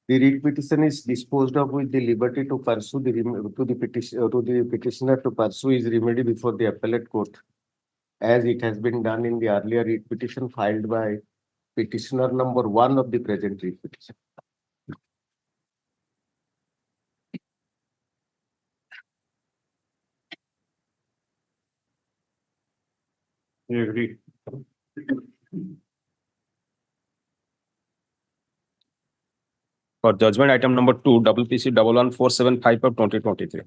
The writ petition is disposed of with the liberty to pursue to the petitioner to pursue his remedy before the appellate court, as it has been done in the earlier writ petition filed by petitioner number one of the present writ petition. I agree. For judgment item number 2, WPC 11475 of 2023.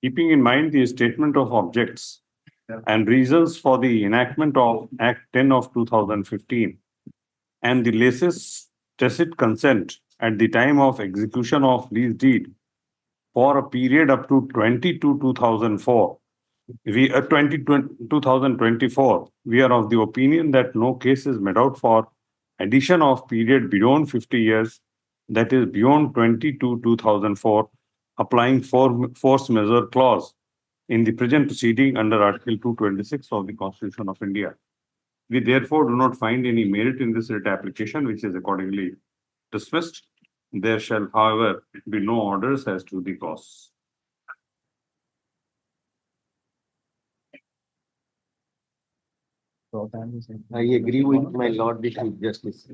Keeping in mind the statement of objects and reasons for the enactment of Act 10 of 2015 and the lease's tacit consent at the time of execution of lease deed for a period up to 2024, we are of the opinion that no case is made out for addition of period beyond 50 years, that is beyond 2024, applying force majeure clause in the present proceeding under Article 226 of the Constitution of India. We therefore do not find any merit in this writ application, which is accordingly dismissed. There shall, however, be no orders as to the cause. I agree with my Lord the Chief Justice.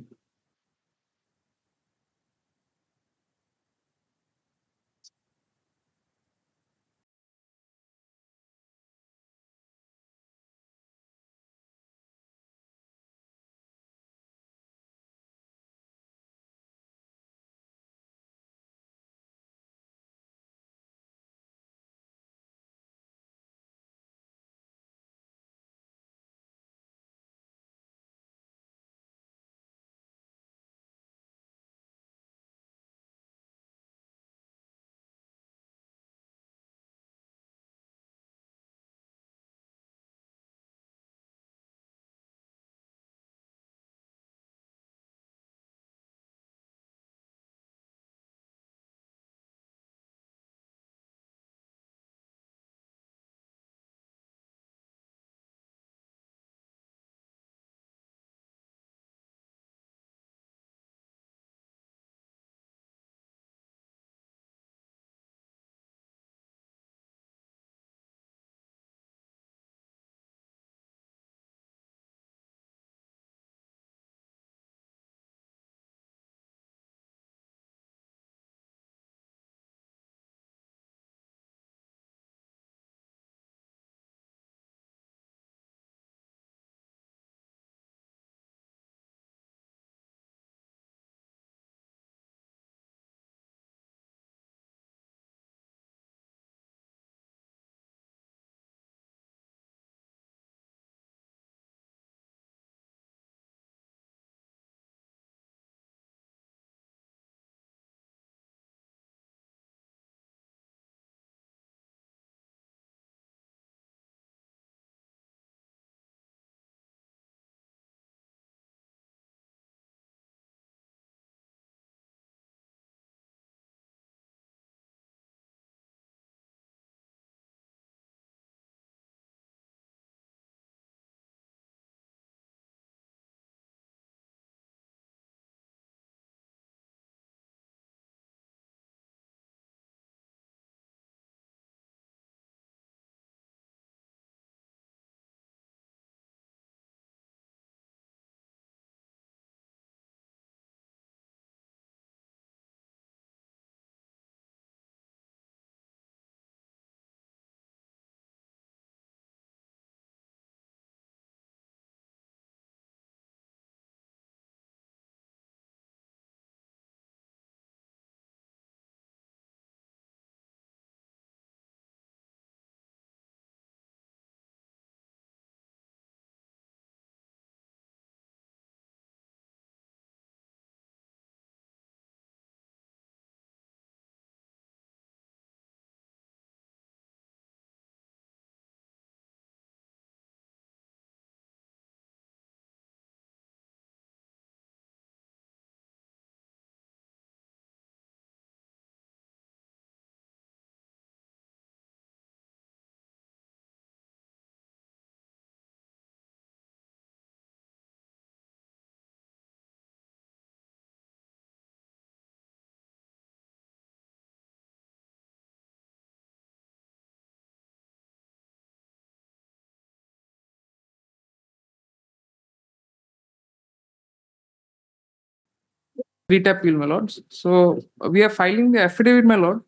Writ appeal, my lords. So we are filing the affidavit, my lord,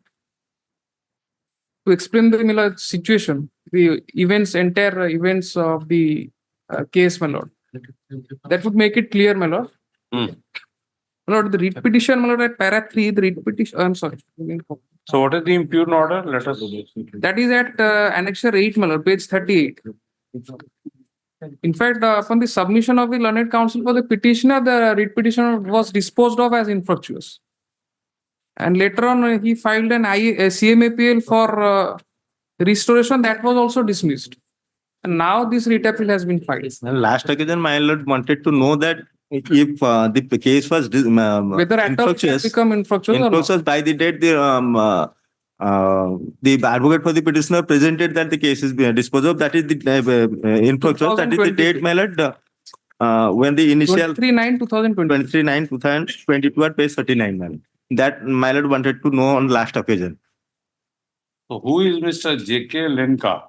to explain the, my lord, situation, the events, entire events of the case, my lord. That would make it clear, my lord. Hmm. My lord, the writ petition, my lord, at para 3, the writ petition, I'm sorry. So what is the impugned order? Let us. That is at annexure 8, my lord, page 38. In fact, upon the submission of the learned counsel for the petitioner, the writ petition was disposed of as infructuous. And later on, he filed a CMAPL for restoration. That was also dismissed. And now this writ appeal has been filed. And last occasion, my lord wanted to know that if the case was Whether at all it has become infructuous or not. infructuous by the date the advocate for the petitioner presented that the case is being disposed of, that is the infructuous, that is the date, my lord, when the initial 23/9/2020. 23/9/2022 at page 39, my lord. That my lord wanted to know on last occasion. So who is Mr. J.K. Lenka?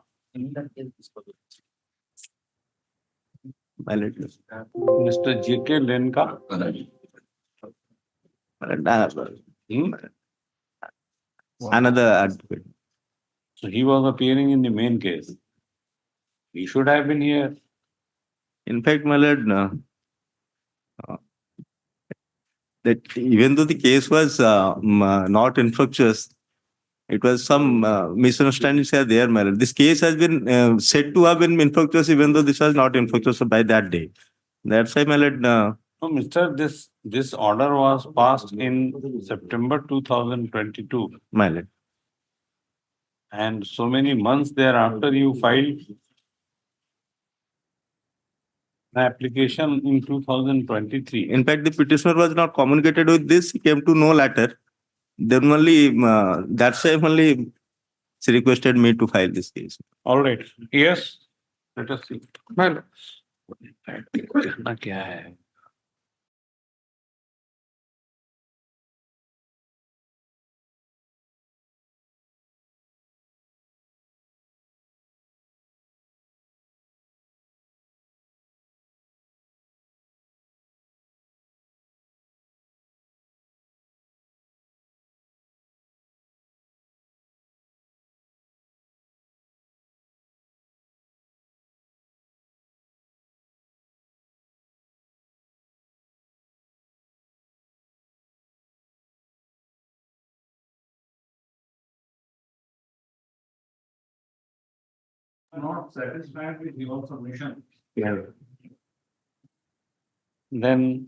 My lord. Mr. J.K. Lenka? Another advocate. So he was appearing in the main case. He should have been here. In fact, my lord, that even though the case was not infructuous, it was some misunderstandings are there, my lord. This case has been said to have been infructuous, even though this was not infructuous by that day. That's why, my lord. No, Mr. This order was passed in September 2022. My lord. And so many months thereafter, you filed the application in 2023. In fact, the petitioner was not communicated with this. He came to know later. Then only, that's why only she requested me to file this case. All right. Yes. Let us see. My lord. क्या है? Not satisfied with your submission. Yeah. Then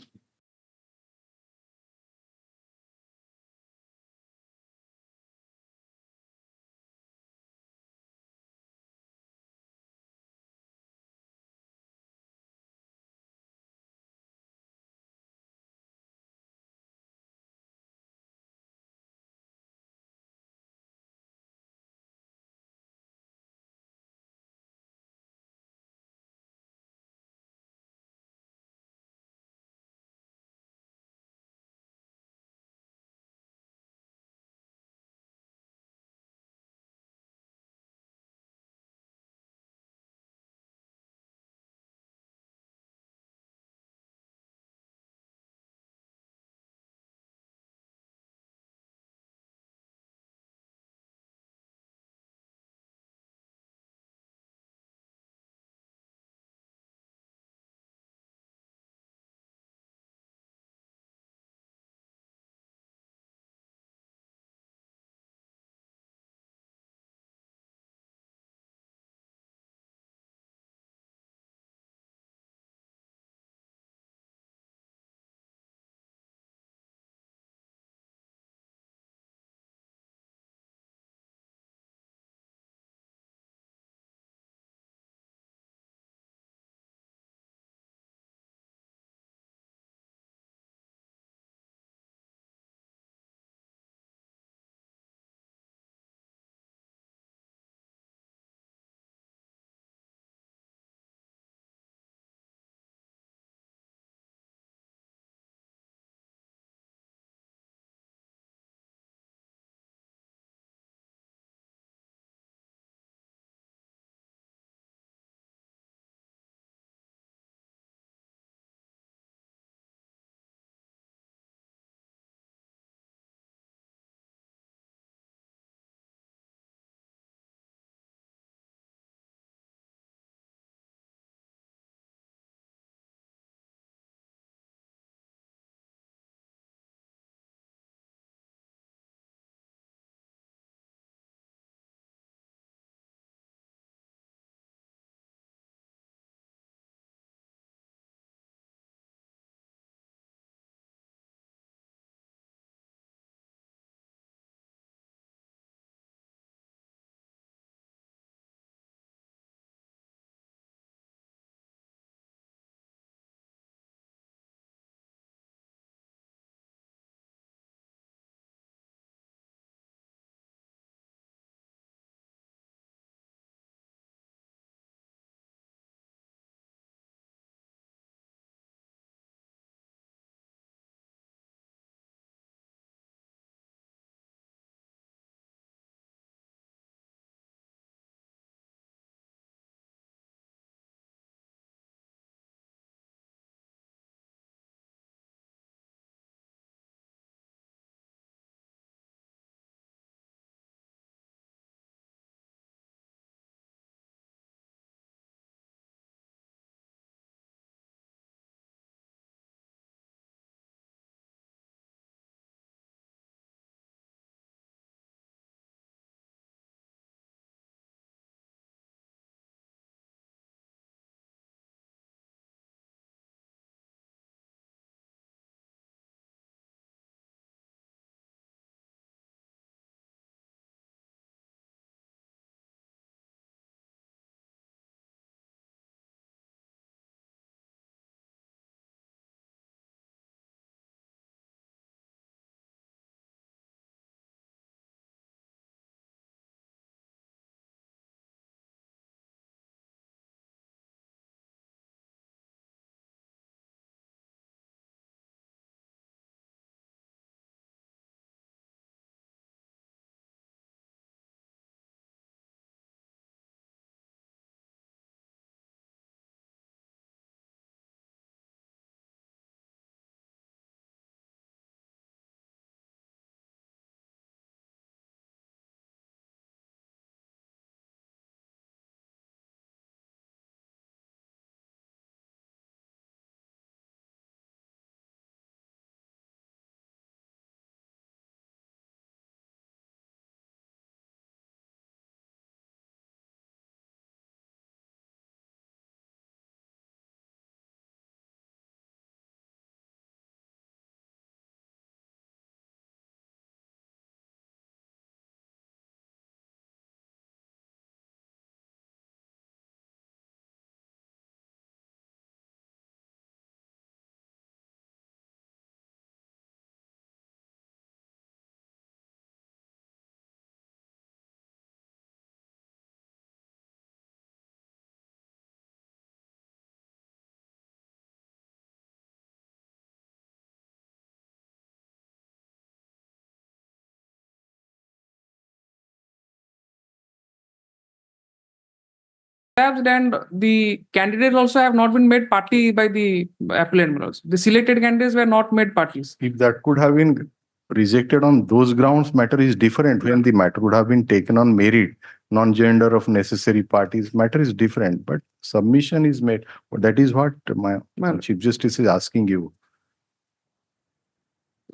elapsed and the candidates also have not been made party by the appellant. Also. The selected candidates were not made parties. If that could have been rejected on those grounds, matter is different. When the matter would have been taken on merit, non-gender of necessary parties, matter is different. But submission is made. That is what my Chief Justice is asking you.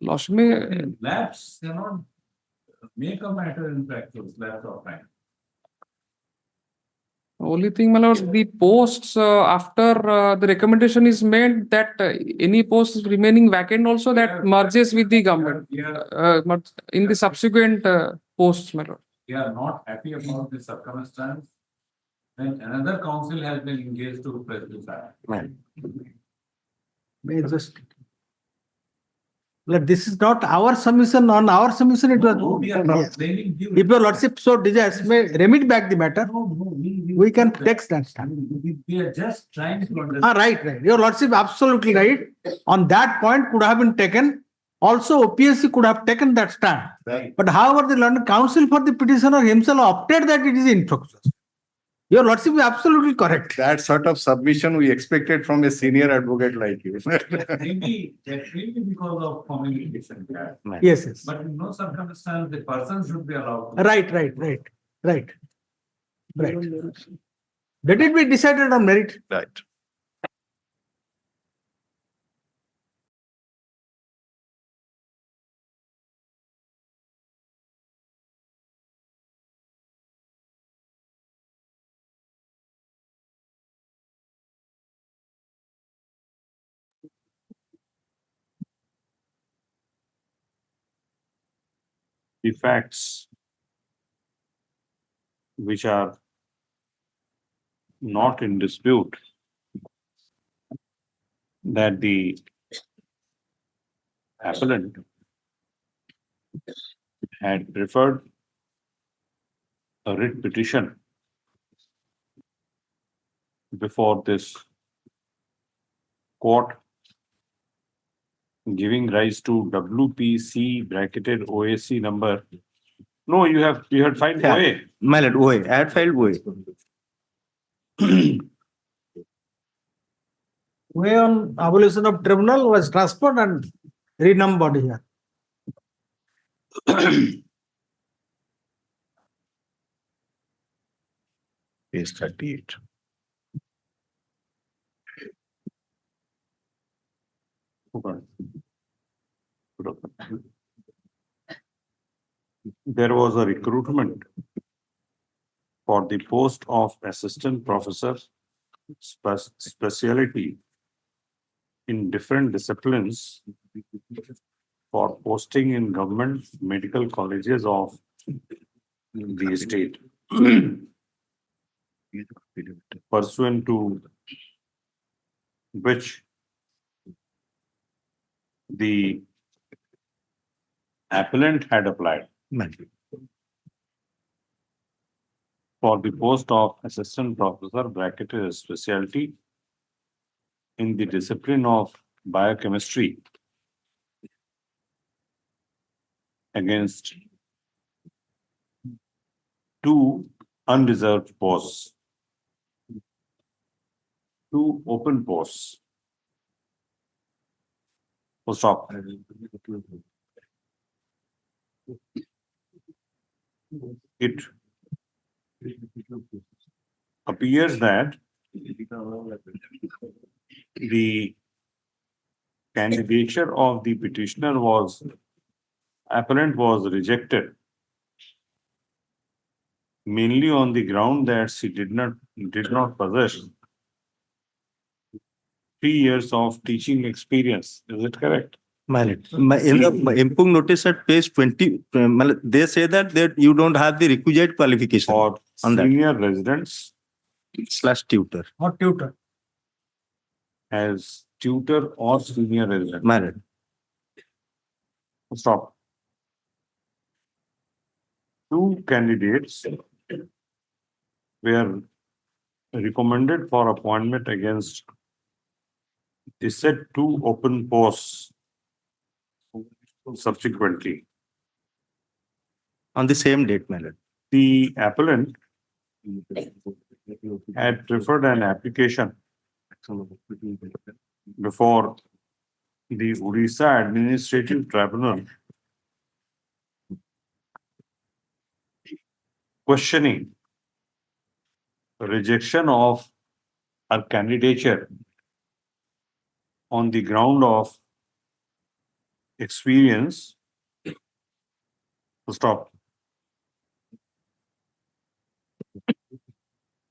Lordship, may Lapse cannot make a matter in practice, lapse of time. only thing, my lord, the posts after the recommendation is made that any post remaining vacant also that merges with the government in the subsequent posts, my lord. We are not happy about the circumstance. Then another council has been engaged to press this act. May I just. Like, this is not our submission. On our submission, it was. No, we are not Yes. blaming you. If your lordship so desires, may remit back the matter. No, We can take that stand. We are just trying to understand. Right. Your lordship absolutely right. On that point could have been taken. Also, OPSC could have taken that stand. Right. But however, the London counsel for the petitioner himself opted that it is infructuous. Your lordship is absolutely correct. That sort of submission we expected from a senior advocate like you. Maybe that will be because of communication gap. Yes. But in no circumstance, the person should be allowed. to- Right. Let it be decided on merit. Right. The facts which are not in dispute that the appellant had preferred a writ petition before this court, giving rise to WPC bracketed OAC number. No, you had filed Yeah. OA. My lord, OA, I had filed OA. Way on abolition of tribunal was transferred and renumbered here. Page 38. There was a recruitment for the post of assistant professor specialty in different disciplines for posting in government medical colleges of the state. Pursuant to which the appellant had applied for the post of assistant professor bracketed specialty in the discipline of biochemistry against two unreserved posts, two open posts. Full stop. It appears that the candidature of the petitioner appellant was rejected mainly on the ground that she did not possess 3 years of teaching experience. Is it correct? In the impugned notice at page 20, they say that you don't have the requisite qualification For on that. senior residents / tutor. Or tutor. as tutor or senior resident. Married. Stop. Two candidates were recommended for appointment against the said two open posts subsequently. On the same date, my lord. The appellant had preferred an application before the Orissa Administrative Tribunal questioning rejection of her candidature on the ground of experience. Stop.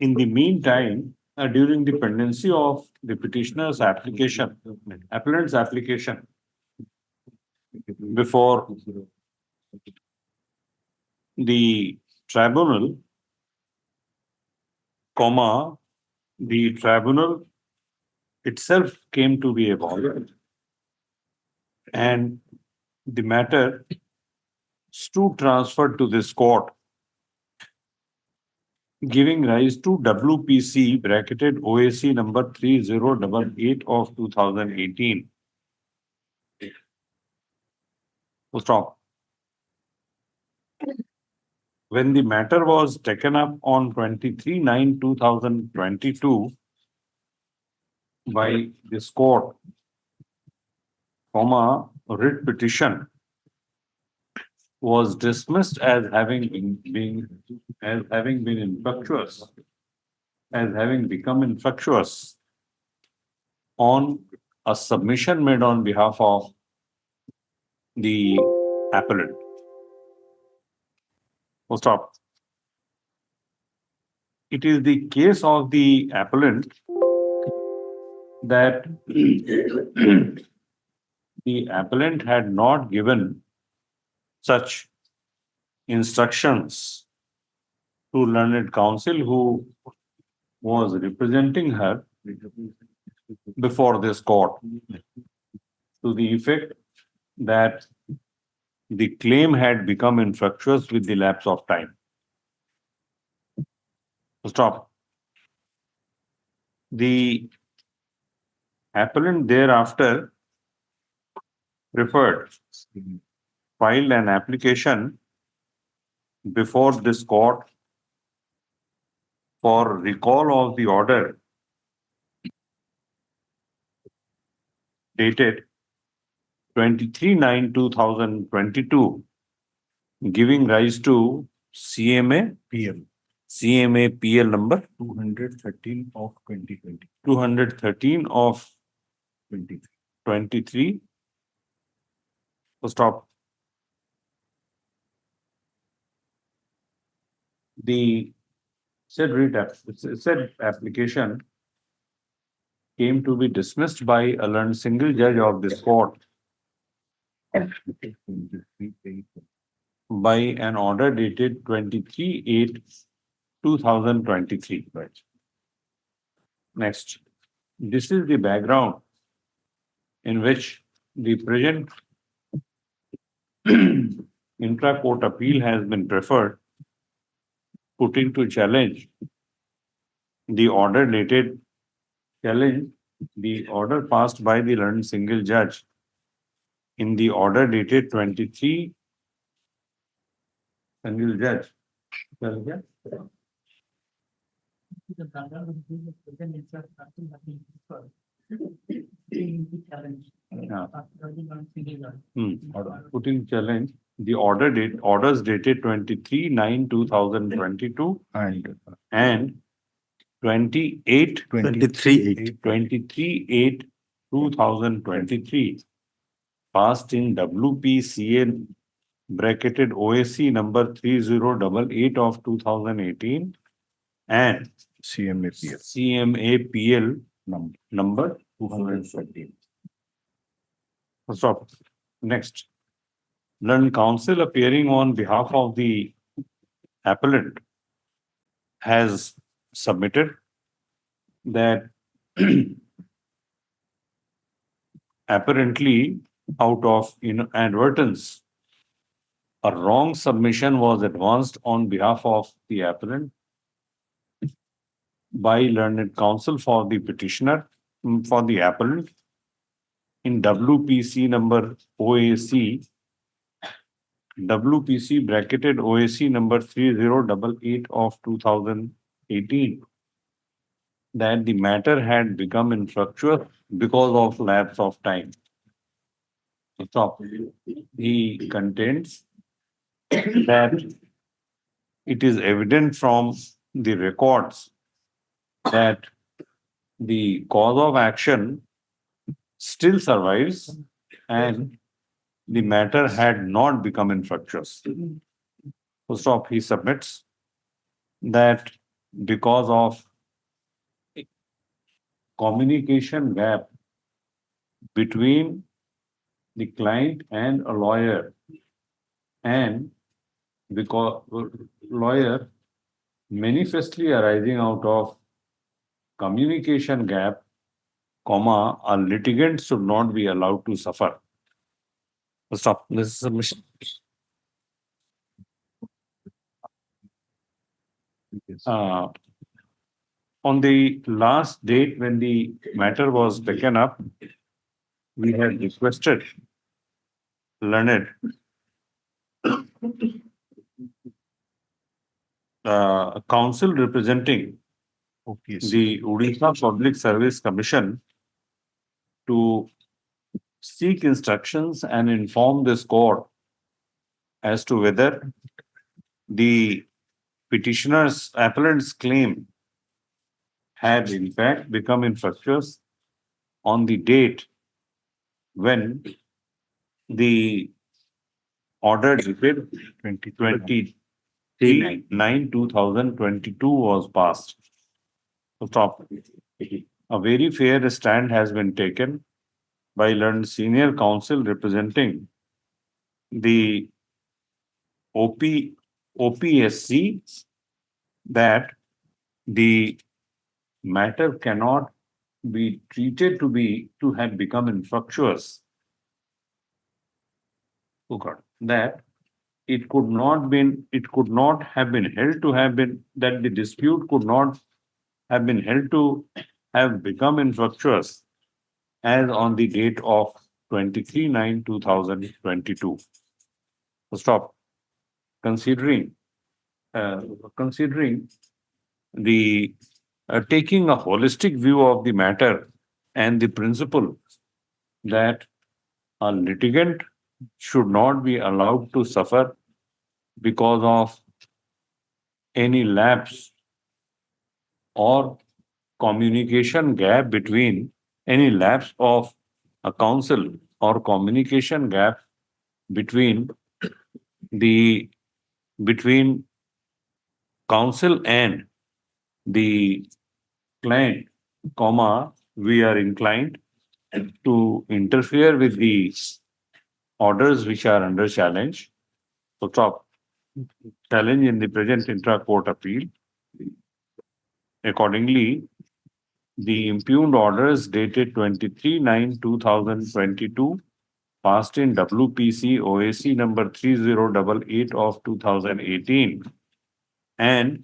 In the meantime, during the pendency of the petitioner's application, appellant's application before the tribunal, the tribunal itself came to be abolished, and the matter stood transferred to this court, giving rise to WPC bracketed OAC number 3088 of 2018. Stop. When the matter was taken up on 23/9/2022 by this court, writ petition was dismissed as having been infructuous, as having become infructuous on a submission made on behalf of the appellant. Stop. It is the case of the appellant that the appellant had not given such instructions to learned counsel who was representing her before this court, to the effect that the claim had become infructuous with the lapse of time. Stop. The appellant thereafter filed an application before this court for recall of the order dated 23/9/2022, giving rise to CMA PL number 213 of 2020. 213 of 23. Stop. The said application came to be dismissed by a learned single judge of this court by an order dated 23/8/2023. Right. Next, this is the background in which the present intra-court appeal has been preferred, putting to challenge the order passed by the learned single judge in the order dated 23. Single judge. Putting challenge the orders dated 23/9/2022 and 23/8/2023 passed in WPCA bracketed OAC number 3088 of 2018 and CMAPL number 213. Stop. Next, learned counsel appearing on behalf of the appellant has submitted that apparently out of inadvertence, a wrong submission was advanced on behalf of the appellant by learned counsel for the petitioner, for the appellant, in WPC number OAC, WPC bracketed OAC number 3088 of 2018, that the matter had become infructuous because of lapse of time. Stop. He contends that it is evident from the records that the cause of action still survives and the matter had not become infructuous. So stop. He submits that because of communication gap between the client and a lawyer, and because lawyer manifestly arising out of communication gap, comma, a litigant should not be allowed to suffer. Stop. This is submission. On the last date when the matter was taken up, we had requested learned counsel representing the Odisha Public Service Commission to seek instructions and inform this court as to whether the petitioner's appellant's claim had in fact become infructuous on the date when the order dated 2022 was passed. So stop. A very fair stand has been taken by learned senior counsel representing the OPSC that the matter cannot be treated to have become infructuous. Oh God, that it could not have been held to have been, that the dispute could not have been held to have become infructuous as on the date of 23/9/2022. So stop. Considering the taking a holistic view of the matter and the principle that a litigant should not be allowed to suffer because of any lapse or communication gap between any lapse of a counsel or communication gap between counsel and the client, comma, we are inclined to interfere with the orders which are under challenge. So stop. Challenge in the present intra-court appeal. Accordingly, the impugned orders dated 23/9/2022 passed in WPC OAC number 3088 of 2018 and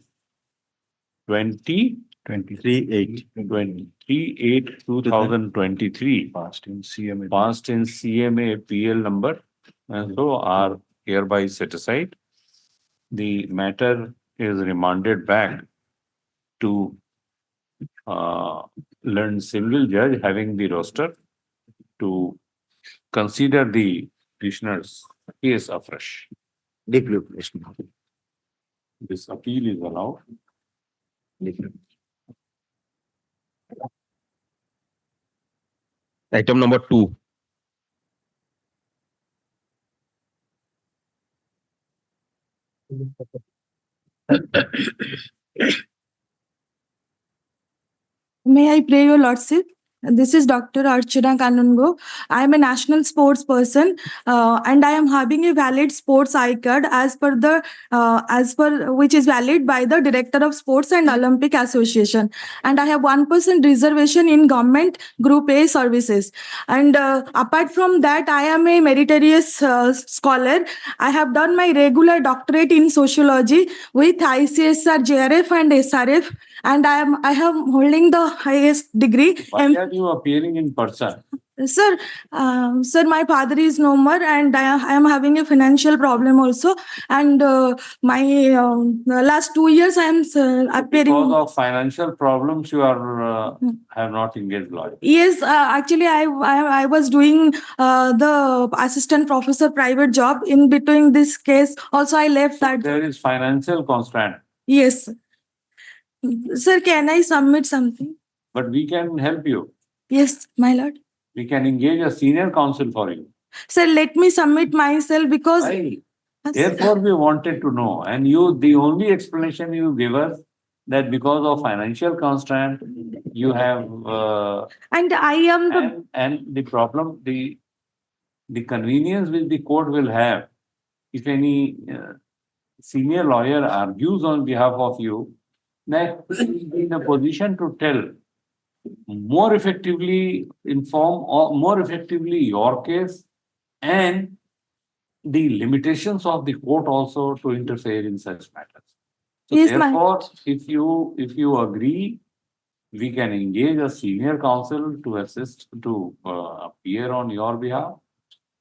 23/8/2023 passed in CMA PL number, and so are hereby set aside. The matter is remanded back to learned civil judge having the roster to consider the petitioner's case afresh. This appeal is allowed. Item number 2. May I pray your lordship? This is Dr. Archana Kanungo. I am a national sports person and I am having a valid sports I card as per which is valid by the Director of Sports and Olympic Association. And I have 1% reservation in government Group A services. And apart from that, I am a meritorious scholar. I have done my regular doctorate in sociology with ICSR, JRF and SRF. And I am holding the highest degree. Why are you appearing in person? Sir, my father is no more, and I am having a financial problem also. And my last 2 years, I am appearing. Because of financial problems, you are have not engaged lawyer. Yes, actually, I was doing the assistant professor private job. In between this case, also I left that. There is financial constraint, Yes, sir. Can I submit something? but we can help you. Yes, my lord. We can engage a senior counsel for you. Sir, let me submit myself because. Why? Therefore, we wanted to know, and you, the only explanation you give us that because of financial constraint, you have, And I am the. and the problem, the convenience which the court will have, if any senior lawyer argues on behalf of you, that is in a position to tell more effectively, inform or more effectively your case and the limitations of the court also to interfere in such matters. So Yes, therefore, if you agree, we can engage a senior counsel to assist to appear on your behalf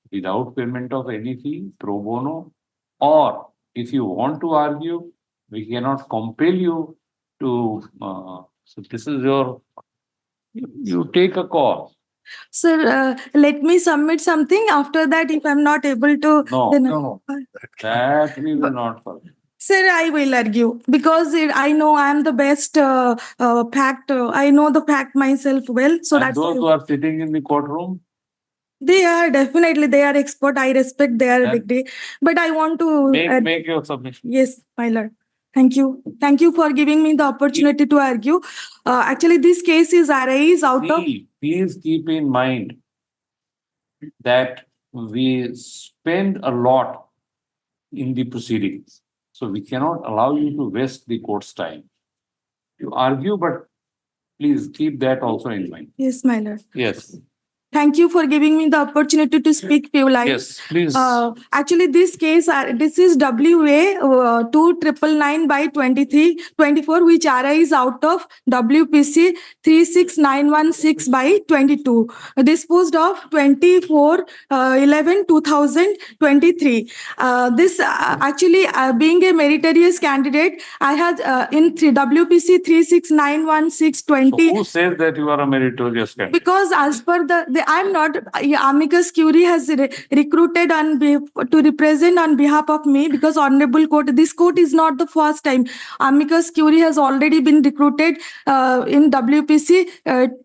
without payment of any fee, pro bono, or if you want to argue, we cannot compel you to. So this is your. You take a call. Sir, let me submit something. After that, if I'm not able to. No, then- no. That we will not follow. Sir, I will argue because I know I am the best fact. I know the fact myself well. So And that's those who are sitting in the courtroom, they are definitely they are expert. I respect their Then- degree, but I want to. make your submission. Yes, my lord. Thank you. Thank you for giving me the opportunity to argue. Actually, this case is arise out of. Please keep in mind that we spend a lot in the proceedings. So we cannot allow you to waste the court's time. You argue, but please keep that also in mind. Yes, my lord. Yes, Thank you for giving me the opportunity to speak few lines. yes, please. Actually, this case, this is WA 2999 by 2324, which arise out of WPC 36916 by 22, disposed of 24/11/2023. This actually being a meritorious candidate, I had in WPC 3691620. So who says that you are a meritorious candidate? Because as per I'm not, amicus curiae has recruited to represent on behalf of me because honorable court, this court is not the first time. Amicus curiae has already been recruited in WPC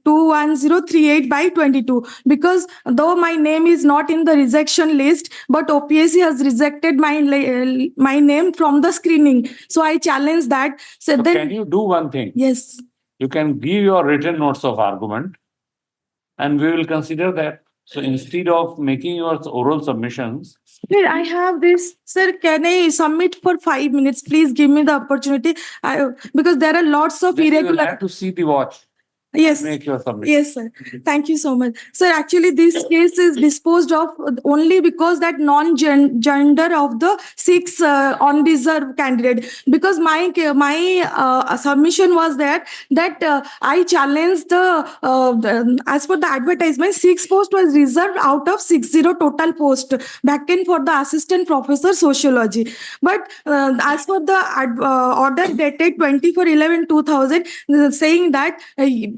21038 by 22 because though my name is not in the rejection list, but OPSC has rejected my name from the screening. So I challenge that. So then, can you do one thing? Yes. You can give your written notes of argument and we will consider that. So instead of making your oral submissions. Sir, I have this. Sir, can I submit for 5 minutes? Please give me the opportunity. Because there are lots of Then you will irregular. have to see the watch. Yes. Make your submission. Yes, sir. Thank you so much. Sir, actually, this case is disposed of only because that non-gender of the 6 undeserved candidate. Because my submission was that I challenged as per the advertisement, 6 post was reserved out of 60 total post vacant for the assistant professor sociology. But as per the order dated 24/11/2000, saying that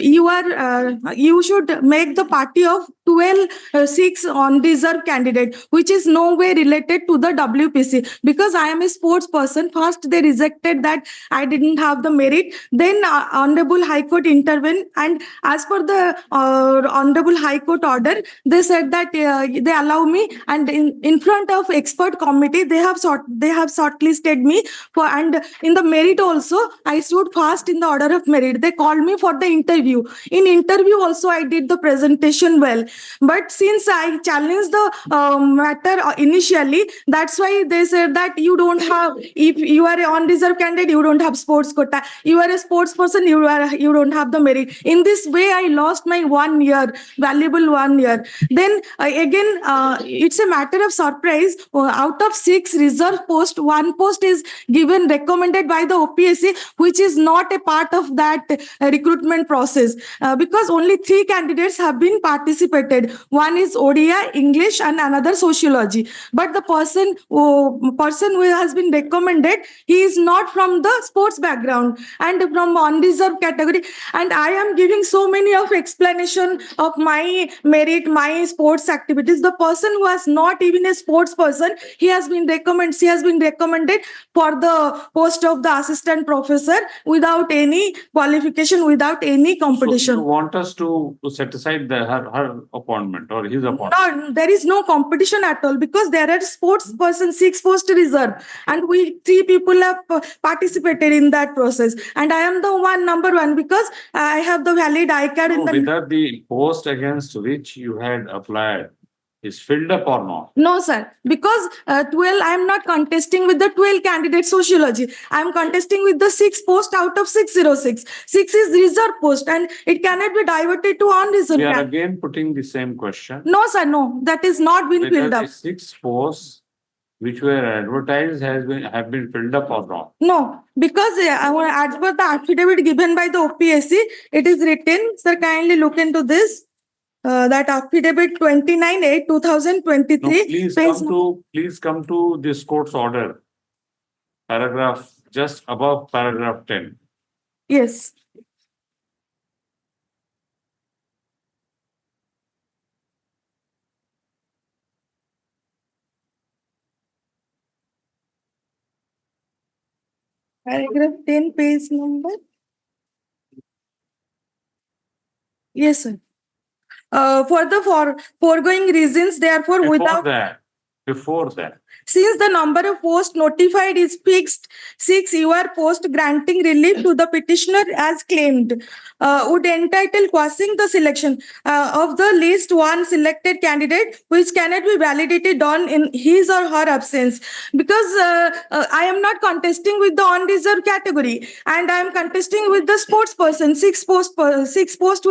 you should make the party of 12/6 undeserved candidate, which is no way related to the WPC. Because I am a sports person, first they rejected that I didn't have the merit. Then Honorable High Court intervened, and as per the Honorable High Court order, they said that they allow me, and in front of expert committee, they have shortlisted me for, and in the merit also, I stood fast in the order of merit. They called me for the interview. In interview also, I did the presentation well. But since I challenged the matter initially, that's why they said that you don't have, if you are an undeserved candidate, you don't have sports quota. You are a sports person, you don't have the merit. In this way, I lost my 1 year, valuable 1 year. Then again, it's a matter of surprise. Out of 6 reserve posts, 1 post is given recommended by the OPSC, which is not a part of that recruitment process. Because only 3 candidates have been participated. participated. One is ODI, English, and another sociology. But the person who has been recommended, he is not from the sports background and from undeserved category. And I am giving so many of explanation of my merit, my sports activities. The person who has not even a sports person, she has been recommended for the post of the assistant professor without any qualification, without any So competition. you want us to set aside her appointment or his appointment? No, there is no competition at all because there are sports persons, 6 post reserve, and we 3 people have participated in that process. And I am the number one because I have the valid I card in the. Whether the post against which you had applied is filled up or not? No, sir, because 12, I am not contesting with the 12 candidate sociology. I am contesting with the 6 post out of 606. 6 is reserve post and it cannot be diverted to unreserved. We are again putting the same question. No, sir, no, that is not been Whether filled the up. 6 posts which were advertised have been filled up or not? No, because as per the affidavit given by the OPSC, it is written, sir, kindly look into this. That affidavit 29/8/2023. No, please come to this court's order. Paragraph just above paragraph 10. Yes. Paragraph 10, page number. Yes, sir. For the foregoing reasons, therefore, Before that, since the number of posts notified is fixed, 6 your post granting relief to the petitioner as claimed would entitle quashing the selection of the least one selected candidate, which cannot be validated on in his or her absence. Because I am not contesting with the unreserved category, and I am contesting with the sports person, 6 post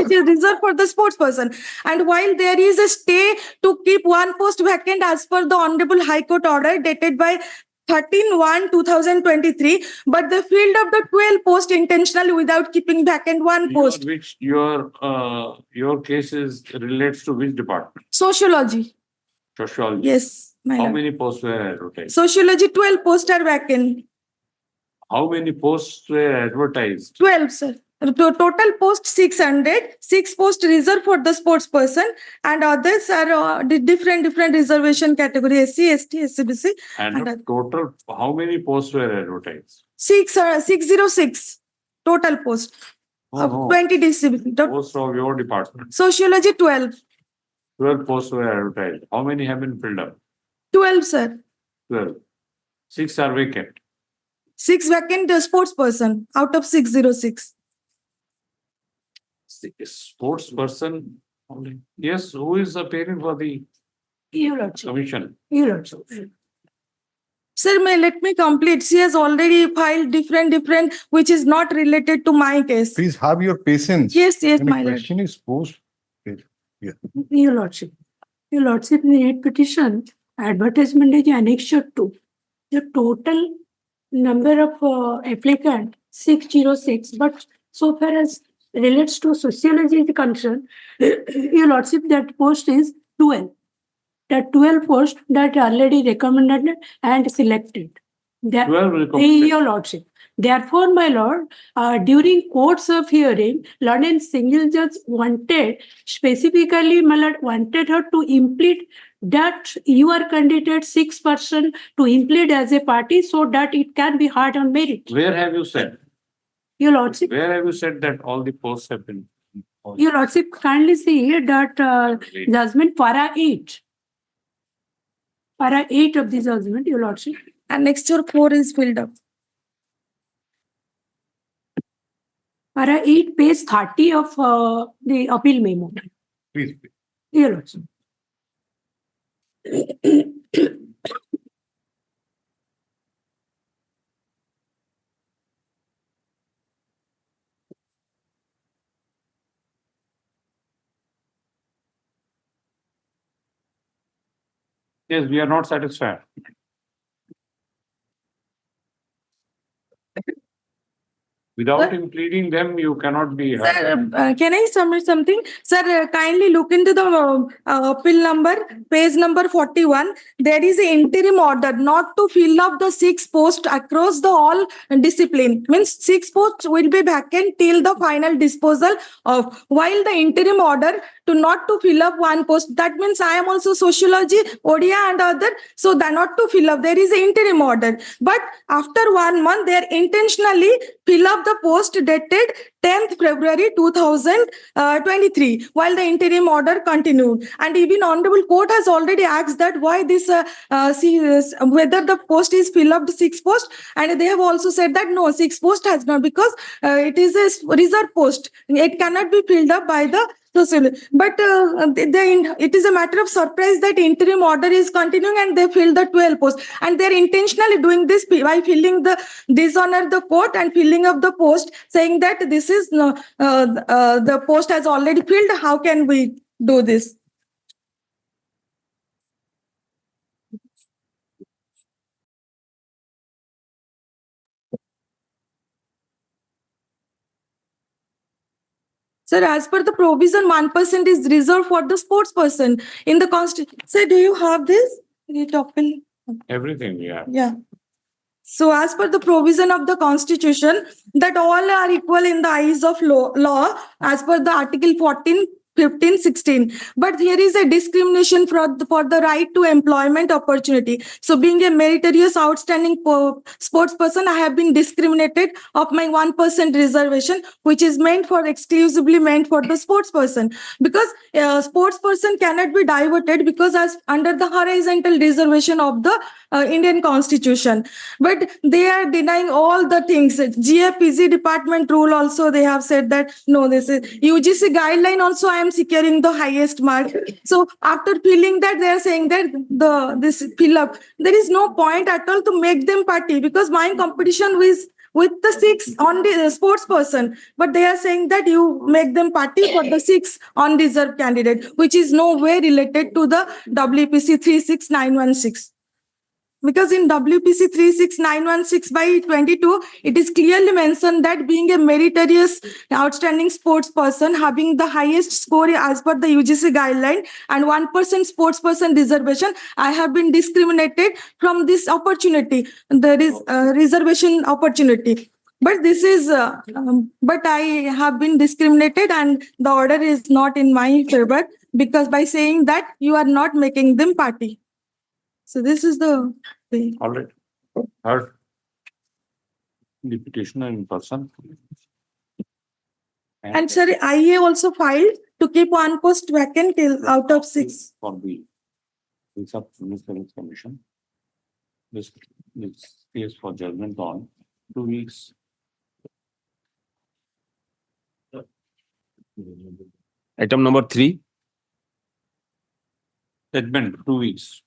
which is reserved for the sports person. And while there is a stay to keep one post vacant as per the Honorable High Court order dated by 13/1/2023, but they filled up the 12 post intentionally without keeping vacant one post. Your case relates to which department? Sociology. Sociology. Yes, my How lord. many posts were advertised? Sociology 12 posts are vacant. How many posts were advertised? 12, sir. Total post 600, 6 posts reserved for the sports person, and others are different reservation category, SC, ST, SCBC. And total, how many posts were advertised? 606 total post. No. 20 DCB. Posts of your department. Sociology 12. 12 posts were advertised. How many have been filled up? 12, sir. 12. 6 are vacant. 6 vacant sports person out of 606. Sports person only. Yes, who is appearing for the commission? Sir, let me complete. She has already filed different, which is not related to my case. Please have your patience. Yes, When my a lord. question is posed. Your Lordship, in the petition, advertisement is annexure 2. The total number of applicant 606, but so far as relates to sociology is concerned, Your Lordship, that post is 12. That 12 post that already recommended and selected. 12 recommended. Your Lordship. Therefore, my lord, during courts of hearing, Lord and single judge specifically, my lord, wanted her to implead that your candidate 6% to implead as a party so that it can be heard on merit. Where have you said? Your Lordship. Where have you said that all the posts have been? Your Lordship, kindly see that judgment para 8. Para 8 of the judgment, Your Lordship. And Annexure 4 is filled up. Para 8, page 30 of the appeal memo. Please. Your Lordship. Yes, we are not satisfied. Without impleading them, you cannot be. Sir, can I submit something? Sir, kindly look into the appeal number, page number 41. There is an interim order not to fill up the 6 posts across the all discipline. Means 6 posts will be vacant till the final disposal of. While the interim order to not to fill up 1 post, that means I am also sociology, Odia and other. So that not to fill up, there is an interim order. But after 1 month, they are intentionally fill up the post dated 10th February 2023, while the interim order continued. And even Honorable Court has already asked that why this, whether the post is fill up 6 posts, and they have also said that no, 6 post has not, because it is a reserve post. It cannot be filled up by the social. But it is a matter of surprise that interim order is continuing and they fill the 12 posts. And they're intentionally doing this by filling the dishonor the court and filling up the post, saying that this is the post has already filled. How can we do this? Sir, as per the provision, 1% is reserved for the sports person in the constitution. Sir, do you have this? Everything, yeah. Yeah. So as per the provision of the constitution, that all are equal in the eyes of law as per the article 14, 15, 16. But here is a discrimination for the right to employment opportunity. So being a meritorious, outstanding sports person, I have been discriminated of my 1% reservation, which is exclusively meant for the sports person. Because sports person cannot be diverted because as under the horizontal reservation of the Indian Constitution. But they are denying all the things. GFPZ department rule also, they have said that no, this is UGC guideline also I am securing the highest mark. So after filling that, they are saying that this fill up, there is no point at all to make them party, because my competition with the 6 on the sports person, but they are saying that you make them party for the 6 undeserved candidate, which is no way related to the WPC 36916. Because in WPC 36916 by 22, it is clearly mentioned that being a meritorious, outstanding sports person, having the highest score as per the UGC guideline and 1% sports person reservation, I have been discriminated from this opportunity. There is reservation opportunity. But this is, but I have been discriminated and the order is not in my favor, because by saying that you are not making them party. So this is the thing. All right. Heard the petitioner in person. And sir, IA also filed to keep 1 post vacant till out of 6. For the Service Commission. This case for judgment on 2 weeks. Item number 3. Judgment 2 weeks.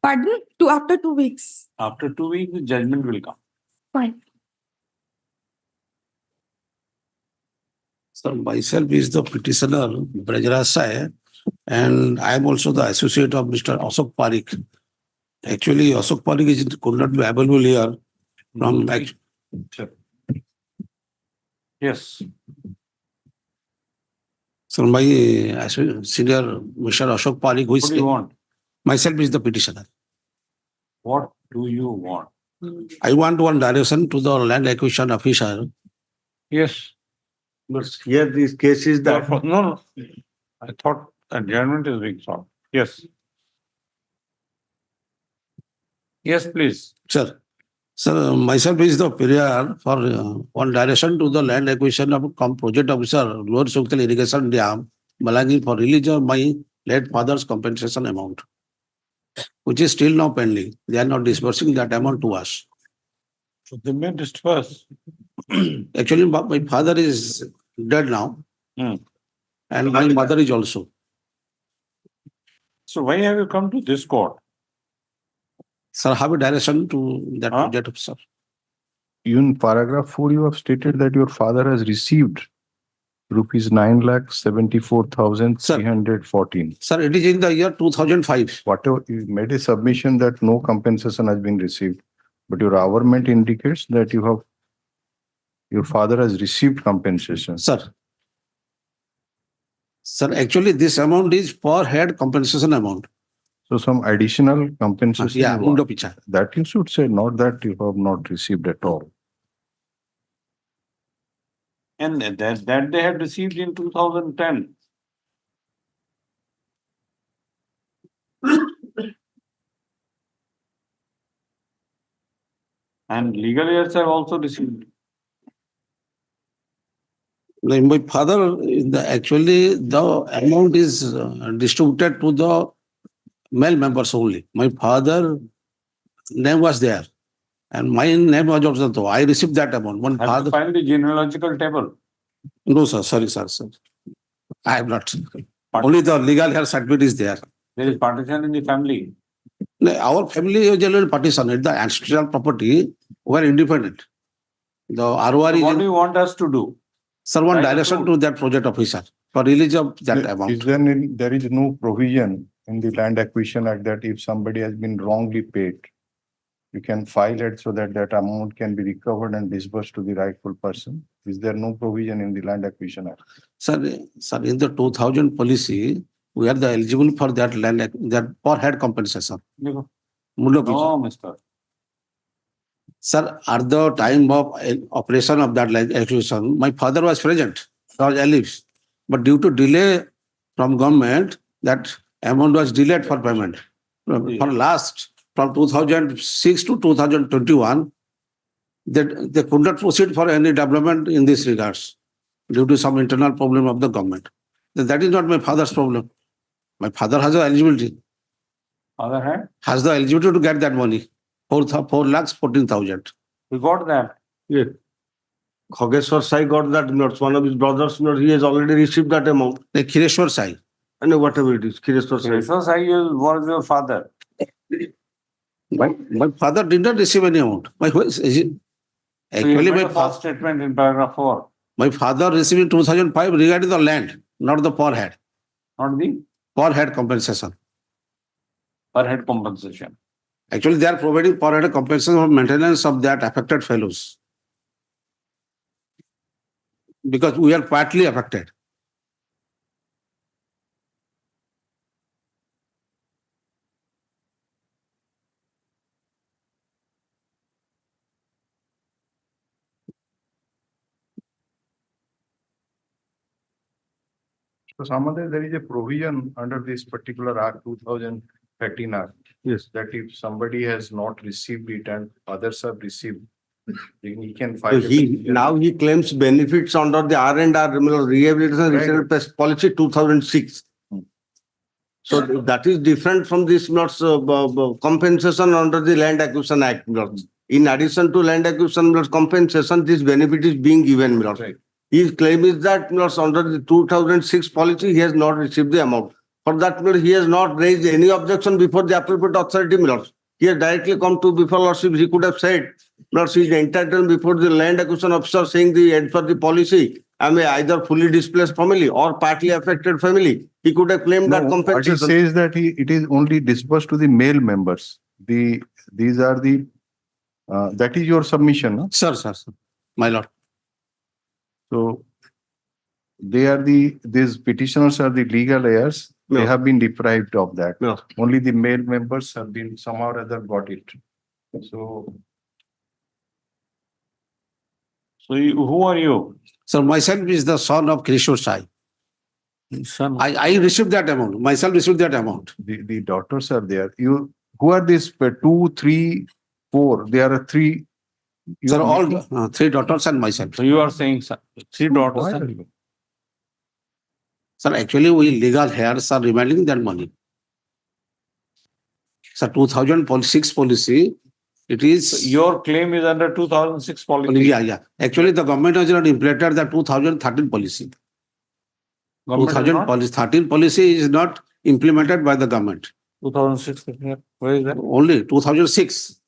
Pardon? After 2 weeks. After 2 weeks, the judgment will come. Fine. Sir, myself is the petitioner, Brajraj Sai, and I am also the associate of Mr. Ashok Parikh. Actually, Ashok Parikh could not be available here from Yes. So my senior Mr. Ashok Parikh, who is What do you want? myself is the petitioner. What do you want? I want one direction to the land acquisition officer. Yes. But here this case is that. No. I thought adjournment is being sought. Yes. Yes, please. Sir, myself is the prayer for one direction to the land acquisition of project officer, Lower Suktal Irrigation Dam, Malagi, for release of my late father's compensation amount, which is still now pending. They are not disbursing that amount to us. So they may disperse. Actually, my father is dead now, and my mother is also. So why have you come to this court? Sir, have a direction to that project officer. In paragraph 4, you have stated that your father has received rupees 9,74,314. Sir, it is in the year 2005. Whatever, you made a submission that no compensation has been received, but your government indicates that you have Your father has received compensation. Sir. Sir, actually this amount is per head compensation amount. So some additional compensation. Yeah, you mundo want. picha. That you should say, not that you have not received at all. And that they had received in 2010. And legal heirs have also received. Like my father, actually the amount is distributed to the male members only. My father name was there and my name was also there. I received that amount. One Have father. you filed the genealogical table? No, sir. Sorry, sir. I have not. Only the legal hair certificate is there. There is partition in the family. Our family is generally partition. The ancestral property were independent. The ROR So is. what do you want us to do? Sir, one Write a direction rule. to that project officer for release of that Is amount. there is no provision in the Land Acquisition Act that if somebody has been wrongly paid, you can file it so that that amount can be recovered and disbursed to the rightful person? Is there no provision in the Land Acquisition Act? Sir, in the 2000 policy, we are the eligible for that land, that per head compensation. No, Mundo picha. mister. Sir, at the time of operation of that land acquisition, my father was present, was alive. But due to delay from government, that amount was delayed for payment. From 2006 to 2021, they could not proceed for any development in this regards due to some internal problem of the government. That is not my father's problem. My father has the eligibility. Other hand, Has the eligibility to get that money. 4,14,000. we got that. Yeah. Khogeshwar Sai got that notes. One of his brothers, he has already received that amount. The Khireshwar Sai. And whatever it is, Khireshwar Sai. So Sai was your father. My father did not receive any amount. Actually, Actually, false statement in paragraph 4. my father received in 2005 regarding the land, not the per head. Not the Per head compensation. per head compensation. Actually, they are providing per head compensation for maintenance of that affected fellows. Because we are partly affected. So Samadhi, there is a provision under this particular Act 2013 Act. Yes. That if somebody has not received it and others have received, then he can So file. he claims benefits under the R&R Rehabilitation Research Pest Policy 2006. So that is different from this compensation under the Land Acquisition Act. In addition to land acquisition compensation, this benefit is being given. Right. His claim is that under the 2006 policy, he has not received the amount. For that, he has not raised any objection before the appropriate authority. He has directly come to before Lordship. He could have said, he is entitled before the land acquisition officer saying the head for the policy, I may either fully displaced family or partly affected family. He could have claimed that compensation. What he says that it is only disbursed to the male members. These are the that is your submission, no? Sir, my lord. So they are these petitioners are the legal heirs. No. They have been deprived of that. No. Only the male members have been somehow or other got it. So who are you? Sir, myself is the son of Krishna Sai. Son. I received that amount. Myself received that amount. the daughters are there. Who are these 2, 3, 4? There are 3. Sir, all 3 daughters and myself. So you are saying 3 daughters. Why? and- Sir, actually, we legal heirs are remaining that money. Sir, 2006 policy, it is. Your claim is under 2006 policy. Yeah. Actually, the government has not implemented the 2013 policy. Government is not? 2013 policy is not implemented by the government. 2006. Where is that? Only 2006.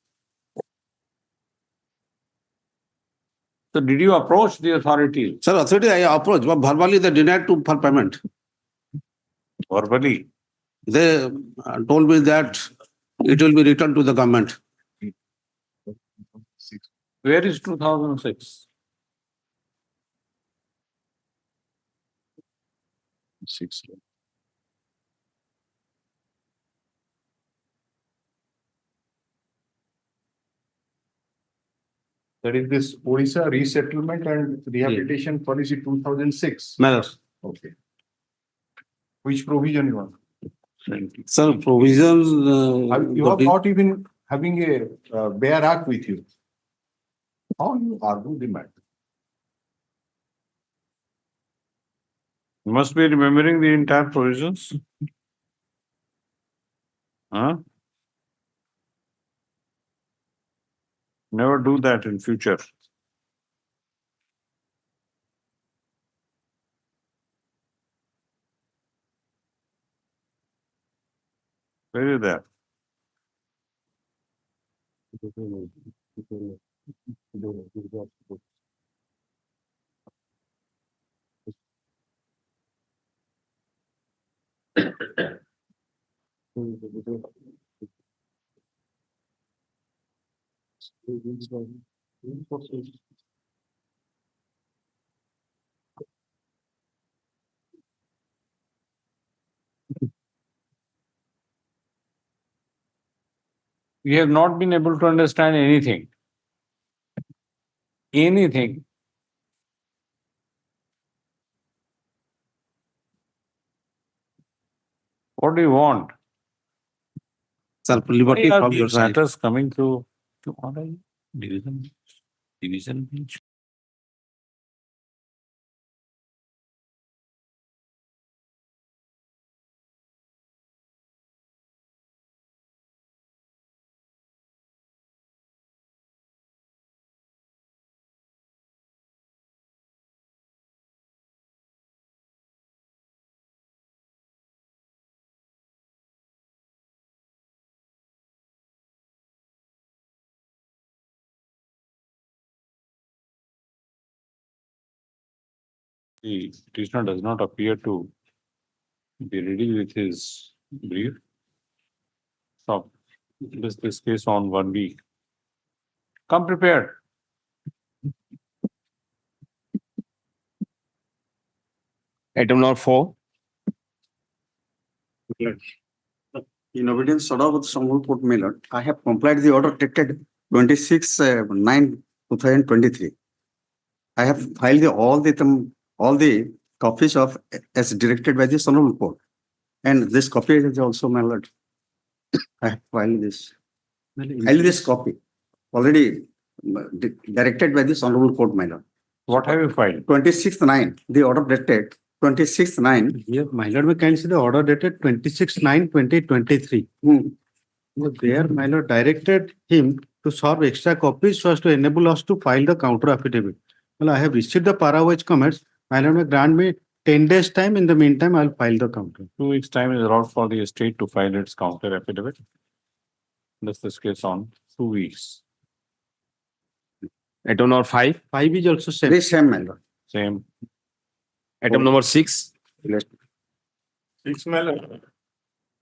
So did you approach the authority Sir, authority I approached, but verbally they denied for payment. verbally? They told me that it will be returned to the government. Where is 2006? 6. That is this Orissa resettlement and rehabilitation policy 2006. My lord. Okay. Which provision you want? Sir, provisions. You are not even having a bare act with you. How you argue the matter? You must be remembering the entire provisions. Huh? Never do that in future. Where is that? We have not been able to understand anything. Anything. What do you want? Sir, liberty Why are from your these side. matters coming to order? Division bench. The petitioner does not appear to be ready with his brief. So, this case on 1 week. Come prepared. Item number 4. In obedience order of the Honorable Court, my lord, I have complied the order dated 26/9/2023. I have filed all the copies of as directed by the Honorable Court. And this copy is also, my lord. I have filed this. Filed this copy already directed by the Honorable Court, my lord. What have you filed? 26/9, the order dated 26/9. Here, my lord, we can see the order dated 26/9/2023. There, my lord directed him to serve extra copies so as to enable us to file the counter affidavit. Well, I have received the para-wise comments. My lord may grant me 10 days time. In the meantime, I'll file the counter. 2 weeks' time is allowed for the estate to file its counter affidavit. This case on 2 weeks. Item number 5. 5 is also same. This same, my lord. Same. Item number 6. 6 matter.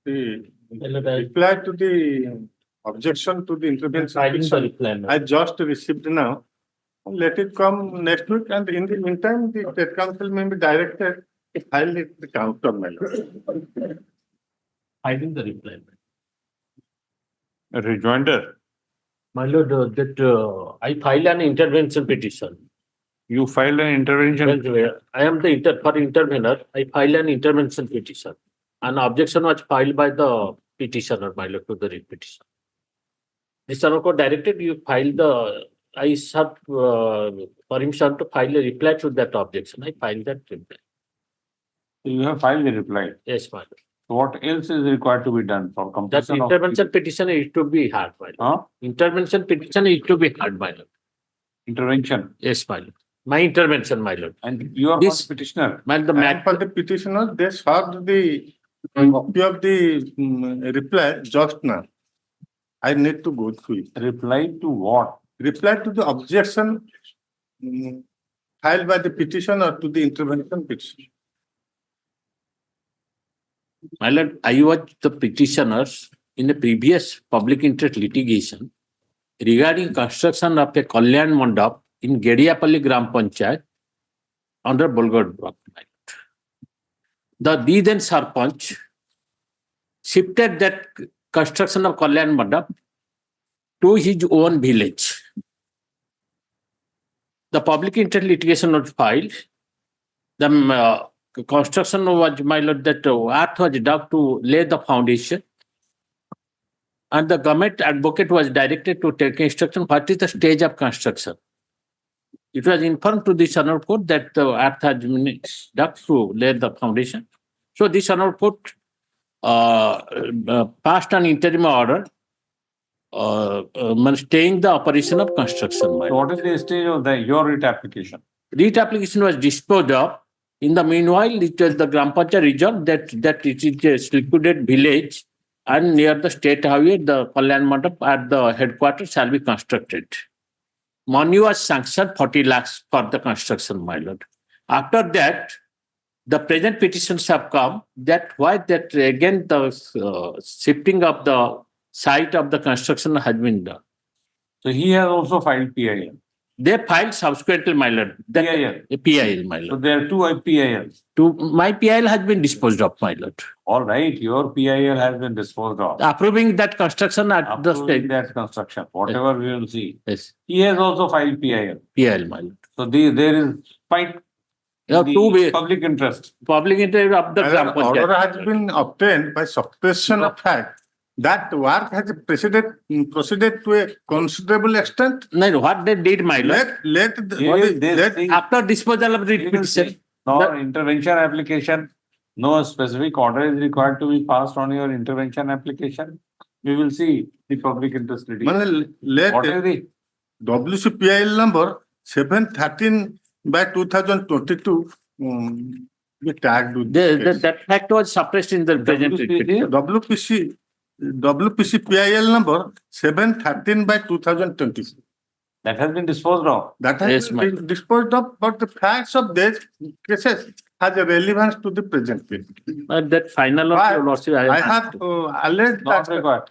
The reply to the objection to the intervention petition, I just received now. Let it come next week, and in the meantime, the State Council may be directed to file it the counter matter. I think the reply. A rejoinder. My lord, I filed an intervention petition. You filed an intervention. I am the intervener. I filed an intervention petition. An objection was filed by the petitioner, my lord, to the writ petition. This Honorable directed you file I sought permission to file a reply to that objection. I filed that reply. You have filed the reply. Yes, my lord. What else is required to be done for That completion of? intervention petition is to be heard, my lord. Intervention petition is to be heard, my lord. Intervention. Yes, my lord. My intervention, my lord. And you are This- the petitioner. And for the petitioner, they served the copy of the reply just now. I need to go through it. Reply to what? Reply to the objection filed by the petitioner to the intervention petition. My lord, I was the petitioners in the previous public interest litigation regarding construction of a Kalyan Mandap in Gediapalli Gram Panchayat under Bolgad block. the then Sarpanch shifted that construction of Kalyan Mandap to his own village. The public interest litigation was filed. The construction was, my lord, that earth was dug to lay the foundation. And the government advocate was directed to take instruction. What is the stage of construction? It was informed to the Honorable Court that the earth has been dug to lay the foundation. So this Honorable Court passed an interim order staying the operation of construction. So what is the stage of your writ application? Writ application was disposed of. In the meanwhile, it was the Gram Panchayat resolved that it is a liquidated village and near the state highway, the Kalyan Mandap at the headquarters shall be constructed. Money was sanctioned 40 lakhs for the construction, my lord. After that, the present petitions have come that why that again the shifting of the site of the construction has been done. So he has also filed PIL. They filed subsequently, my lord. PIL. PIL, my lord. So there are two PILs. My PIL has been disposed of, my lord. All right, your PIL has been disposed of. Approving that construction at the state. That construction, whatever we will see. Yes. He has also filed PIL. PIL, my lord. So there is fight. Public interest. Public interest of the Gram Panchayat. Order has been obtained by suppression of fact. That work has proceeded to a considerable extent. No, what they did, my lord. After disposal of the petition. No intervention application. No specific order is required to be passed on your intervention application. We will see the public interest litigation. Let WCPIL number 713/2022 be tagged with that fact was suppressed in the present WPCPIL number 713/2020. That has been disposed of. That has been disposed of, but the facts of these cases has a relevance to the present case. That final of your lordship, I have alleged that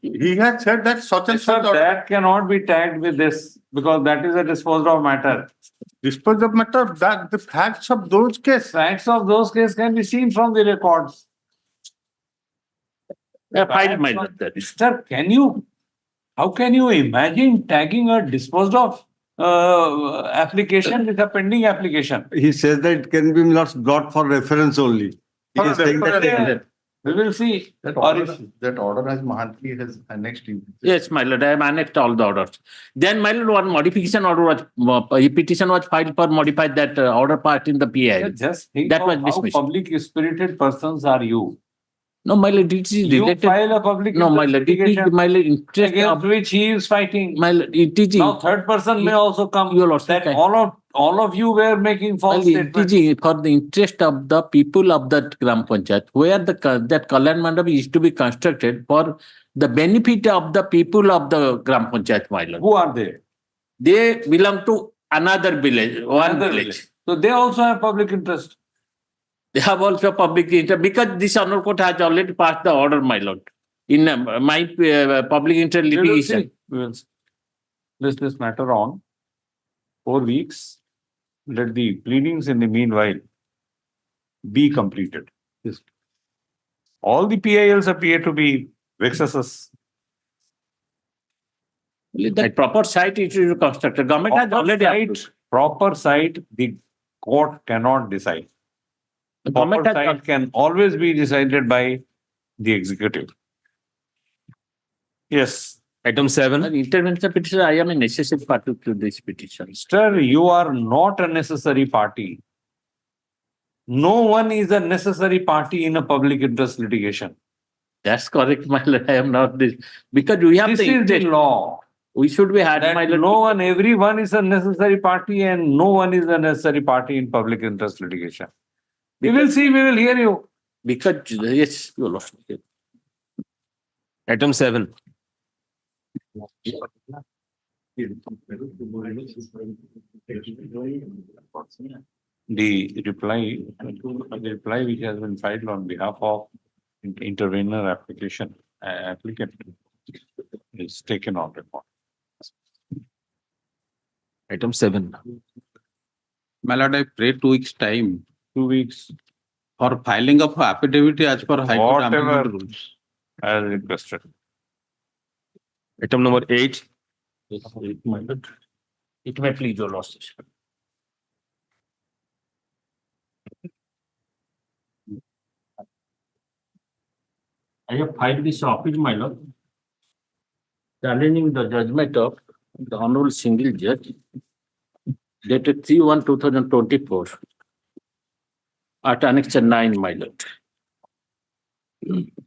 he has said that such and such. That cannot be tagged with this because that is a disposed of matter. Disposed of matter, that the facts of those cases. Facts of those cases can be seen from the records. Sir, how can you imagine tagging a disposed of application with a pending application? He says that it can be brought for reference only. He is saying that we will see. That order as Mahantri has annexed. Yes, my lord, I have annexed all the orders. Then, my lord, one modification order was, a petition was filed for modify that order part in the PI. Just think that of was how dismissed. public spirited persons are you. No, my lord, it is You related. file a public No, my lord, it is my lord, interest against of which he is fighting. my lord, it is Now third person may also come. Your lordship, That all of you were making false statements. it is for the interest of the people of that Gram Panchayat, where that Kalyan Mandap is to be constructed for the benefit of the people of the Gram Panchayat, my lord. Who are they? They belong to another village, one village. So they also have public interest. They have also public interest because this Honorable Court has already passed the order, my lord. In my public interest litigation. We will see. List this matter on 4 weeks. Let the pleadings in the meanwhile be completed. Yes. All the PILs appear to be vexuses. That proper site it is constructed. Government has already approved. Proper site, the court cannot decide. The Proper government has site can always be decided by the executive. Yes. Item 7. Intervention petition, I am a necessary party to this petition. Sir, you are not a necessary party. No one is a necessary party in a public interest litigation. That's correct, my lord. I am not this. Because we have This the is the interest. law. We should be had, That my lord. no one, everyone is a necessary party and no one is a necessary party in public interest litigation. We will see, we will hear you. Because, yes, you lost. Item 7. The reply which has been filed on behalf of intervener applicant is taken on record. Item 7. My lord, I pray 2 weeks time. 2 weeks. For filing of affidavit as per High Court Whatever. amendment rules. As requested. Item number 8. It may please your lordship. I have filed this office, my lord, challenging the judgment of the Honorable Single Judge dated 3/1/2024 at Annexure 9, my lord.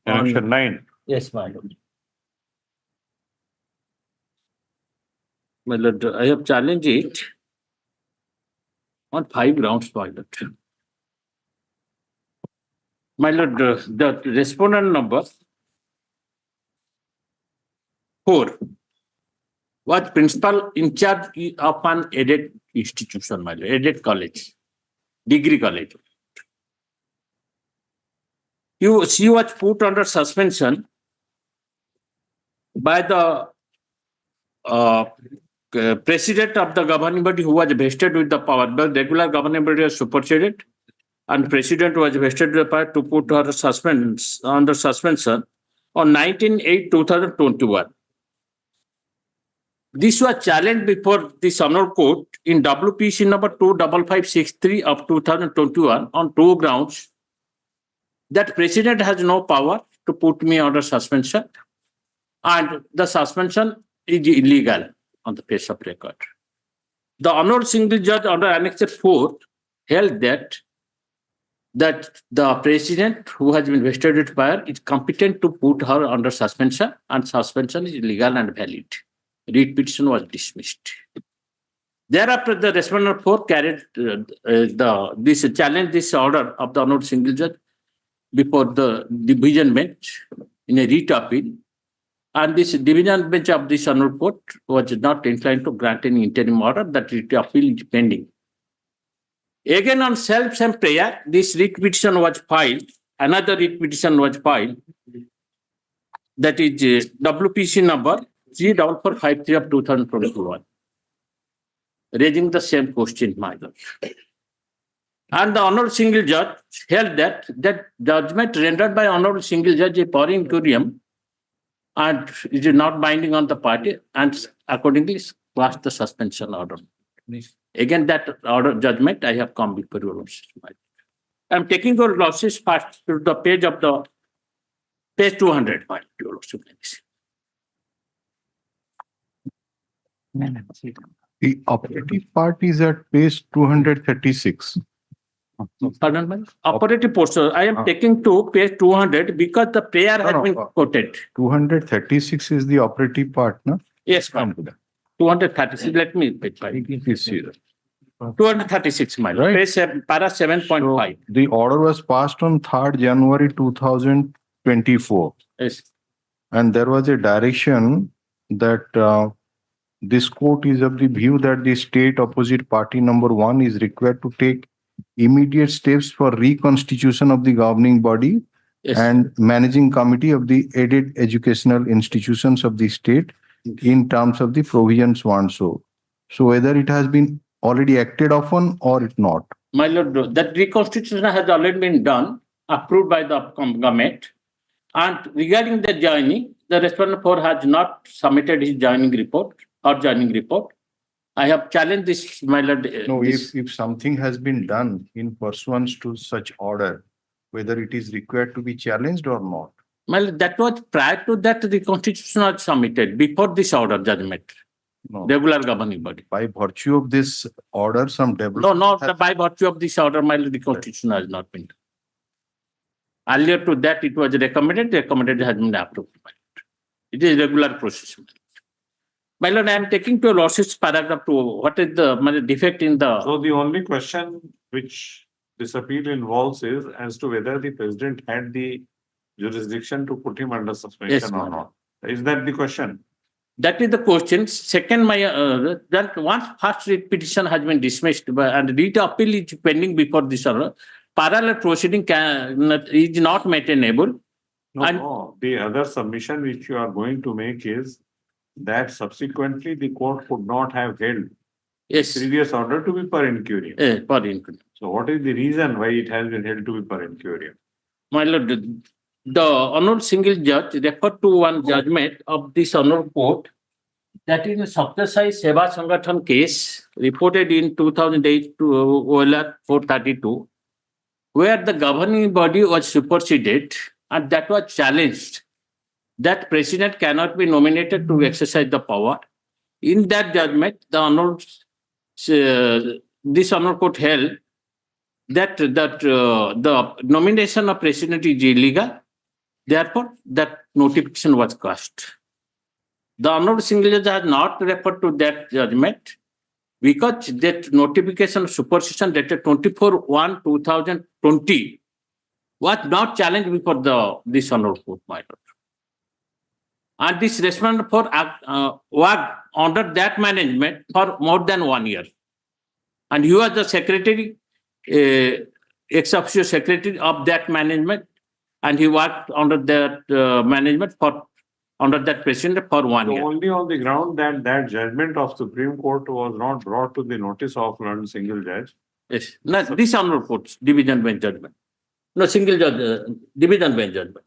Annexure On- 9. Yes, my lord. My lord, I have challenged it on 5 grounds, my lord. My lord, the respondent number 4 was principal in charge of an aided institution, my lord, aided college, degree college. She was put under suspension by the president of the governing body who was vested with the power. The regular governing body was superseded and president was vested with the power to put her under suspension on 19/8/2021. This was challenged before this honor court in WPC number 25563 of 2021 on 2 grounds that president has no power to put me under suspension and the suspension is illegal on the face of record. The honorable single judge under Annexure 4 held that the president who has been vested with power is competent to put her under suspension and suspension is legal and valid. Writ petition was dismissed. Thereafter, the respondent 4 carried this challenge, this order of the honorable single judge before the division bench in a writ appeal. And this division bench of this honorable court was not inclined to grant any interim order. That writ appeal is pending. Again, on same prayer, this writ petition was filed. Another writ petition was filed. That is WPC number 34453 of 2021, raising the same question, my lord. And the honorable single judge held that judgment rendered by honorable single judge a per incurium and it is not binding on the party and accordingly quashed the suspension order. Again, that order judgment I have come before your lordship. I am taking your lordship first to the page 200, my your lordship. The operative part is at page 236. Pardon me? Operative portion. I am taking to page 200 because the prayer has been quoted. 236 is the operative part, no? Yes, ma'am. 236. Let me page 5. 236, my lord. Right. Page para 7.5. The order was passed on 3rd January 2024. Yes. And there was a direction that this court is of the view that the state opposite party number 1 is required to take immediate steps for reconstitution of the governing body Yes. and managing committee of the aided educational institutions of the state in terms of the provisions one so. So whether it has been already acted upon or it not. My lord, that reconstitution has already been done, approved by the government. And regarding the joining, the respondent 4 has not submitted his joining report or joining report. I have challenged this, my lord. No, if something has been done in pursuance to such order, whether it is required to be challenged or not. My lord, that was prior to that the constitution was submitted before this order judgment. No. Regular governing body. By virtue of this order, some development. No, not by virtue of this order, my lord, the constitution has not been done. Earlier to that, it was recommended has been approved. My lord. It is regular process. My lord, I am taking to lordship's paragraph 2. What is the defect in the... So the only question which this appeal involves is as to whether the president had the jurisdiction to put him under suspension Yes, or ma'am. not. Is that the question? That is the question. Second, that once first writ petition has been dismissed and writ appeal is pending before this order, parallel proceeding is not maintainable. No, the other submission which you are going to make is that subsequently the court could not have held Yes. previous order to be per incurium. Per incurium. So what is the reason why it has been held to be per incurium? My lord, the honorable single judge referred to one judgment of this honorable court that is a Saptasai Seva Sangathan case reported in 2008 to OLR 432, where the governing body was superseded and that was challenged. That president cannot be nominated to exercise the power. In that judgment, this honorable court held that the nomination of president is illegal. Therefore, that notification was cast. The honorable single judge has not referred to that judgment because that notification of supersession dated 24/1/2020 was not challenged before this honorable court, my lord. And this respondent for was under that management for more than 1 year. And he was the secretary, ex officio secretary of that management, and he worked under that management under that president for 1 year. Only on the ground that that judgment of Supreme Court was not brought to the notice of learned single judge. Yes, no, this honorable court's division bench judgment. No, single judge, division bench judgment.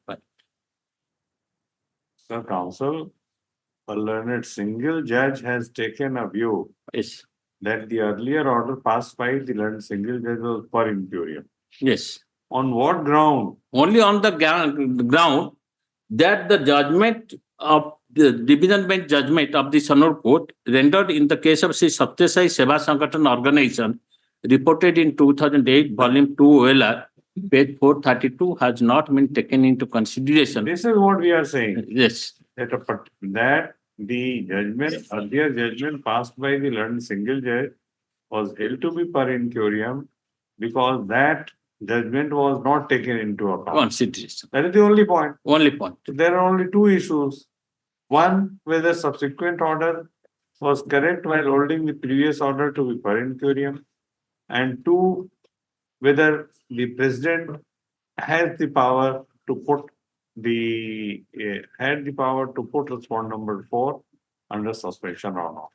Sir, counsel, a learned single judge has taken a view Yes. that the earlier order passed by the learned single judge was per incurium. Yes. On what ground? Only on the ground that the judgment of the division bench judgment of the honorable court rendered in the case of Sri Satyasai Seva Sangathan organization reported in 2008 volume 2 OLR page 432 has not been taken into consideration. This is what we are saying. Yes. That the judgment, earlier judgment passed by the learned single judge was held to be per incurium because that judgment was not taken into account. Consideration. That is the only point. Only point. So there are only two issues. One, whether subsequent order was correct while holding the previous order to be per incurium. And two, whether the president has the power to put respondent number 4 under suspension or not.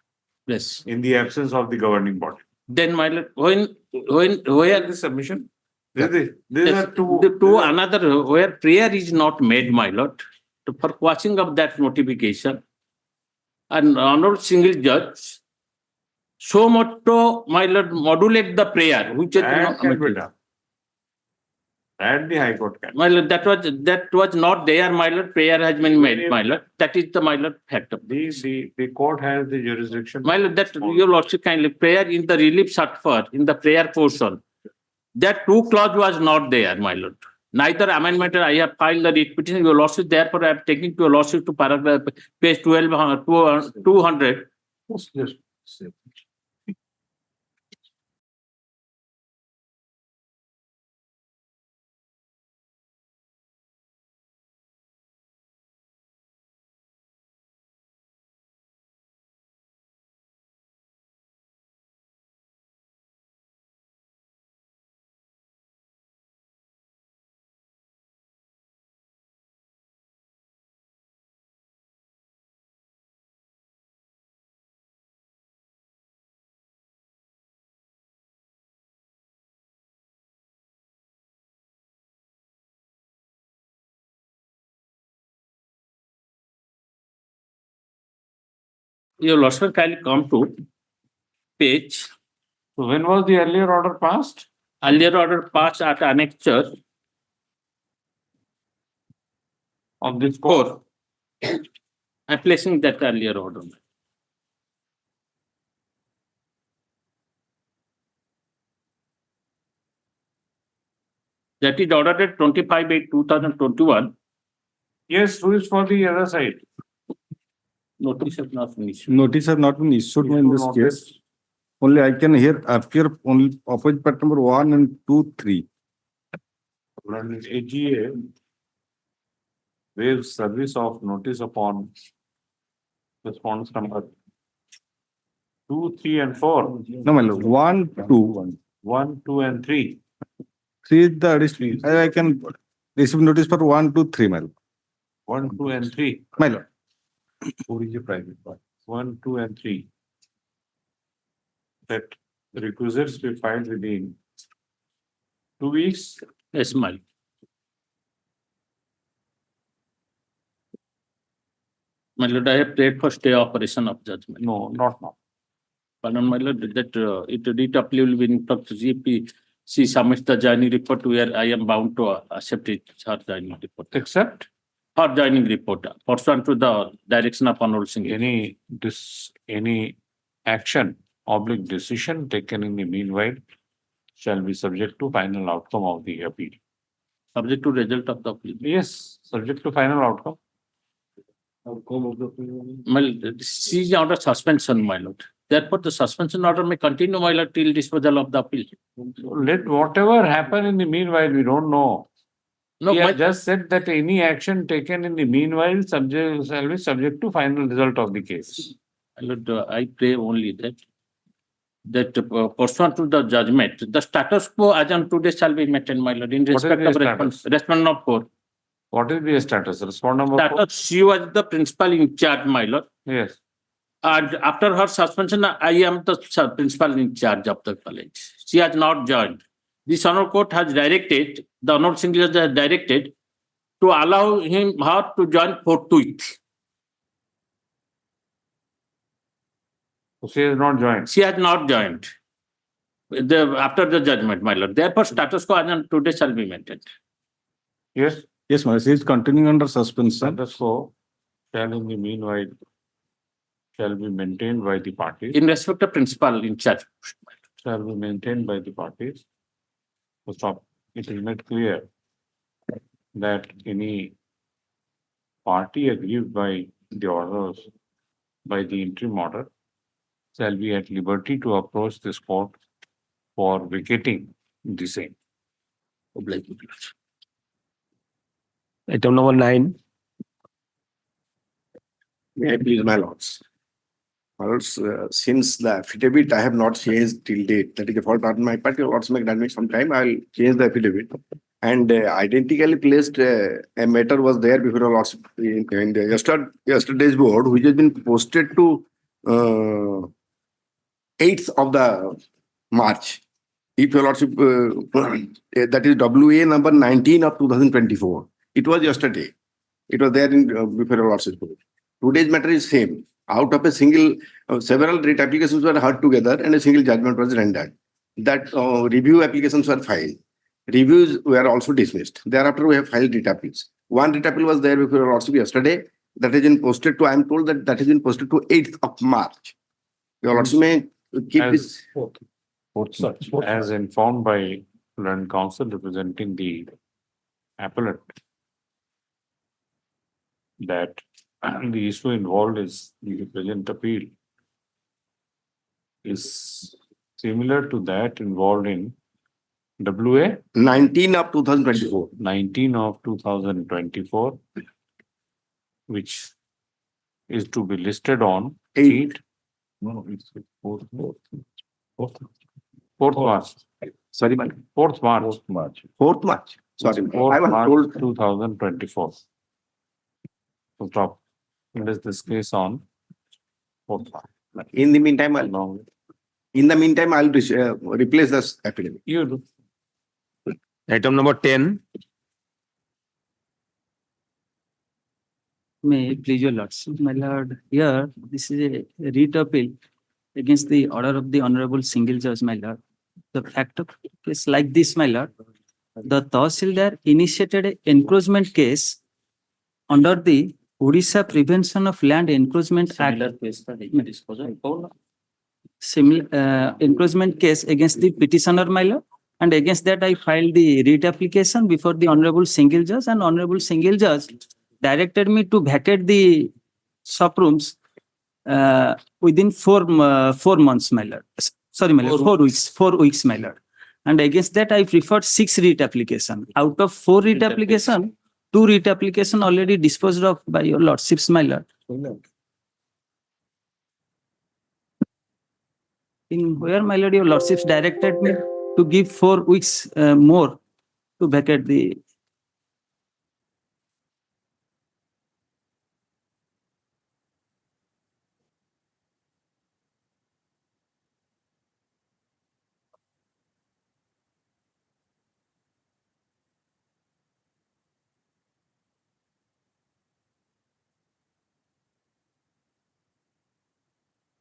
Yes. In the absence of the governing body. Then, my lord, where the submission? These yes, are two. Another where prayer is not made, my lord, for quashing of that notification. And honorable single judge so much to, my lord, modulate the prayer, which is That can be done. That the High Court can. My lord, that was not there, my lord. Prayer has been made, my lord. That is the, my lord, fact of the court has the jurisdiction. my lord, that your lordship kindly prayer in the relief shutfur, in the prayer portion, that 2 clause was not there, my lord. Neither amendment, I have filed the writ petition, your lordship, therefore I am taking to your lordship to paragraph page 200. Yes. Your lordship kindly come to page. So when was the earlier order passed? Earlier order passed at annexure of this court. I'm placing that earlier order. That is ordered at 25/8/2021. Yes, who is for the other side? Notice has not been issued. Notice has not been issued in this case. Only I can hear appear only opposite part number 1 and 2, 3. AGA waives service of notice upon response number 2, 3, and 4. No, my lord, 1, 2. 1, 2, and 3. 3 is the additional. I can receive notice for 1, 2, 3, my lord. 1, 2, and 3. My lord. 4 is a private part. 1, 2, and 3. That requisites be filed within 2 weeks? Yes, my lord. My lord, I have prayed for stay operation of judgment. No, not now. Pardon, my lord, that it read appeal will be in fact GP. She submits the joining report where I am bound to accept it, her joining report. Except Her joining report pursuant to the direction of Honorable Singh. any action oblique decision taken in the meanwhile shall be subject to final outcome of the appeal. Subject to result of the appeal. Yes, subject to final outcome. My lord, she is under suspension, my lord. Therefore, the suspension order may continue, my lord, till disposal of the appeal. So let whatever happen in the meanwhile, we don't know. No, He my, has just said that any action taken in the meanwhile shall be subject to final result of the case. my lord, I pray only that pursuant to the judgment, the status quo as on today shall be maintained, my lord, in What is respect the of status? respondent of court. What is the status? Respond number 4? Status, she was the principal in charge, my lord. Yes. And after her suspension, I am the principal in charge of the college. She has not joined. This honor court has directed, the honor single judge has directed to allow her to join forthwith. So she has not joined. She has not joined. After the judgment, my lord. Therefore, status quo as on today shall be maintained. Yes. Yes, my lord, she is continuing under suspension. Status quo shall in the meanwhile shall be maintained by the parties. In respect of principal in charge. Shall be maintained by the parties. So stop. It is made clear that any party aggrieved by the orders, by the interim order, shall be at liberty to approach this court for vacating the same. Item number 9. May I please, my lords? My lords, since the affidavit I have not changed till date, that is a fault on my part, your lords may grant me some time, I will change the affidavit. And identically placed a matter was there before your lords in the yesterday's board, which has been posted to 8th of the March. If your lordship, that is WA number 19 of 2024. It was yesterday. It was there in before your lordship board. Today's matter is same. Out of a single, several writ applications were heard together and a single judgment was rendered. That review applications were filed. Reviews were also dismissed. Thereafter, we have filed writ appeals. One writ appeal was there before your lordship yesterday. That has been posted to, I am told that has been posted to 8th of March. Your lordship may keep this. As informed by learned counsel representing the appellate, that the issue involved is the present appeal is similar to that involved in WA 19 of 2024. 19 of 2024, which is to be listed on 8. No, it's 4th March. Sorry, man. 4th March. 4th March. Sorry, 4th I was March told 2024. So stop. List this case on 4th March. in the meantime, I'll replace this affidavit. You do. Item number 10. May I please your lordship, my lord, here, this is a writ appeal against the order of the Honorable Single Judge, my lord. The fact of case like this, my lord, the Tahsildar initiated an encroachment case under the Odisha Prevention of Land Encroachment Act. Similar encroachment case against the petitioner, my lord. And against that, I filed the writ application before the Honorable Single Judge, and Honorable Single Judge directed me to vacate the shop rooms within 4 months, my lord. Sorry, my lord, 4 weeks, my lord. And against that, I preferred 6 writ application. Out of 4 writ application, 2 writ application already disposed of by your lordships, my lord. In where, my lord, your lordships directed me to give 4 weeks more to vacate the.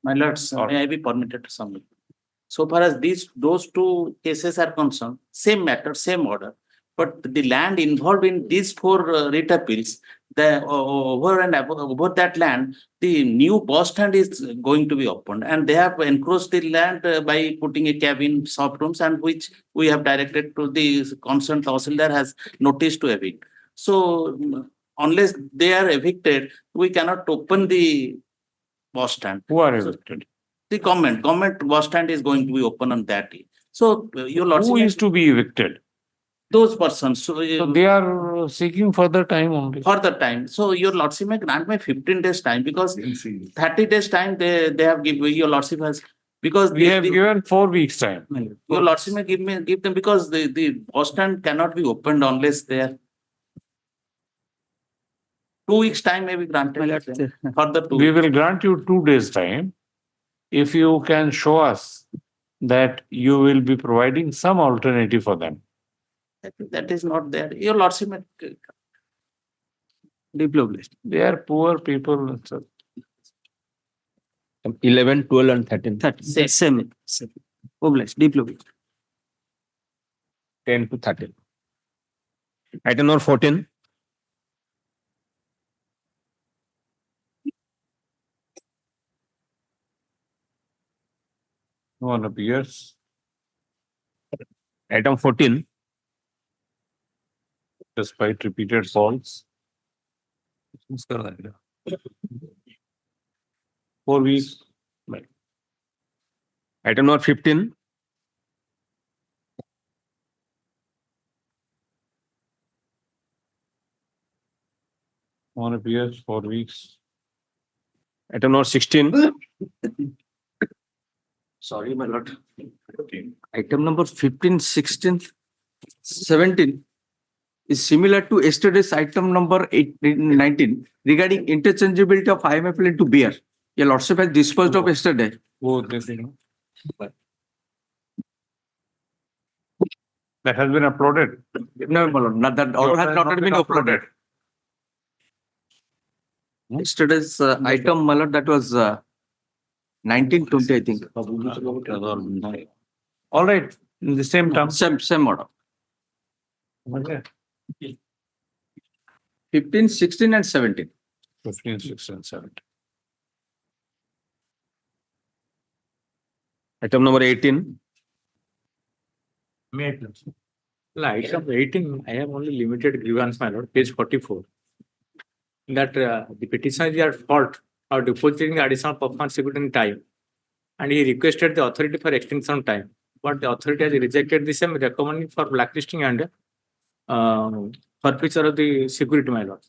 My lords, may I be permitted to submit? So far as those two cases are concerned, same matter, same order, but the land involved in these four writ appeals, over that land, the new bus stand is going to be opened, and they have encroached the land by putting a cabin, soft rooms, and which we have directed to the concerned Tahsildar has notice to evict. So unless they are evicted, we cannot open the bus stand. Who are evicted? The government bus stand is going to be open on that day. So your lordship. Who is to be evicted? Those persons. So they are seeking further time only. Further time. So your lordship may grant me 15 days time because 30 days time they have given, your lordship has, because we have given 4 weeks time. Your lordship may give them because the bus stand cannot be opened unless they are 2 weeks time may be granted. Further 2 We weeks. will grant you 2 days time if you can show us that you will be providing some alternative for them. That is not there. Your lordship may Deeply. They are poor people. 11, 12 and 13. Same. Obliged, deeply. 10 to 13. Item number 14. No one appears. Item 14. Despite repeated faults. 4 weeks. Item number 15. No one appears. 4 weeks. Item number 16. Sorry, my lord. Item number 15, 16, 17 is similar to yesterday's item number 19 regarding interchangeability of IMFL into beer. Your lordship has disposed of yesterday. Oh, this thing. That has been uploaded. No, my lord, not that order has not been uploaded. Yesterday's item, my lord, that was 1920, I think. All right, in the same term. Same order. Okay. 15, 16 and 17. 15, 16, 17. Item number 18. Item 18, I have only limited grievance, my lord, page 44. That the petitioner is at fault of depositing the additional performance in time, and he requested the authority for extension of time, but the authority has rejected the same, recommending for blacklisting and forfeiture of the security, my lord.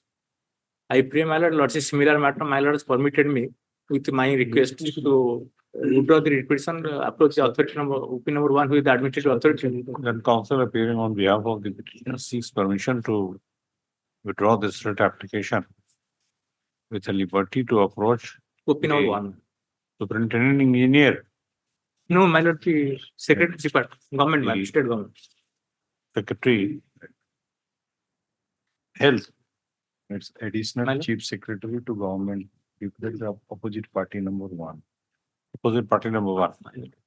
I pray, my lord, lordship, similar matter, my lord has permitted me with my request to withdraw the petition, approach the authority OP number 1 with the administrative authority. Then counsel appearing on behalf of the petitioner seeks permission to withdraw this writ application with a liberty to approach OP number 1. Superintendent engineer. No, my lord, the secretary department, government, my state government. Secretary. Health. It's additional chief secretary to government. You put the opposite party number 1. Opposite party number 1.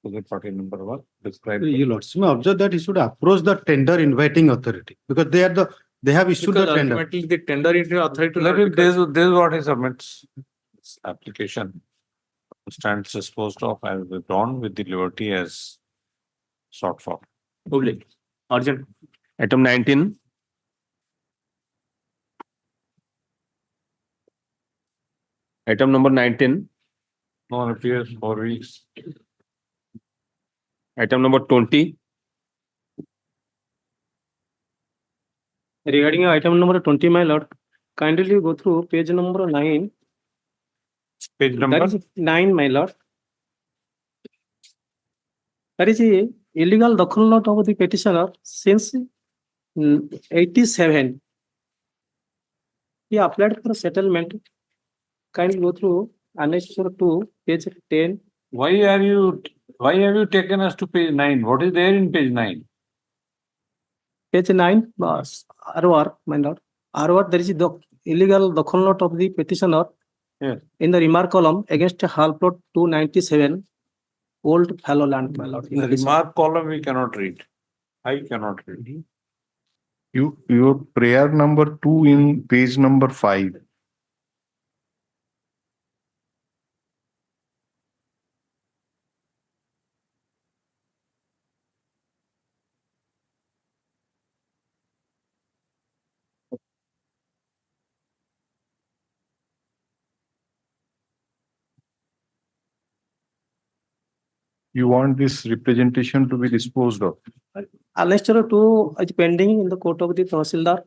Opposite party number 1. Describe. You lords may observe that he should approach the tender inviting authority because they have issued Because the tender. ultimately the tender authority. This is what he submits. This application stands disposed of as withdrawn with the liberty as sought for. Public. Urgent. Item 19. Item number 19. No one appears. 4 weeks. Item number 20. Regarding item number 20, my lord, kindly go through page number 9. Page number? That is 9, my lord. That is a illegal dakhal lot of the petitioner since 87. He applied for settlement. Kindly go through Annex 2, page 10. Why have you taken us to page 9? What is there in page 9? Page 9, ROR, my lord. ROR, there is the illegal dakhal lot of the petitioner Yes. In the remark column against Hall plot 297, old fallow land, my lord. The remark column we cannot read. I cannot read. Your prayer number 2 in page number 5. You want this representation to be disposed of. Annexure 2 is pending in the court of the Tahsildar.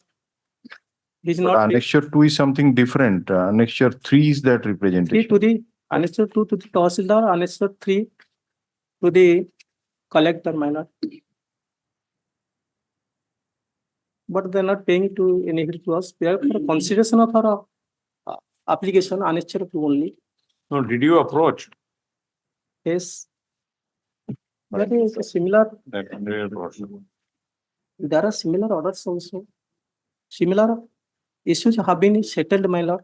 Is But not annexure 2 is something different. Annexure 3 is that 3 representation. to the annexure 2 to the Tahsildar, annexure 3 to the collector, my lord. But they're not paying to any to us. They are for consideration of our application, annexure 2 only. No, did you approach? Yes. There is a similar, That under approach. there are similar orders also. Similar issues have been settled, my lord.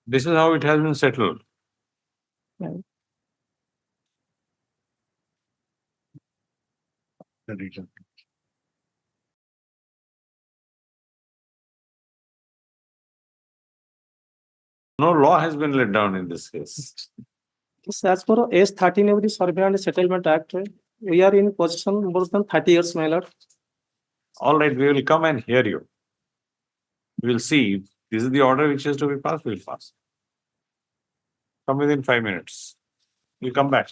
This is how it has been settled. The region. No law has been laid down in this case. Yes, as per S13 of the Survey and Settlement Act, we are in possession more than 30 years, my lord. All right, we will come and hear you. We will see. If this is the order which is to be passed, we will pass. Come within 5 minutes. We'll come back.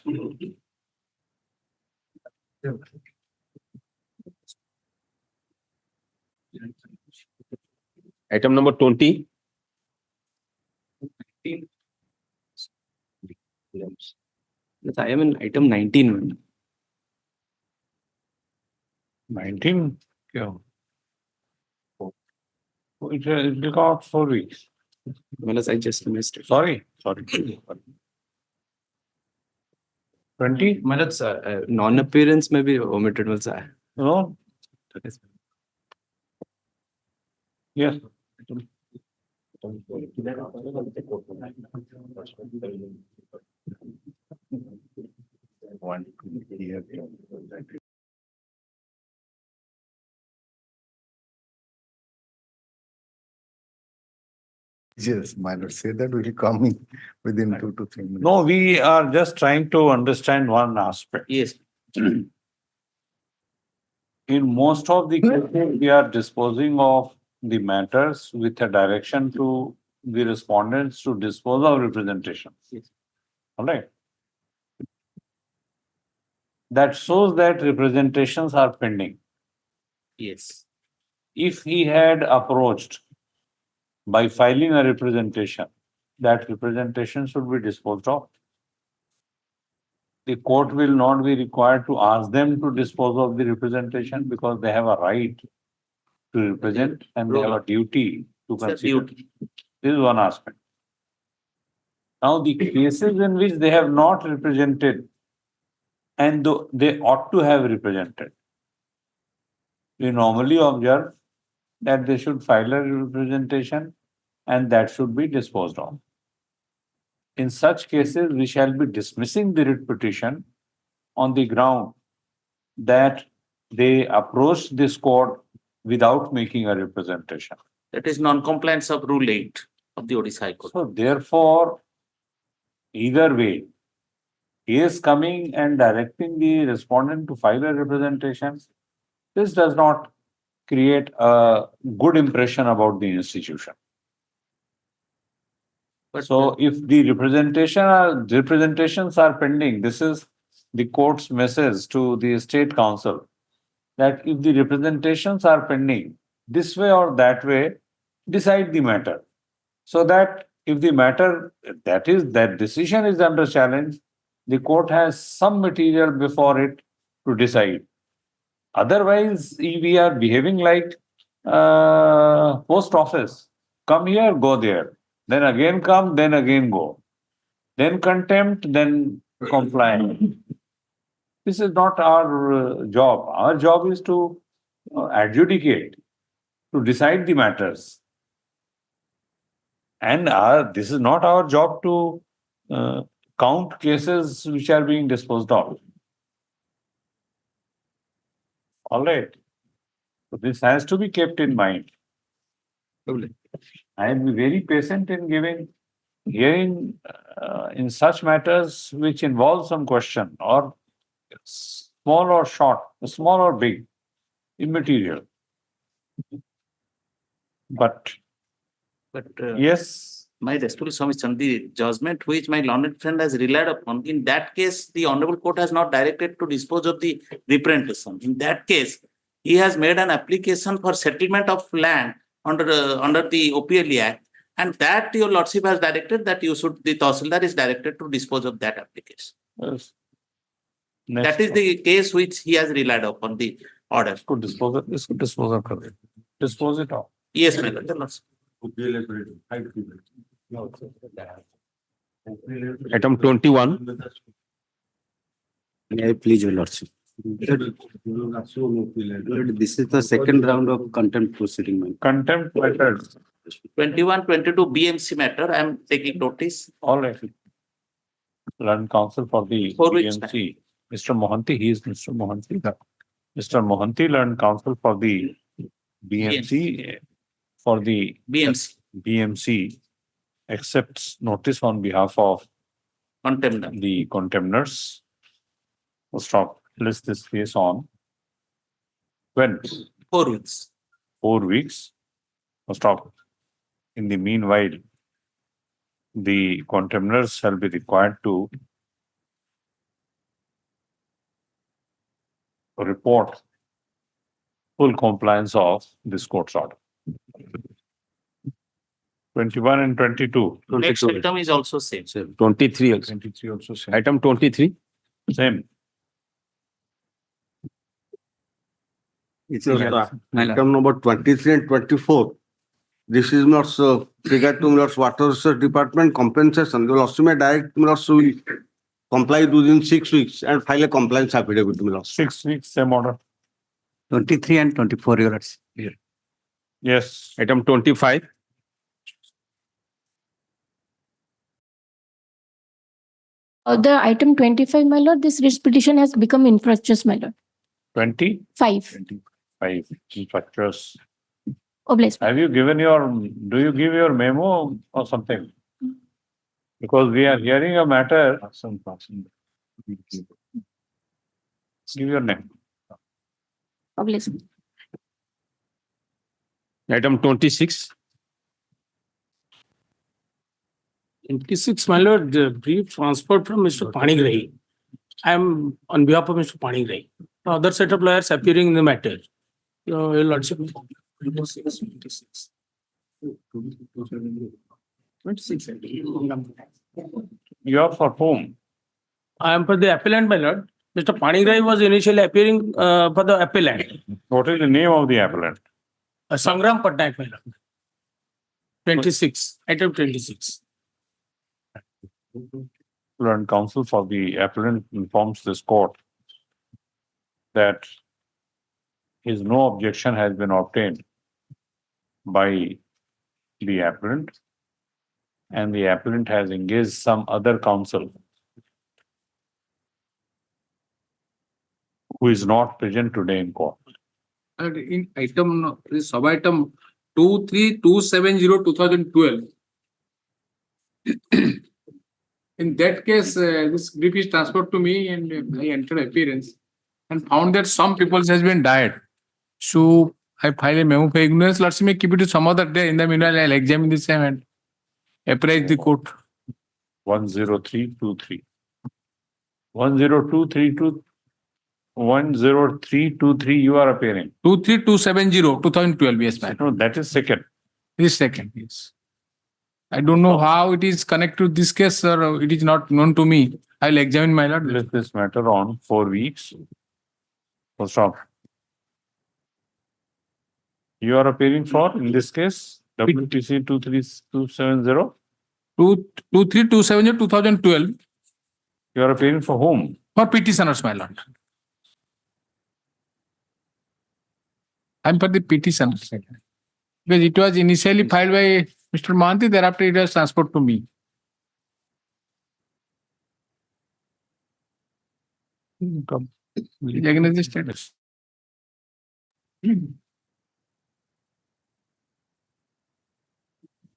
Item number 20. Yes, I am in item 19. 19? Yeah. It will go out 4 weeks. Well, as I just missed it. Sorry. 20? Manats, non-appearance may be omitted. No. Yes. Yes, minor say that will come in within 2 to 3 minutes. No, we are just trying to understand one aspect. Yes. In most of the cases, we are disposing of the matters with a direction to the respondents to dispose of representations. Yes. All right. That shows that representations are pending. Yes. If he had approached by filing a representation, that representation should be disposed of. The court will not be required to ask them to dispose of the representation because they have a right to represent and they have a duty to consider. This is one aspect. Now, the cases in which they have not represented and they ought to have represented, we normally observe that they should file a representation and that should be disposed of. In such cases, we shall be dismissing the writ petition on the ground that they approached this court without making a representation. That is non-compliance of Rule 8 of the Odisha High Court. So therefore, either way, he is coming and directing the respondent to file a representation. This does not create a good impression about the institution. So if the representations are pending, this is the court's message to the state council, that if the representations are pending, this way or that way, decide the matter. So that if the matter, that decision is under challenge, the court has some material before it to decide. Otherwise, we are behaving like post office. Come here, go there. Then again come, then again go. Then contempt, then comply. This is not our job. Our job is to adjudicate, to decide the matters. And this is not our job to count cases which are being disposed of. All right. So this has to be kept in mind. I will be very patient in hearing in such matters which involve some question, or small or short, small or big, immaterial. But yes. My respectful submission, the judgment which my learned friend has relied upon, in that case, the Honorable Court has not directed to dispose of the representation. In that case, he has made an application for settlement of land under the OPLE Act, and that your Lordship has directed that the Tahsildar is directed to dispose of that application. Yes. That is the case which he has relied upon, the order. Dispose it off. Yes, my Lord. Item 21. May I please, your lordship? Lord, this is the second round of contempt proceeding. Contempt matters. 21, 22 BMC matter, I am taking notice. All right. Learned counsel for the BMC. Mr. Mohanty, he is Mr. Mohanty. Mr. Mohanty, learned counsel for the BMC. For the BMC accepts notice on behalf of the contemners. Stop. List this case on when? 4 weeks. 4 weeks. Stop. In the meanwhile, the contemners shall be required to report full compliance of this court's order. 21 and 22. Next item is also same. 23 also. 23 also same. Item 23. Same. It's item number 23 and 24. This is not figure to Water Resource Department compensation. The lawsuit may direct will comply within 6 weeks and file a compliance affidavit to me. 6 weeks, same order. 23 and 24 years. Yes. Item 25. The item 25, my lord, this writ petition has become infructuous, my lord. 25. Infructuous. Oh, bless me. Have you given do you give your memo or something? Because we are hearing a matter. Give your name. Oh, bless me. Item 26. 26, my lord, brief transferred from Mr. Panigrahi. I am on behalf of Mr. Panigrahi. The other set of lawyers appearing in the matter. Your lordship. 26. You are for whom? I am for the appellant, my lord. Mr. Panigrahi was initially appearing for the appellant. What is the name of the appellant? Sangram Patnaik, my lord. 26. Item 26. Learned counsel for the appellant informs this court that no objection has been obtained by the appellant, and the appellant has engaged some other counsel who is not present today in court. In item, sub item 23-270-2012. In that case, this brief is transferred to me and I entered appearance and found that some people has been died. So I file a memo for ignorance. Lordship may keep it to some other day. In the meanwhile, I'll examine the same and apprise the court. 10323. 10232. 10323, you are appearing. 23270, 2012, yes, ma'am. No, that is second. This second, yes. I don't know how it is connected to this case, sir. It is not known to me. I'll examine my lord. Let this matter on 4 weeks. Full stop. You are appearing for, in this case, WTC 23270. 23270, 2012. You are appearing for whom? For petitioners, my lord. I'm for the petitioners. Because it was initially filed by Mr. Mohanty, thereafter it was transferred to me. Come. Again, the status.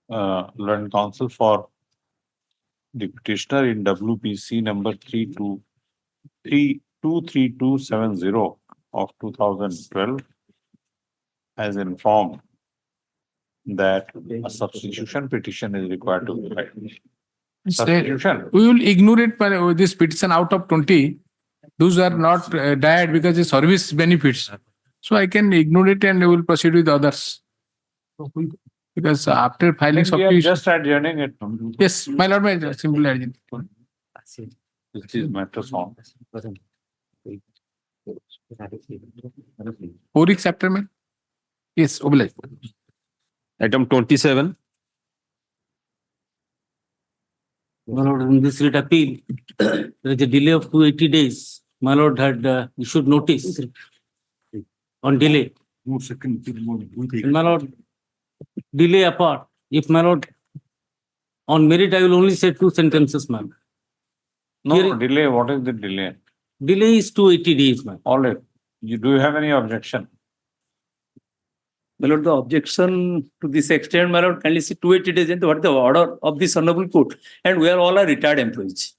Learned counsel for the petitioner in WPC number 23270 of 2012 has informed that a substitution petition is required to be filed. Substitution. We will ignore it by this petition out of 20. Those are not died because the service benefits. So I can ignore it and we will proceed with others. Because after filing We are just adjourning it. Yes, my lord, my simple adjourn. This is matters on. 4 weeks after me. Yes, oblige. Item 27. My lord, in this writ appeal, there is a delay of 280 days. My lord had issued notice on delay. And my lord, delay apart, if my lord, on merit, I will only say 2 sentences, ma'am. No, delay. What is the delay? Delay is 280 days, ma'am. All right. Do you have any objection? My lord, the objection to this extent, my lord, kindly see 280 days into what the order of this honorable court, and we are all are retired employees.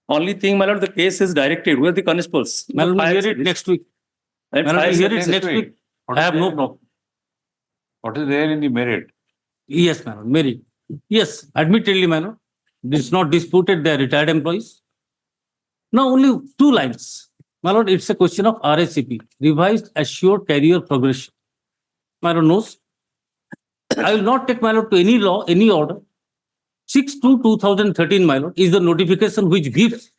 Only thing, my lord, the case is directed. Where are the constables? My lord, hear it next week. My lord, hear it next week. I have no problem. What is there in the merit? Yes, my lord, merit. Yes, admittedly, my lord. This is not disputed, they are retired employees. Now, only 2 lines. My lord, it's a question of RACP, revised assured career progression. My lord knows. I will not take, my lord, to any law, any order. 6/2/2013, my lord, is the notification which gives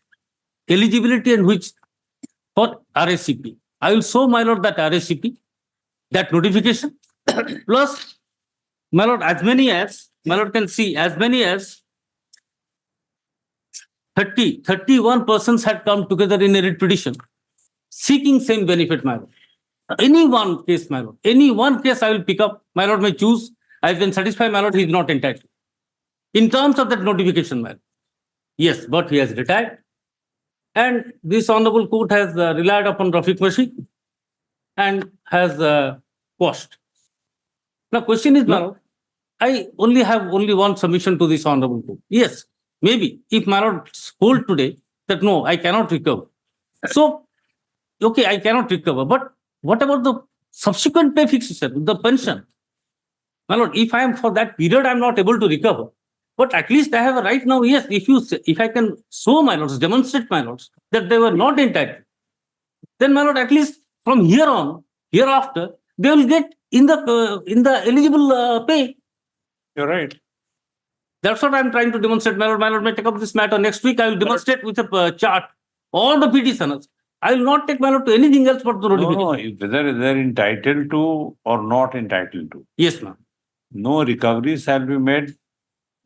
eligibility and which for RACP. I will show, my lord, that RACP, that notification, plus, my lord, as many as, my lord can see, as many as 31 persons had come together in a writ petition, seeking same benefit, my lord. Any one case, my lord, any one case I will pick up, my lord may choose. I have been satisfied, my lord, he is not entitled. In terms of that notification, my lord. Yes, but he has retired. And this honorable court has relied upon Rafiq Mashik and has quashed. Now, question is, my lord, I only have one submission to this honorable court. Yes, maybe if my lord hold today that no, I cannot recover. So, okay, I cannot recover. But what about the subsequent pay fixation, the pension? My lord, if I am for that period, I am not able to recover. But at least I have a right now, yes, if I can show my lords, demonstrate my lords, that they were not entitled, then my lord, at least from here on, hereafter, they will get in the eligible pay. You're right. That's what I'm trying to demonstrate, my lord. My lord may take up this matter next week. I will demonstrate with a chart all the petitioners. I will not take, my lord, to anything else but the notification. No, whether they're entitled to or not entitled to. Yes, ma'am. No recovery shall be made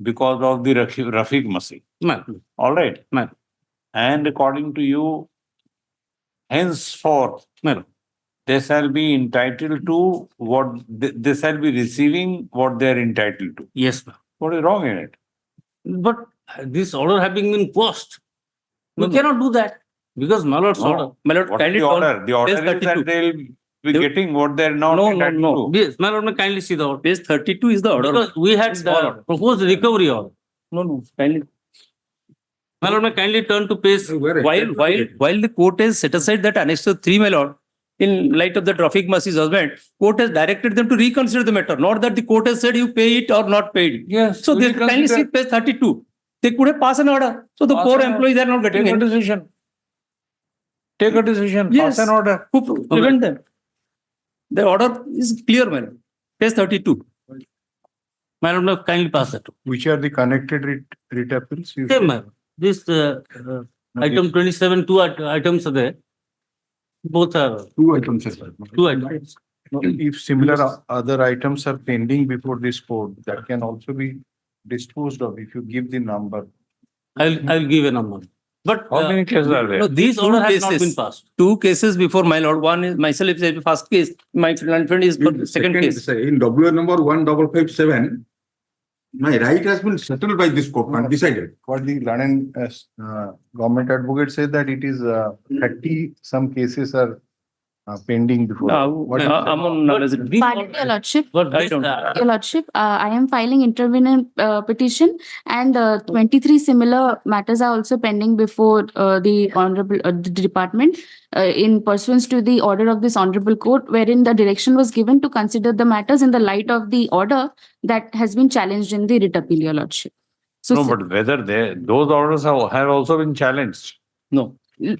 because of the Rafiq Masi. Ma'am. All right. Ma'am. And according to you, henceforth, ma'am, they shall be entitled to what they shall be receiving what they are entitled to. Yes, ma'am. What is wrong in it? But this order having been quashed, we cannot do that because my lord's order. My lord, What is kindly the order? The order page is that 32. they'll be getting what they're not entitled to. Yes, my lord may kindly see the order. Page 32 is the order. Because we had proposed recovery order. No, kindly. My lord may kindly turn to page. While the court has set aside that Annexure 3, my lord, in light of the traffic mercy judgment, court has directed them to reconsider the matter, not that the court has said you pay it or not pay it. Yes. So they kindly see page 32. They could have passed an order. So the poor employees are not getting Take a any. decision. Take a decision, Yes. pass an order. Who prevent them? The order is clear, madam. Page 32. Madam, kindly pass that. Which are the connected writ appeals? You Same, said? ma'am. This item 27, two items are there. Both are. Two items. Two items. If similar other items are pending before this court, that can also be disposed of if you give the number. I'll give a number. But How many cases are there? no, these Two order has not cases. been passed. Two cases before my lord. One is myself is the first case. My friend is for the second case. In WA number 1557, my right has been settled by this court and decided. What the London government advocate said that it is 30 some cases are pending before. What is that? I'm on knowledge. Pardon, Your Lordship. But I this, don't. Your Lordship, I am filing intervenant petition and 23 similar matters are also pending before the Honorable the Department in pursuance to the order of this Honorable Court, wherein the direction was given to consider the matters in the light of the order that has been challenged in the writ appeal, Your Lordship. So, No, but whether those orders have also been challenged. No.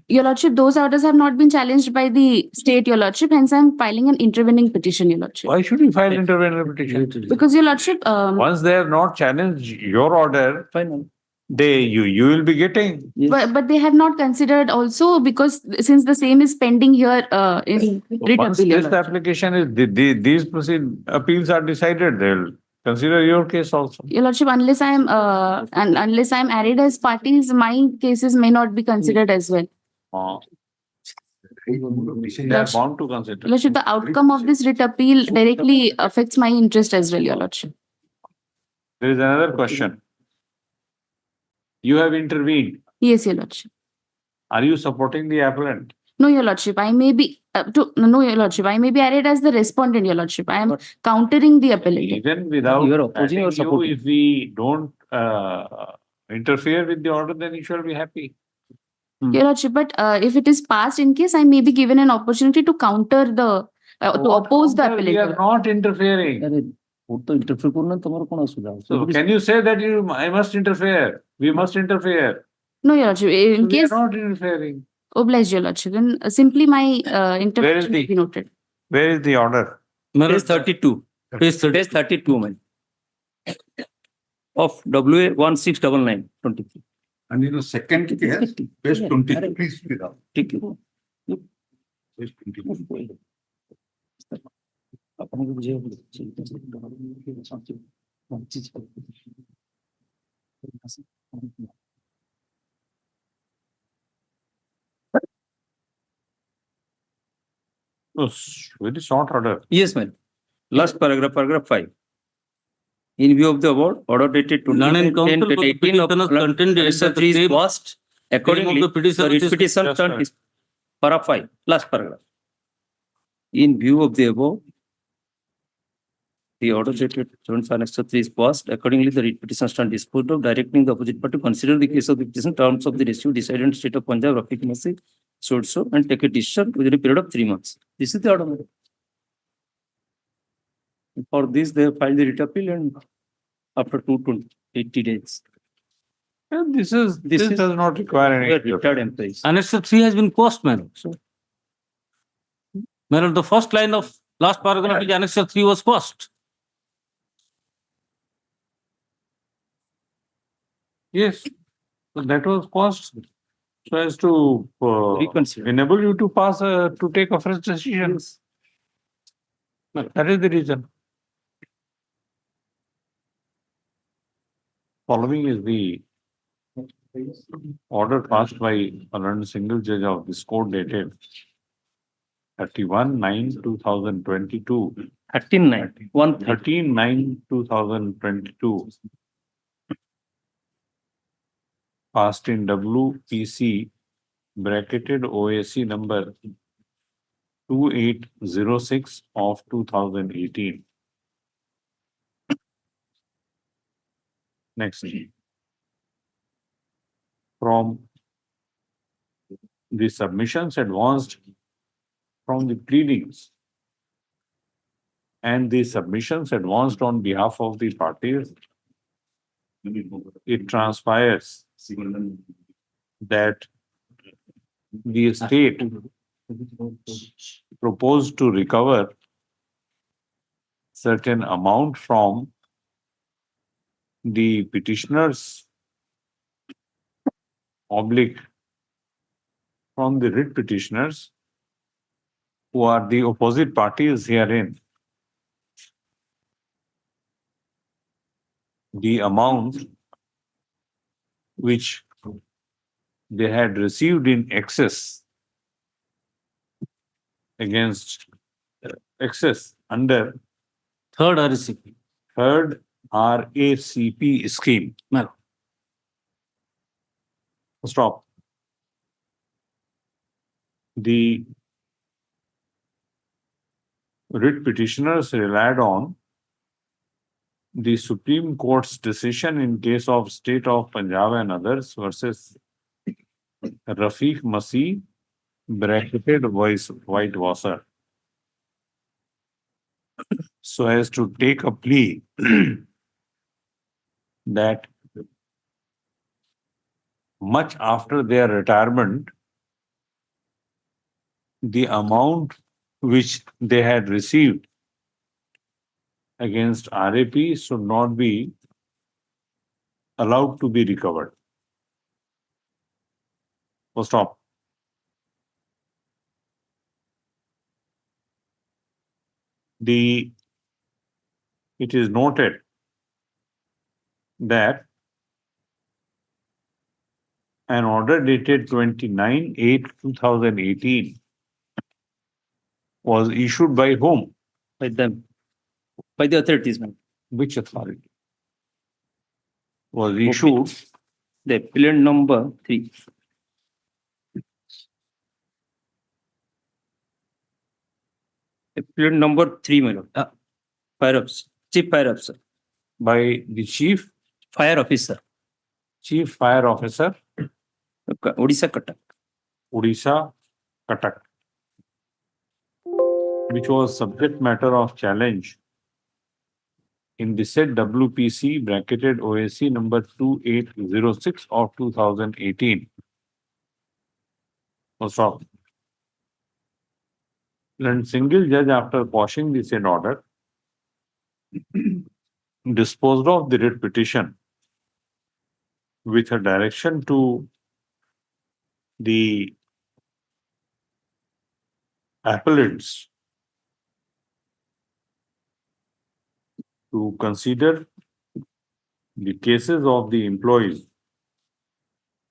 Your Lordship, those orders have not been challenged by the state, Your Lordship, hence I'm filing an intervening petition, Your Lordship. Why should we file intervention petition? Because, Your Lordship, Once they have not challenged your order, you will be getting. but they have not considered also because since the same is pending here in writ Once appeal, Your this Lordship. application is, these appeals are decided, they'll consider your case also. Your Lordship, unless I am added as parties, my cases may not be considered as well. They are bound to consider. Your Lordship, the outcome of this writ appeal directly affects my interest as well, Your Lordship. There is another question. You have intervened. Yes, Your Lordship. Are you supporting the appellant? No, Your Lordship, I may be no, Your Lordship, I may be added as the respondent, Your Lordship. I am countering the appellant. Even without You are opposing or adding you, supporting? if we don't interfere with the order, then you shall be happy. Your Lordship, but if it is passed in case, I may be given an opportunity to counter the to oppose the appellate. We are not interfering. So can you say that I must interfere? We must interfere. No, Your Lordship, in We are case not interfering. obliged, Your Lordship, then simply my intervention will be noted. Where is the order? Page 32. Page 32, man. Of WA 1699/23. And in the second case, page 20, please read out. Take it. Page 20. Very short order. Yes, ma'am. Last paragraph, paragraph 5. In view of the award, order dated to London Council for the 18 of petitioner's content is that the is same- passed. Accordingly, the petition the is- petition Just stand right. is para 5, last paragraph. In view of the above, the order dated 7/5/3 is passed. Accordingly, the writ petition stand disposed of, directing the opposite party to consider the case of the petition, terms of the ratio decided in state of Punjab, Rafiq Mercy, so and take a decision within a period of 3 months. This is the order, madam. For this, they have filed the writ appeal and after 280 days. And this does not require any. Retired employees. Annexure 3 has been passed, madam. So, madam, the first line of last paragraph is Annexure 3 was passed. Yes, so that was passed so as to Reconsider. enable you to pass to take a fresh decision. That is the reason. Following is the order passed by a single judge of this court dated 31/9/2022. 13/9. 13/9/2022. Passed in WPC bracketed OAC number 2806 of 2018. Next. From the submissions advanced from the pleadings and the submissions advanced on behalf of the parties, it transpires that the estate proposed to recover certain amount from the petitioners oblique from the writ petitioners who are the opposite parties herein. The amount which they had received in excess against excess under Third RACP. third RACP scheme. No. Stop. The writ petitioners relied on the Supreme Court's decision in case of State of Punjab and others versus Rafiq Masih bracketed Whitewasser, so as to take a plea that much after their retirement, the amount which they had received against RAP should not be allowed to be recovered. So stop. It is noted that an order dated 29/8/2018 was issued by whom? By them, by the authorities, ma'am. Which authority? Was issued The appellant number 3. Appellant number 3, my lord. Fire officer, Chief Fire Officer. By the Chief Fire Officer. Chief Fire Officer, Odisha Cuttack. Odisha, Cuttack, which was subject matter of challenge in the said WPC bracketed OAC number 2806 of 2018. What's wrong? And single judge, after quashing the said order, disposed of the writ petition with a direction to the appellants to consider the cases of the employees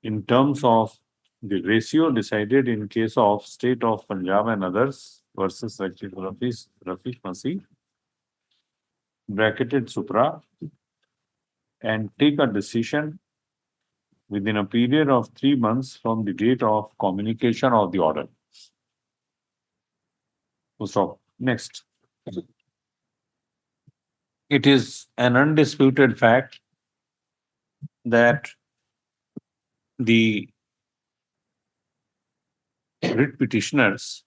in terms of the ratio decided in case of State of Punjab and others versus Rafiq Masih, bracketed Supra, and take a decision within a period of 3 months from the date of communication of the order. So, next. It is an undisputed fact that the writ petitioners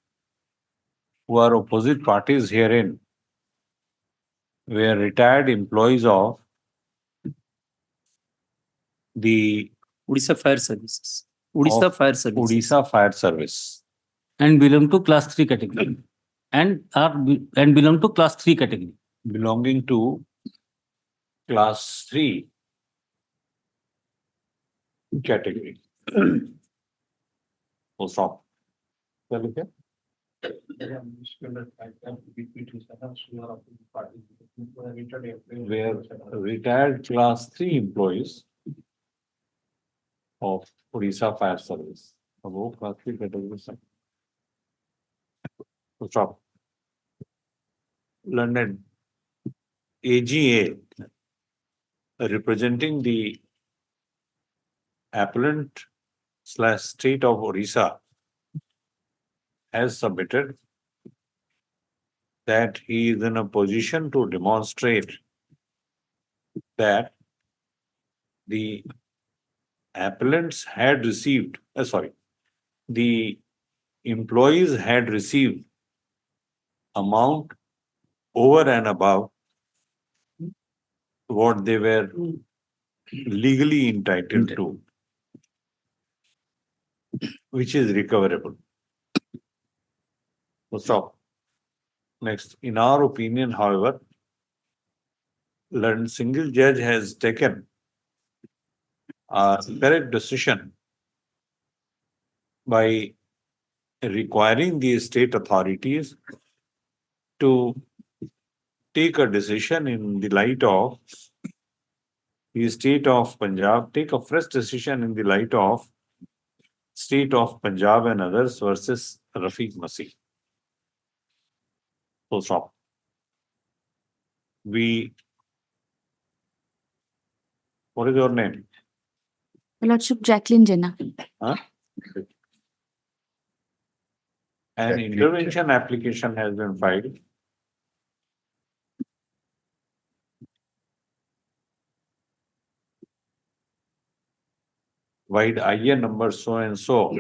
who are opposite parties herein were retired employees of the Odisha Fire Services. Odisha Fire Services. Odisha Fire Service. And belong to class 3 category. And belong to class 3 category. Belonging to class 3 category. Full stop. Were retired class 3 employees of Odisha Fire Service. Above class 3 category. Full stop. London AGA, representing the appellant / State of Orissa, has submitted that he is in a position to demonstrate that the appellants had received, the employees had received amount over and above what they were legally entitled to, which is recoverable. So stop. Next, in our opinion, however, learned single judge has taken a correct decision by requiring the state authorities to take a decision in the light of the state of Punjab, take a fresh decision in the light of state of Punjab and others versus Rafiq Masih. Full stop. What is your name? Your Lordship, Jacqueline Jenna. Huh? An intervention application has been filed. Wide IN number so and so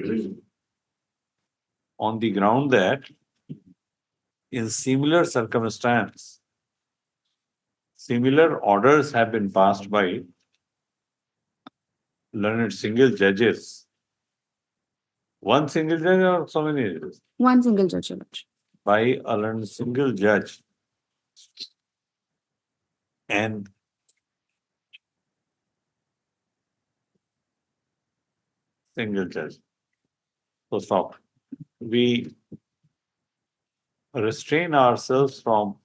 on the ground that in similar circumstance, similar orders have been passed by learned single judges. One single judge or so many judges? One single judge, Your Lordship. By a learned single judge. And single judge. So stop. We restrain ourselves from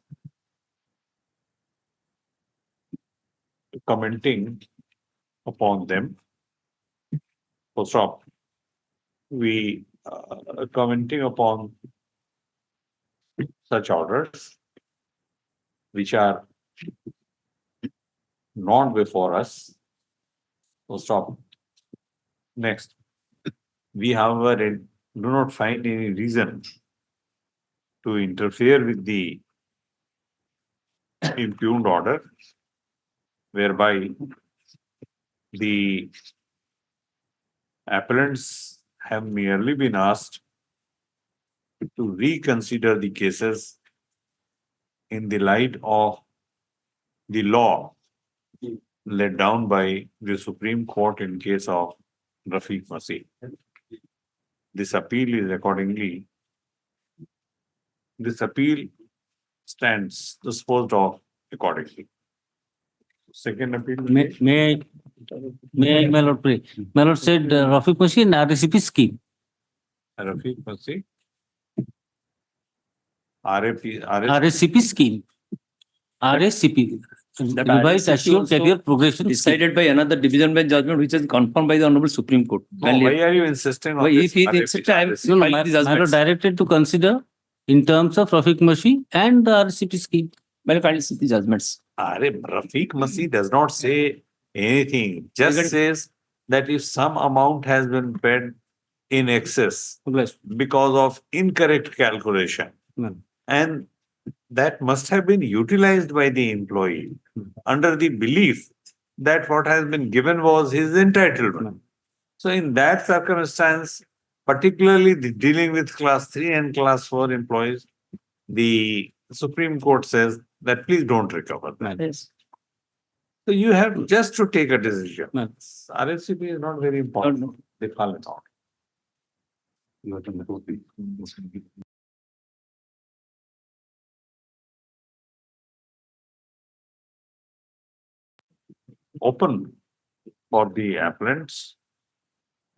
commenting upon them. So stop. We commenting upon such orders which are not before us. So stop. Next, we however do not find any reason to interfere with the impugned order, whereby the appellants have merely been asked to reconsider the cases in the light of the law laid down by the Supreme Court in case of Rafiq Masih. This appeal stands disposed of accordingly. Second appeal. May I, my lord, pray? My lord said Rafiq Masih in RCP scheme. Rafiq Masih. RSCP scheme. RSCP. Revised Assured Career Progression decided by another division bench judgment which is confirmed by the Honorable Supreme Court. Why are you insisting on Why, this? if he insisted, I will No, file my the lord judgments. directed to consider in terms of Rafiq Masih and the RCP scheme. Well, file the judgments. Rafiq Masih does not say anything. Just says that if some amount has been paid in excess because of incorrect calculation, and that must have been utilized by the employee under the belief that what has been given was his entitlement. So in that circumstance, particularly dealing with class 3 and class 4 employees, the Supreme Court says that please don't recover that. Yes. So you have just to take a decision. RSCP is not very important. They call it out. Open for the appellants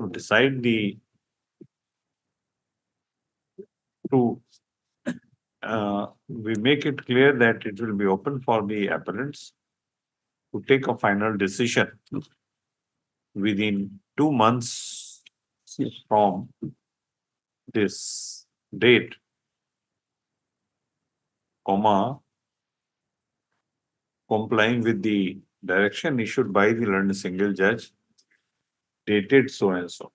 to decide we make it clear that it will be open for the appellants to take a final decision within 2 months from this date, complying with the direction issued by the learned single judge dated so and so.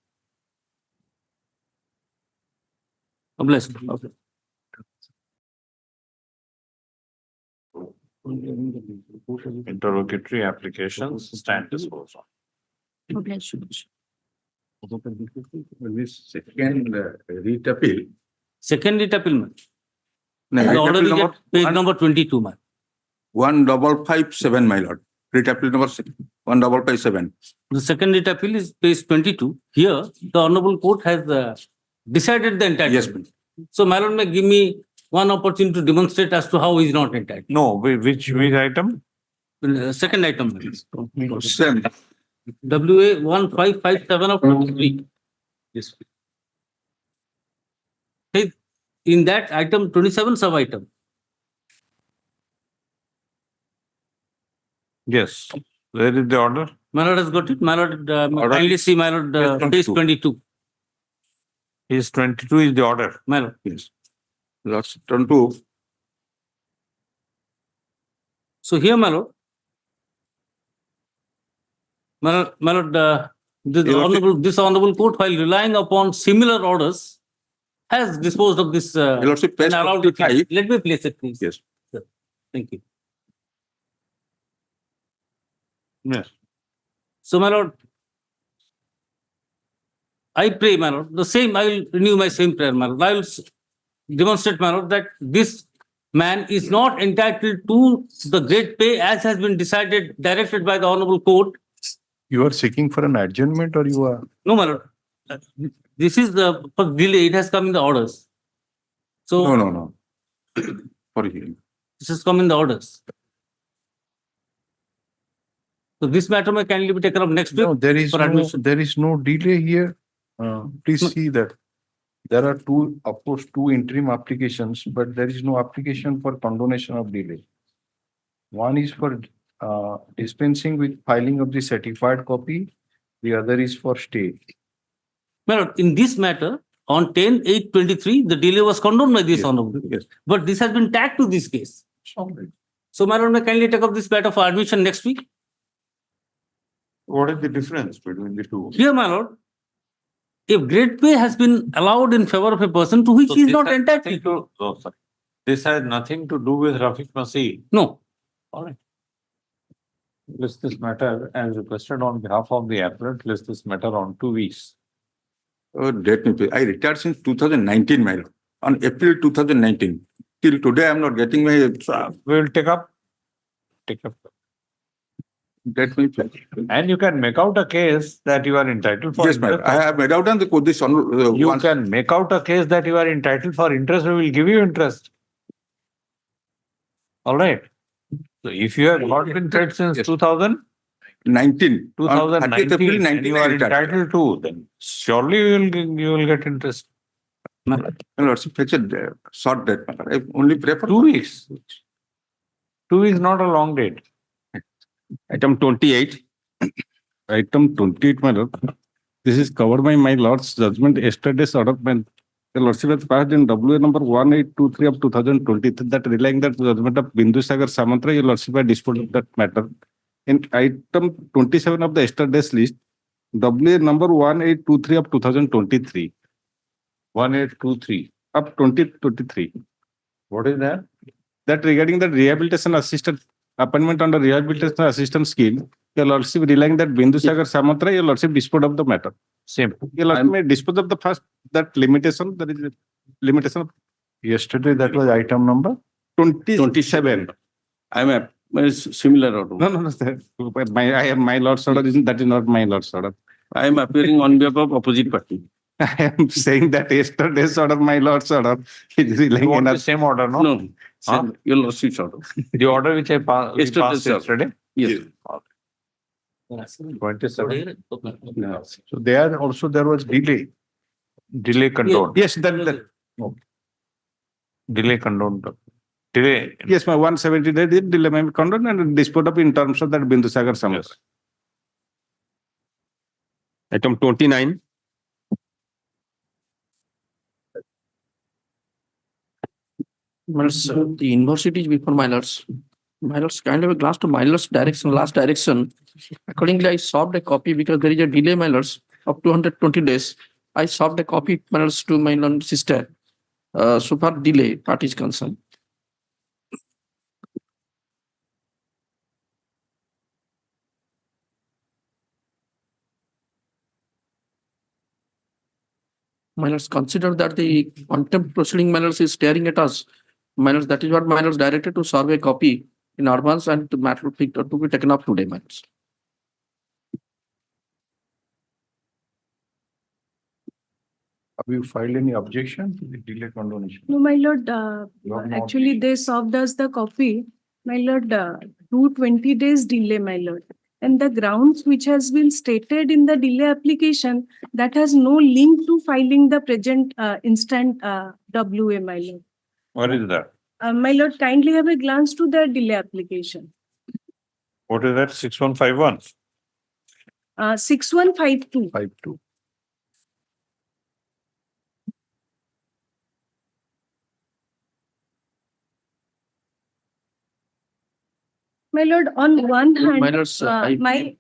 Bless. Okay. Interrogatory applications stand disposed of. This second writ appeal. Second writ appeal. No, The writ order appeal is at number page number 22, man. 1557, my lord. Writ appeal number 1557. The second writ appeal is page 22. Here, the Honorable Court has decided the entitlement. Yes, ma'am. So, my lord may give me one opportunity to demonstrate as to how he is not entitled. No, which item? Second item, Same. WA 1557 of 23. Yes. In that item 27 sub item. Yes. Where is the order? My lord has got it. My lord, Order. kindly see my lord, page 22. Page 22 is the order. My lord. Yes. Lord's turn to. So here, my lord, this honorable court, while relying upon similar orders, has disposed of this. Lordship, page and allowed it. 55. Let me place it, please. Yes. Sir. Thank you. Yes. So, my lord, I pray, my lord, the same, I will renew my same prayer, my lord. I will demonstrate, my lord, that this man is not entitled to the great pay as has been decided, directed by the honorable court. You are seeking for an adjournment or you are? No, my lord. This is the for delay. It has come in the orders. So No. For hearing. this has come in the orders. So this matter may kindly be taken up next week. No, there is for admission. there is no delay here. Please see that there are of course, two interim applications, but there is no application for condonation of delay. One is for dispensing with filing of the certified copy. The other is for stay. My lord, in this matter, on 10/8/23, the delay was condoned by this honorable. Yes. But this has been tagged to this case. So, my lord, may kindly take up this matter for admission next week. What is the difference between the two? Here, my lord, if great pay has been allowed in favor of a person to which So he is this not has entitled nothing to. sorry. This has nothing to do with Rafiq Masih. No. All right. List this matter as requested on behalf of the applicant. List this matter on 2 weeks. Let me pay. I retired since 2019, my lord. On April 2019. Till today, I am not getting my. We will take up. Let me pay. And you can make out a case that you are entitled for Yes, my lord. interest. I have made out on the this You can make out a case that you are entitled for interest. We will give you interest. All right. So if you have not been paid since 2019, 2019, and you are entitled to, then surely you will get interest. My lord, fetch a short date. My lord. I only pray for 2 weeks. 2 weeks, not a long date. Item 28. Item 28, my lord. This is covered by my lord's judgment yesterday's order. The lordship has passed in WA number 1823 of 2023 that relying that judgment of Bindusagar Samantra, your lordship has disposed of that matter. In item 27 of the yesterday's list, WA number 1823 of 2023. 1823. Of 2023. What is that? That regarding the rehabilitation assistant appointment under rehabilitation assistance scheme, your lordship relying that Bindusagar Samantra, your lordship disposed of the matter. Same. Your lordship may dispose of the first that limitation. There is a limitation of Yesterday, that was item number 27. I'm a similar order. No, sir. I have my lord's order. That is not my lord's order. I am appearing on behalf of opposite party. I am saying that yesterday's order, my lord's order, is You relying want on the same order, no? No, your lordship's order. The order which I passed yesterday? Yes. 27. So there also there was delay. Delay condoned. Yes, that. Delay condoned. Delay. Yes, my 170 days delay may be condoned and disposed of in terms of that Bindusagar Samantra. Yes. Item 29. The university is before my lords. My lords, kind of a glass to my lords direction, last direction. Accordingly, I solved a copy because there is a delay, my lords, of 220 days. I solved a copy, my lords, to my lord sister. So far delay, party is concerned. My lords, consider that the contempt proceeding, my lords, is staring at us. My lords, that is what my lords directed to serve a copy in advance and the matter to be taken up today, my lords. Have you filed any objection to the delay condonation? No, my lord, You have no actually they served us the copy. My lord, 220 days delay, my lord. And the grounds which has been stated in the delay application, that has no link to filing the present instant WA, my lord. What is that? My lord, kindly have a glance to the delay application. What is that? 6151? 6152. 52. My lord, on one hand, My lords, I- my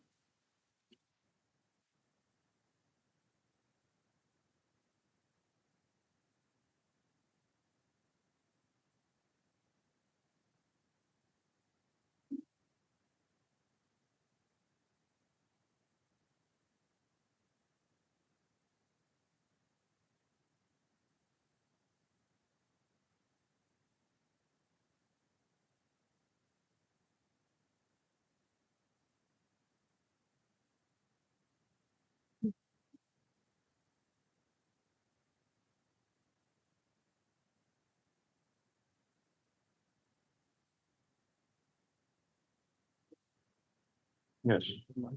Yes.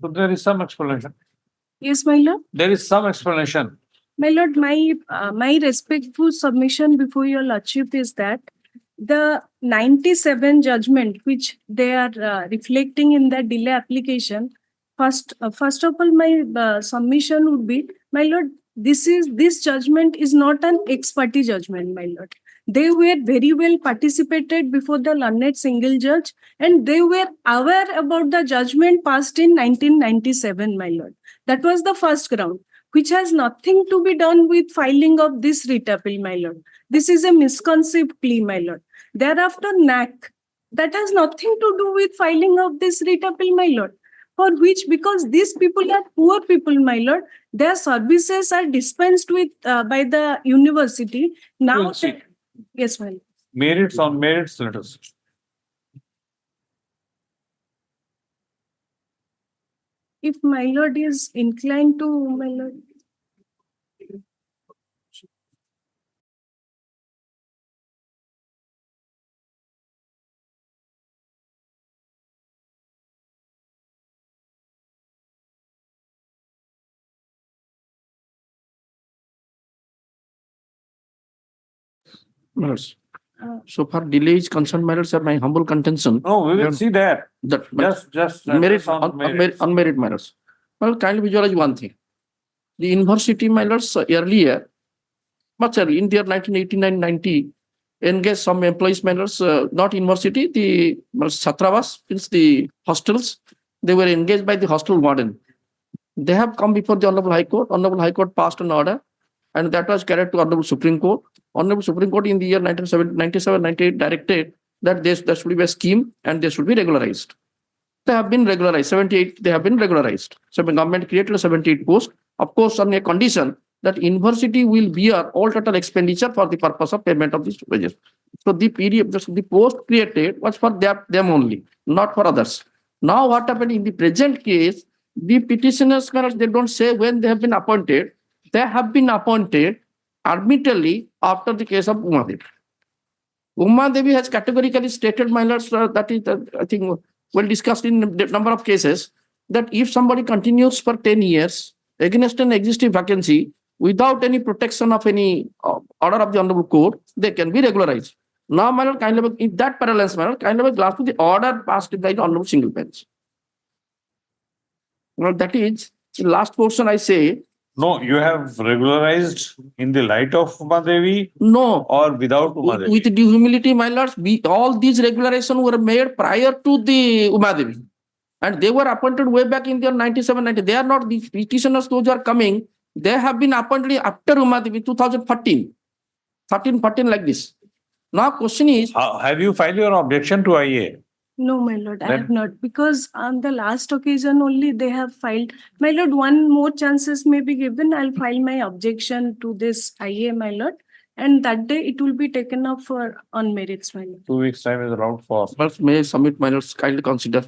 So there is some explanation. yes, my lord. There is some explanation. My lord, my respectful submission before your lordship is that the 97 judgment which they are reflecting in the delay application, first of all, my submission would be, my lord, this judgment is not an ex parte judgment, my lord. They were very well participated before the learned single judge, and they were aware about the judgment passed in 1997, my lord. That was the first ground, which has nothing to be done with filing of this writ appeal, my lord. This is a misconceived plea, my lord. Thereafter, NAC, that has nothing to do with filing of this writ appeal, my lord. For which, because these people are poor people, my lord, their services are dispensed with by the university. Now, yes, my lord. Merits on merits, let us. If my lord is inclined to, my lord. My lords. So far delay is concerned, my lords, are my humble contention. No, we will see that. That Just merit on merits. on merit, my lords. Well, kindly visualize one thing. The university, my lords, earlier, much early, in the year 1989-90, engaged some employees, my lords, not university, the Satravas, means the hostels, they were engaged by the hostel warden. They have come before the Honorable High Court. Honorable High Court passed an order, and that was carried to Honorable Supreme Court. Honorable Supreme Court in the year 1997-98 directed that there should be a scheme and they should be regularized. They have been regularized. 78, they have been regularized. So the government created 78 posts, of course, on a condition that university will bear all total expenditure for the purpose of payment of these wages. So the period, the post created was for them only, not for others. Now what happened in the present case, the petitioners, they don't say when they have been appointed. They have been appointed admittedly after the case of Uma Devi. Uma Devi has categorically stated, my lords, that is, I think, well discussed in a number of cases, that if somebody continues for 10 years against an existing vacancy without any protection of any order of the Honorable Court, they can be regularized. Now, my lord, kind of in that parallel manner, kind of a glass to the order passed by the Honorable Single Bench. Well, that is the last portion I say. No, you have regularized in the light of Uma Devi? No. Or without Uma Devi? With due humility, my lords, all these regulations were made prior to the Uma Devi. And they were appointed way back in the year 97-90. They are not the petitioners, those who are coming. They have been appointed after Uma Devi, 2014. 13-14 like this. Now question is... have you filed your objection to IA? No, my lord, I have not, because on the last occasion only they have filed. My lord, one more chances may be given. I'll file my objection to this IA, my lord. and that day it will be taken up for on merits, my lord. 2 weeks time is allowed for. But may I submit, my lords, kindly consider.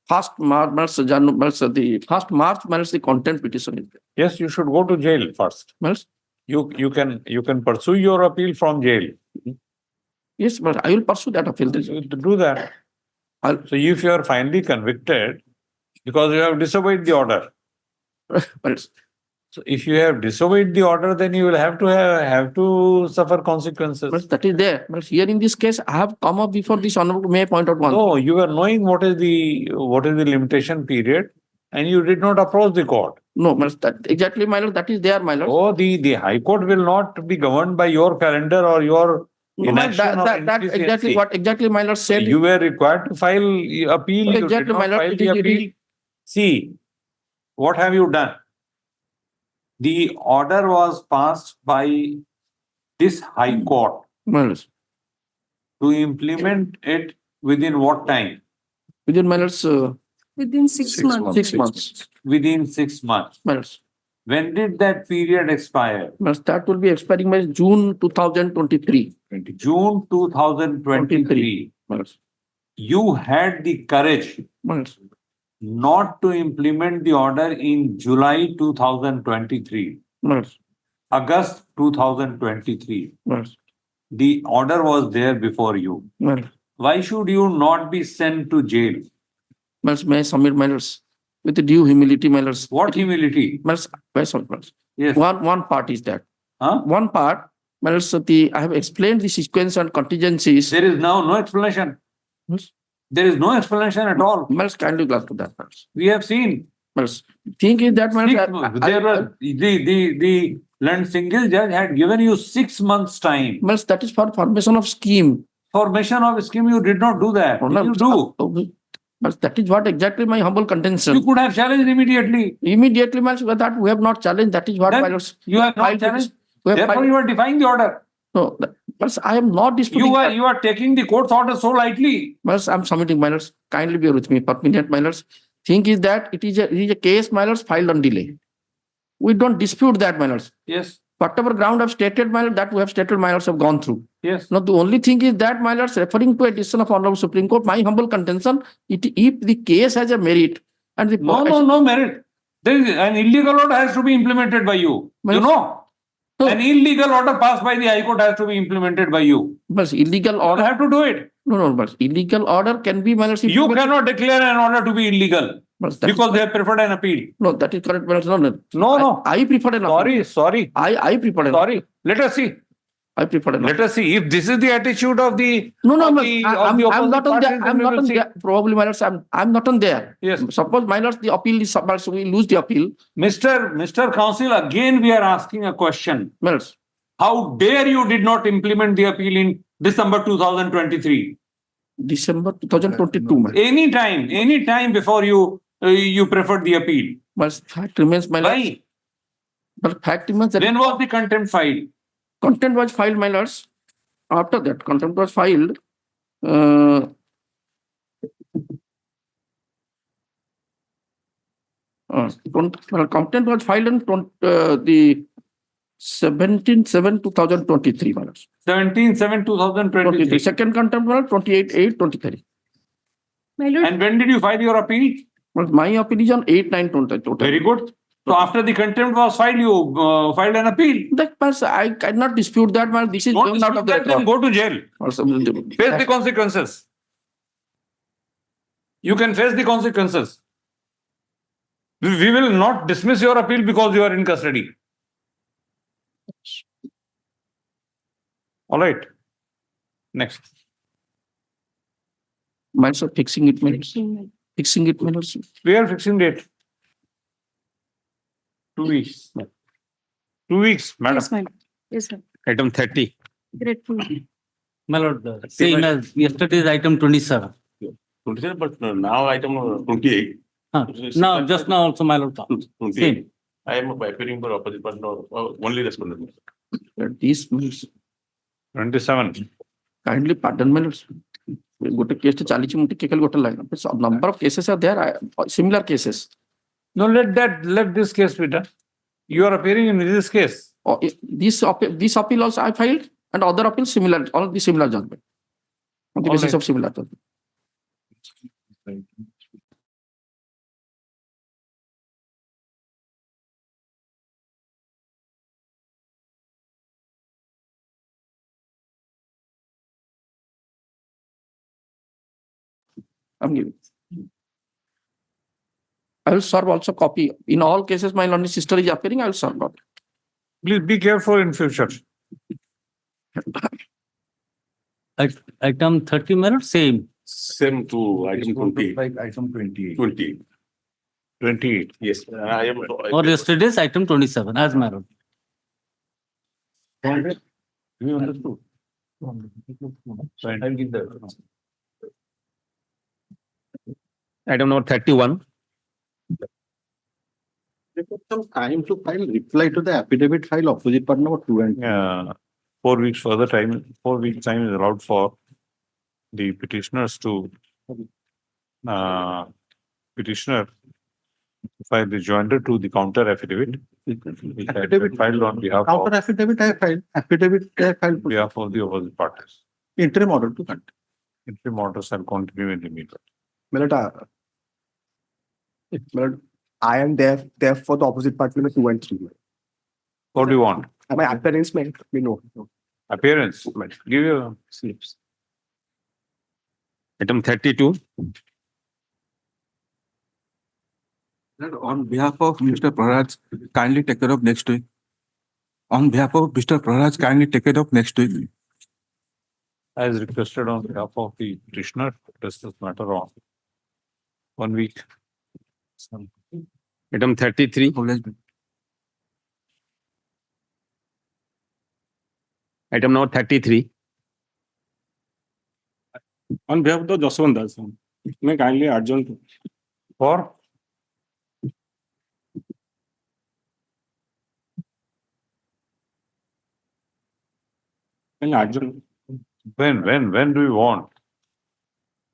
First March, the first March, my lords, the content petition is there. Yes, you should go to jail first. My lords, You can pursue your appeal from jail. yes, but I will pursue that appeal. To do that. So if you are finally convicted, because you have disobeyed the order. So if you have disobeyed the order, then you will have to suffer consequences. But that is there. But here in this case, I have come up before this honorable, may I point out one? No, you were knowing what is the limitation period, and you did not approach the court. No, but that exactly, my lord, that is there, my lord. Oh, the High Court will not be governed by your calendar or your No, inaction or that exactly inefficiency. what exactly my lord said. You were required to file appeal. You Exactly, did not my lord, file it the is- it appeal. See, what have you done? The order was passed by this High Court My lords, to implement it within what time? within my lords, Within 6 months. 6 months. Within 6 months. My lords, When did that period expire? my lords, that will be expiring by June 2023. June 2023. My lords, You had the courage my lords, not to implement the order in July 2023, my lords, August 2023. my lords, The order was there before you. my lords. Why should you not be sent to jail? My lords, may I submit, my lords, with the due humility, my lords. What humility? My lords, may I submit, my lords. Yes. One part is that. Huh? One part, my lords, I have explained the sequence and contingencies. There is now no explanation. Yes. There is no explanation at all. My lords, kindly glad to that, my lords. We have seen. My lords, thing is that, my lords, There were the land single judge had given you 6 months time. my lords, that is for formation of scheme. Formation of scheme, you did not do that. Did you do? But that is what exactly my humble contention. You could have challenged immediately. Immediately, my lords, but that we have not challenged. That is what, Then my lords. you have not filed this- challenged. we have Therefore, filed- you are defying the order. No, but I am not disputing. You are taking the court's order so lightly. My lords, I'm submitting, my lords. Kindly bear with me for a minute, my lords. Thing is that it is a case, my lords, filed on delay. We don't dispute that, my lords. Yes. Whatever ground I've stated, my lord, that we have stated, my lords have gone through. Yes. Now, the only thing is that, my lords, referring to a decision of Honorable Supreme Court, my humble contention, if the case has a merit and the No merit. There is an illegal order has to be implemented by you. You know? An illegal order passed by the High Court has to be implemented by you. But illegal order. You have to do it. No, but illegal order can be, my lords. You cannot declare an order to be illegal But that is because they have preferred an appeal. No, that is correct, my lords. No. I preferred an appeal. Sorry. I preferred an Sorry. Let us see. I preferred an Let us see if this is the attitude of the No, of my the- lords, of the I'm not opposite on parties, there. then I'm we not will on see. there. Probably, my lords, I'm not on there. Yes. Suppose, my lords, the appeal is, so we lose the appeal. Mr. Counsel, again we are asking a question. My lords, How dare you did not implement the appeal in December 2023? December 2022, my lords. Any time before you preferred the appeal. But fact remains, my lords. Why? But fact remains that When was the contempt filed? content was filed, my lords. After that, contempt was filed. Content was filed on the 17/7/2023, my lords. 17/7/2023. Second contempt was 28/8/23. My lord, And when did you file your appeal? But my appeal is on 8/9/2023. Very good. So after the contempt was filed, you filed an appeal. That means I cannot dispute that, man. This is Don't going out of dispute the that, then record. go to jail. Face the consequences. You can face the consequences. We will not dismiss your appeal because you are in custody. All right. Next. Miles of fixing it, minutes. Fixing it, minutes. We are fixing date. 2 weeks. 2 weeks, madam. yes, my lord. Yes, sir. Item 30. Grateful. My lord, the same as yesterday's item 27. 27, but now item 28. Now, just now also, my lord. 28. Same. I am appearing for opposite, but no, only respondent. These means 27. kindly pardon, my lords. Got a case to Charlie Chimuti got a line. So number of cases are there, similar cases. No, let this case be done. You are appearing in this case. This appeal also I filed, and other appeal similar, all the similar judgment. On the basis of similar judgment. I'm giving. I will serve also copy. In all cases, my learned sister is appearing, I will serve copy. Please be careful in future. Item 30, my lord, same. Same to item 20. Like item 28. 20. 28. Yes. I am. Or yesterday's item 27, as my lord. We understood. So I'll give the. Item number 31. They took some time to file reply to the affidavit file opposite part number 2 and 3. 4 weeks further time, 4 weeks time is allowed for the petitioners to petitioner file the joinder to the counter affidavit. Which has been filed on behalf Counter of affidavit I filed. Affidavit I filed. behalf of the opposite parties. Interim order to conduct. Interim orders shall continue in the meantime. Milord, I am there for the opposite party number 2 and 3. What do you want? My appearance may no. Appearance. Give your slips. Item 32. On behalf of Mr. Praharaj, kindly take it up next week. On behalf of Mr. Praharaj, kindly take it up next week. As requested on behalf of the petitioner, this matter on 1 week. Item 33. Item number 33. On behalf of the Joswant Das, may kindly adjourn for adjourn. When do you want?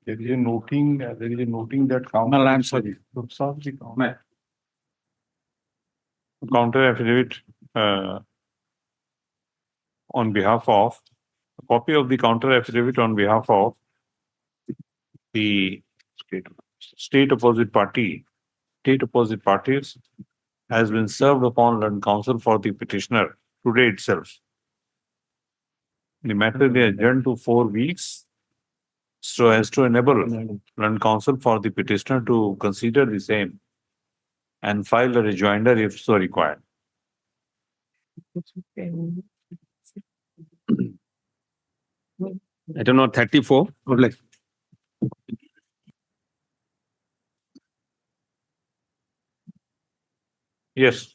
There is a noting that No, I'm sorry. Counter affidavit on behalf of a copy of the counter affidavit on behalf of the state opposite parties has been served upon learned counsel for the petitioner today itself. The matter is adjourned to 4 weeks so as to enable learned counsel for the petitioner to consider the same and file a rejoinder if so required. Item number 34. Yes.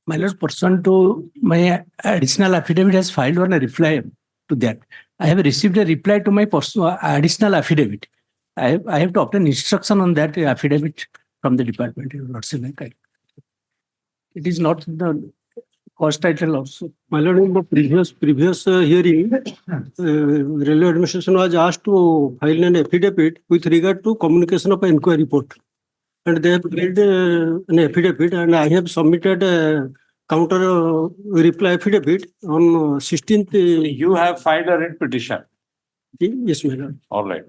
My lord, pursuant to my additional affidavit has filed on a reply to that. I have received a reply to my additional affidavit. I have to obtain instruction on that affidavit from the department. It is not the cost title also. My lord, in the previous hearing, Railway Administration was asked to file an affidavit with regard to communication of an inquiry report. And they have filed an affidavit, and I have submitted a counter reply affidavit on 16th. You have filed a writ petition. Yes, my lord. All right.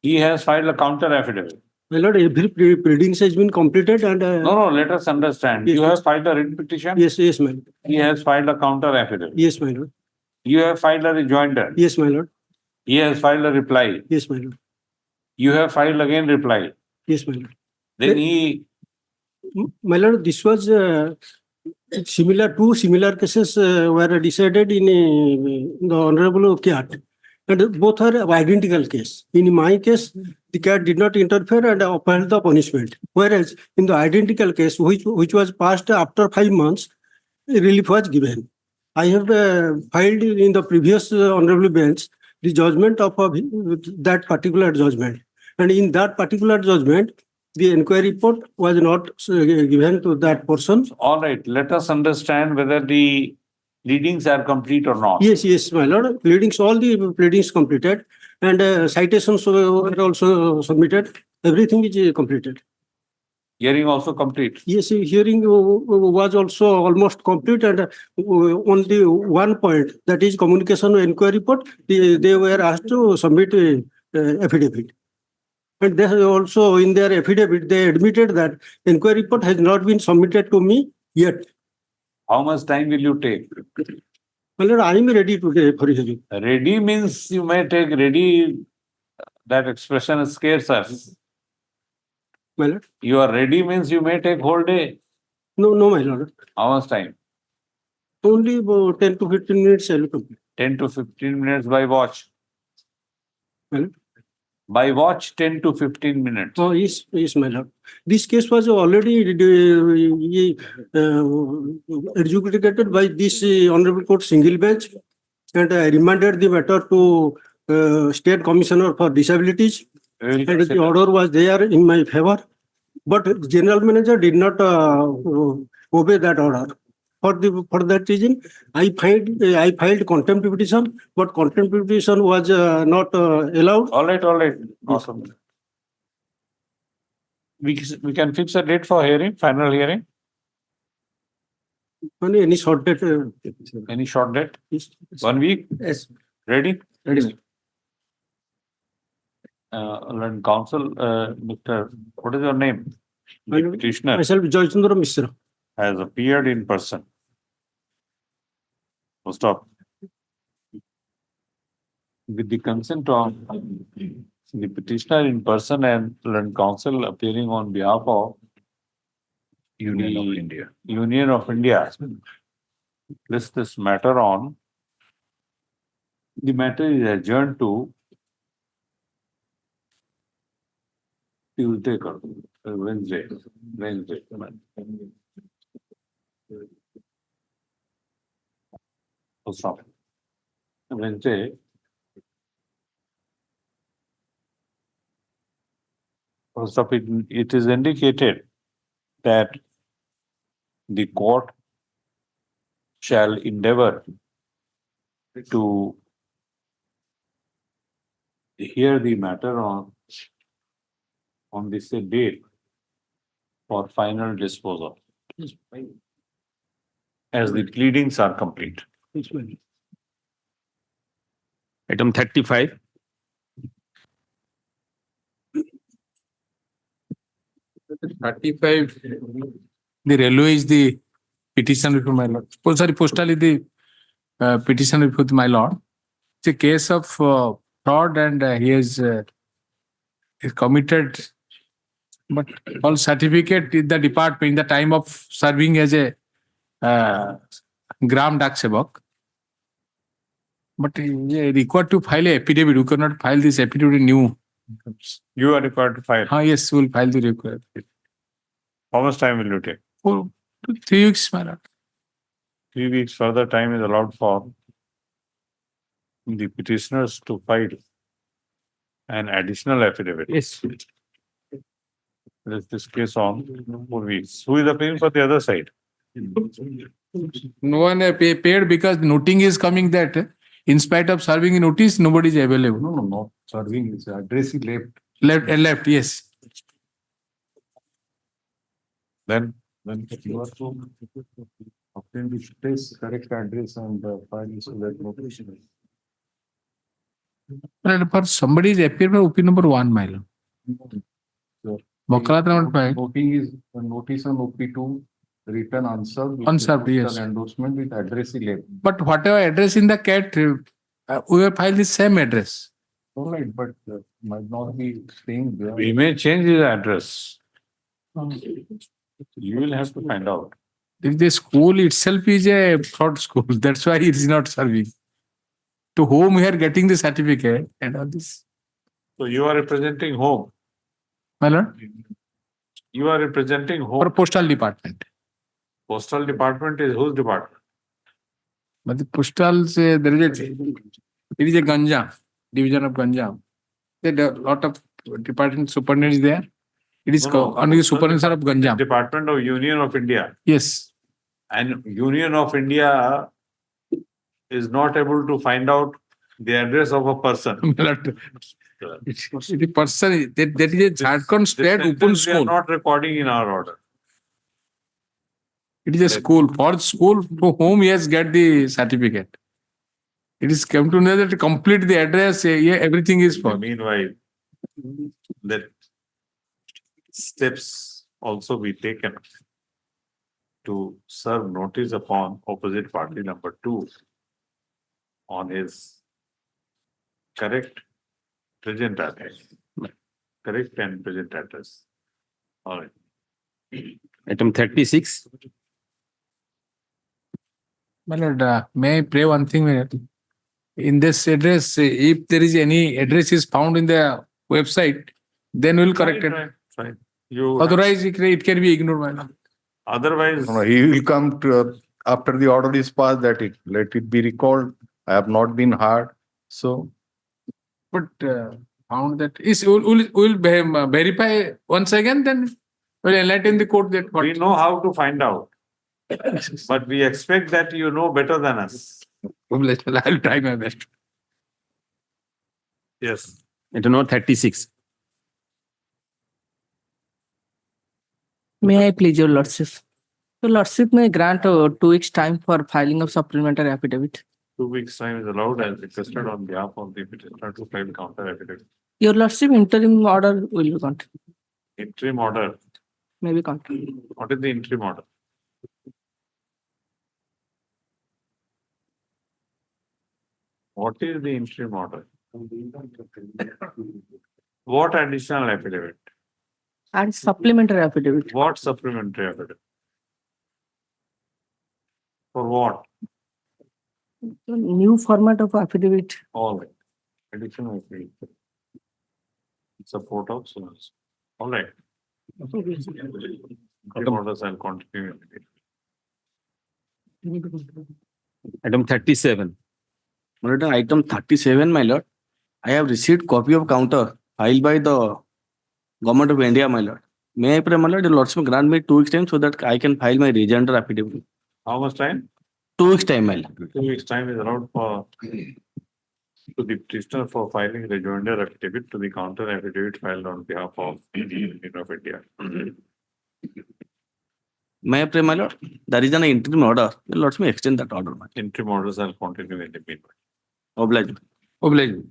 He has filed a counter affidavit. My lord, every proceedings has been completed and. No, let us understand. Yes, you have filed a writ petition? Yes, my lord. He has filed a counter affidavit. Yes, my lord. You have filed a rejoinder? Yes, my lord. He has filed a reply? Yes, my lord. You have filed again reply? Yes, my lord. Then he. My lord, this was two similar cases were decided in the Honorable CAT. And both are identical case. In my case, the CAT did not interfere and upheld the punishment. Whereas in the identical case, which was passed after 5 months, relief was given. I have filed in the previous honorable bench the judgment of that particular judgment. And in that particular judgment, the inquiry report was not given to that person. All right. Let us understand whether the pleadings are complete or not. Yes, my lord. Pleadings, all the pleadings completed, and citations were also submitted. Everything is completed. Hearing also complete. Yes, hearing was also almost complete, and only one point, that is communication inquiry report, they were asked to submit affidavit. And they also in their affidavit, they admitted that inquiry report has not been submitted to me yet. How much time will you take? Well, I am ready today for hearing. Ready means you may take ready. That expression scares us. Well, you are ready means you may take whole day. No, my lord. How much time? Only about 10 to 15 minutes. 10 to 15 minutes by watch. Well, by watch 10 to 15 minutes. Oh, yes, my lord. This case was already adjudicated by this Honorable Court single bench, and I remanded the matter to State Commissioner for Disabilities, and the order was there in my favor. But General Manager did not obey that order. For that reason, I filed contempt petition, but contempt petition was not allowed. All right. Awesome. We can fix a date for hearing, final hearing. Any short date. Any short date? Yes. 1 week? Yes. Ready? Ready. Learned counsel, Mr. What is your name? The petitioner Myself, Joy Chandra Mishra. has appeared in person. So stop. With the consent of the petitioner in person and learned counsel appearing on behalf of Union of India. List this matter on. The matter is adjourned to Tuesday, Wednesday. So stop. Wednesday. First of it is indicated that the court shall endeavor to hear the matter on this date for final disposal, as the pleadings are complete. Item 35. The railway is the petition before my lord. Oh, sorry, postal is the petition before my lord. It's a case of fraud, and he is committed. But all certificate in the department in the time of serving as a Gram Dak Sevak. But required to file a affidavit. You cannot file this affidavit new. You are required to file. Yes, we will file the required. How much time will you take? 4 to 3 weeks, my lord. 3 weeks further time is allowed for the petitioners to file an additional affidavit. Yes. There's this case on 4 weeks. Who is appealing for the other side? No one paid because noting is coming that in spite of serving a notice, nobody is available. No. Serving is address is left. Left, yes. Then You have to obtain the place, correct address and file so that notation. For somebody is appeared by OP number 1, my lord. Makalat number 5. Noting is a notice on OP2, written unserved. Unserved, yes. Endorsement with address is left. But whatever address in the CAT, we have filed the same address. All right, but might not be staying there. we may change his address. You will have to find out. If the school itself is a fraud school, that's why it is not serving. To whom we are getting the certificate and all this. So you are representing whom? My lord? You are representing whom? For postal department. Postal department is whose department? But the postal, it is a Ganjam, division of Ganjam. There are a lot of department superintendents there. It is under the superintendent of Ganjam. Department of Union of India. Yes. And Union of India is not able to find out the address of a person. The person, that is a Jharkhand State Open We are School. not recording in our order. It is a school, for school to whom he has get the certificate. It is come to know that to complete the address, yeah, everything is for. Meanwhile, that steps also be taken to serve notice upon opposite party number 2 on his correct present address. Correct and present address. All right. Item 36. My lord, may I pray one thing? My lord? In this address, if there is any address is found in the website, then we'll correct it. Fine. You Otherwise, it can be ignored. My lord. otherwise, No, he will come to, after the order is passed, that let it be recalled. I have not been heard. So But found that is we'll verify once again. Then we'll enlighten the court that we know how to find out. But we expect that you know better than us. I'll try my best. Yes. Item number 36. May I please your lordship? Your lordship may grant 2 weeks time for filing of supplementary affidavit. 2 weeks time is allowed as requested on behalf of the petitioner to file counter affidavit. Your lordship interim order will be granted. Interim order. May be granted. What is the interim order? What is the interim order? What additional affidavit? And supplementary affidavit. What supplementary affidavit? For what? New format of affidavit. All right. Additional affidavit. Support of source. All right. Interim orders I'll continue. Item 37. My lord, item 37, my lord. I have received copy of counter filed by the Government of India, my lord. May I pray, my lord, the lordship grant me 2 weeks time so that I can file my rejoinder affidavit. How much time? 2 weeks time, my lord. 2 weeks time is allowed for to the petitioner for filing rejoinder affidavit to the counter affidavit filed on behalf of the Union of India. May I pray, my lord? There is an interim order. The lordship may extend that order, my lord. Interim orders are continue in the meanwhile. Obliged. Obliged.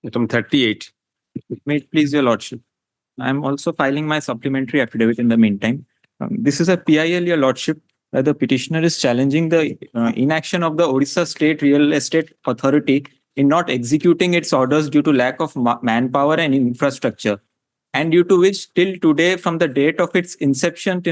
Item 38. May it please your lordship. I am also filing my supplementary affidavit in the meantime. This is a PIL, your lordship. The petitioner is challenging the inaction of the Orissa State Real Estate Authority in not executing its orders due to lack of manpower and infrastructure, and due to which till today, from the date of its inception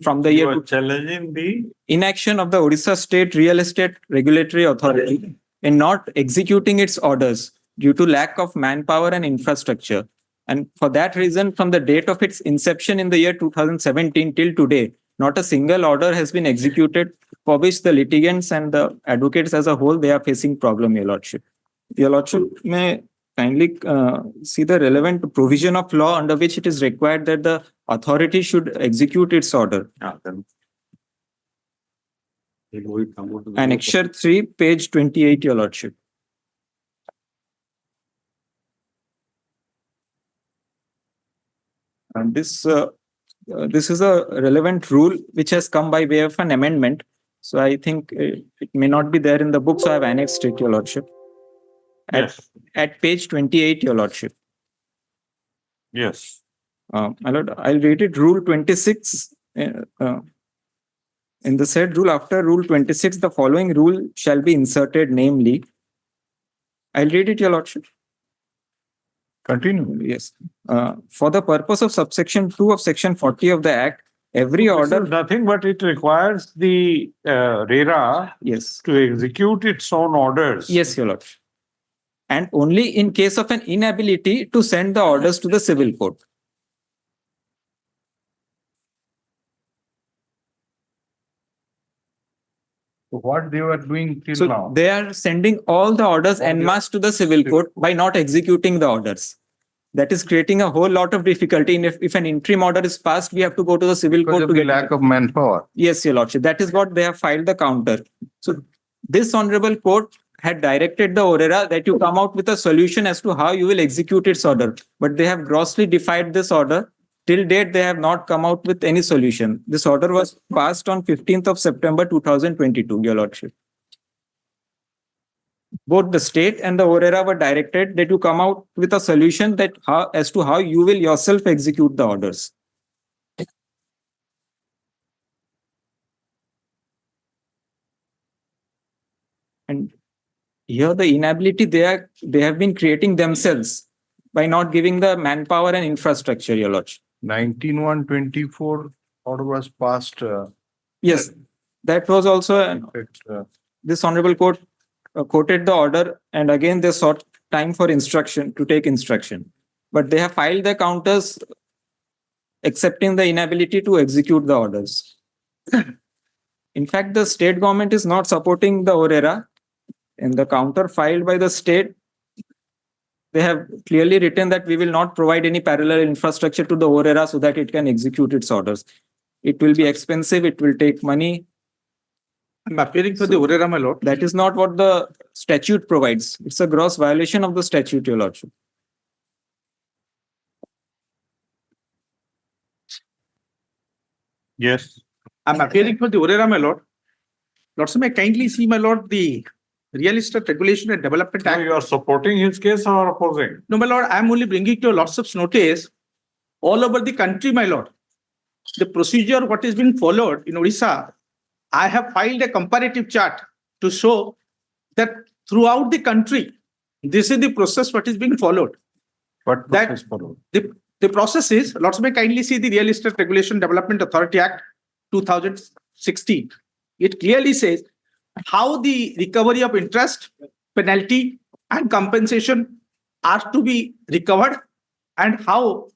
from the year You are challenging the inaction of the Orissa State Real Estate Regulatory Authority in not executing its orders due to lack of manpower and infrastructure. And for that reason, from the date of its inception in the year 2017 till today, not a single order has been executed, for which the litigants and the advocates as a whole, they are facing problem, your lordship. Your lordship may kindly see the relevant provision of law under which it is required that the authority should execute its order. Annexure 3, page 28, your lordship. And this is a relevant rule which has come by way of an amendment. So I think it may not be there in the book, so I have annexed it, your lordship. At page 28, your lordship. Yes. My lord, I'll read it. Rule 26. In the said rule, after Rule 26, the following rule shall be inserted, namely. I'll read it, your lordship. Continue. Yes. For the purpose of subsection 2 of section 40 of the Act, every order. Nothing but it requires the RERA to execute its own orders. Yes, your lordship. And only in case of an inability to send the orders to the civil court. So what they were doing till So now? they are sending all the orders en masse to the civil court by not executing the orders. That is creating a whole lot of difficulty. And if an interim order is passed, we have to go to the civil court to get lack of manpower. Yes, your lordship. That is what they have filed the counter. So this honorable court had directed the ORERA that you come out with a solution as to how you will execute its order. But they have grossly defied this order. Till date, they have not come out with any solution. This order was passed on 15th of September 2022, Your Lordship. Both the state and the ORERA were directed that you come out with a solution that as to how you will yourself execute the orders. And here the inability they have been creating themselves by not giving the manpower and infrastructure, Your Lordship. 19/1/24 order was passed. Yes, that was also this honorable court quoted the order, and again they sought time for instruction to take instruction. But they have filed their counters accepting the inability to execute the orders. In fact, the state government is not supporting the ORERA. In the counter filed by the state, they have clearly written that we will not provide any parallel infrastructure to the ORERA so that it can execute its orders. It will be expensive, it will take money. I'm appearing for the ORERA, my lord. That is not what the statute provides. It's a gross violation of the statute, Your Lordship. Yes. I'm appearing for the ORERA, my lord. Lordship, may I kindly see, my lord, the Real Estate Regulation and Development Act. So you are supporting his case or opposing? No, my lord, I'm only bringing to your lordship's notice all over the country, my lord. The procedure what is being followed in Odisha, I have filed a comparative chart to show that throughout the country, this is the process what is being followed. What process followed? The process is, lordship, may kindly see the Real Estate Regulation Development Authority Act 2016. It clearly says how the recovery of interest, penalty, and compensation are to be recovered, and how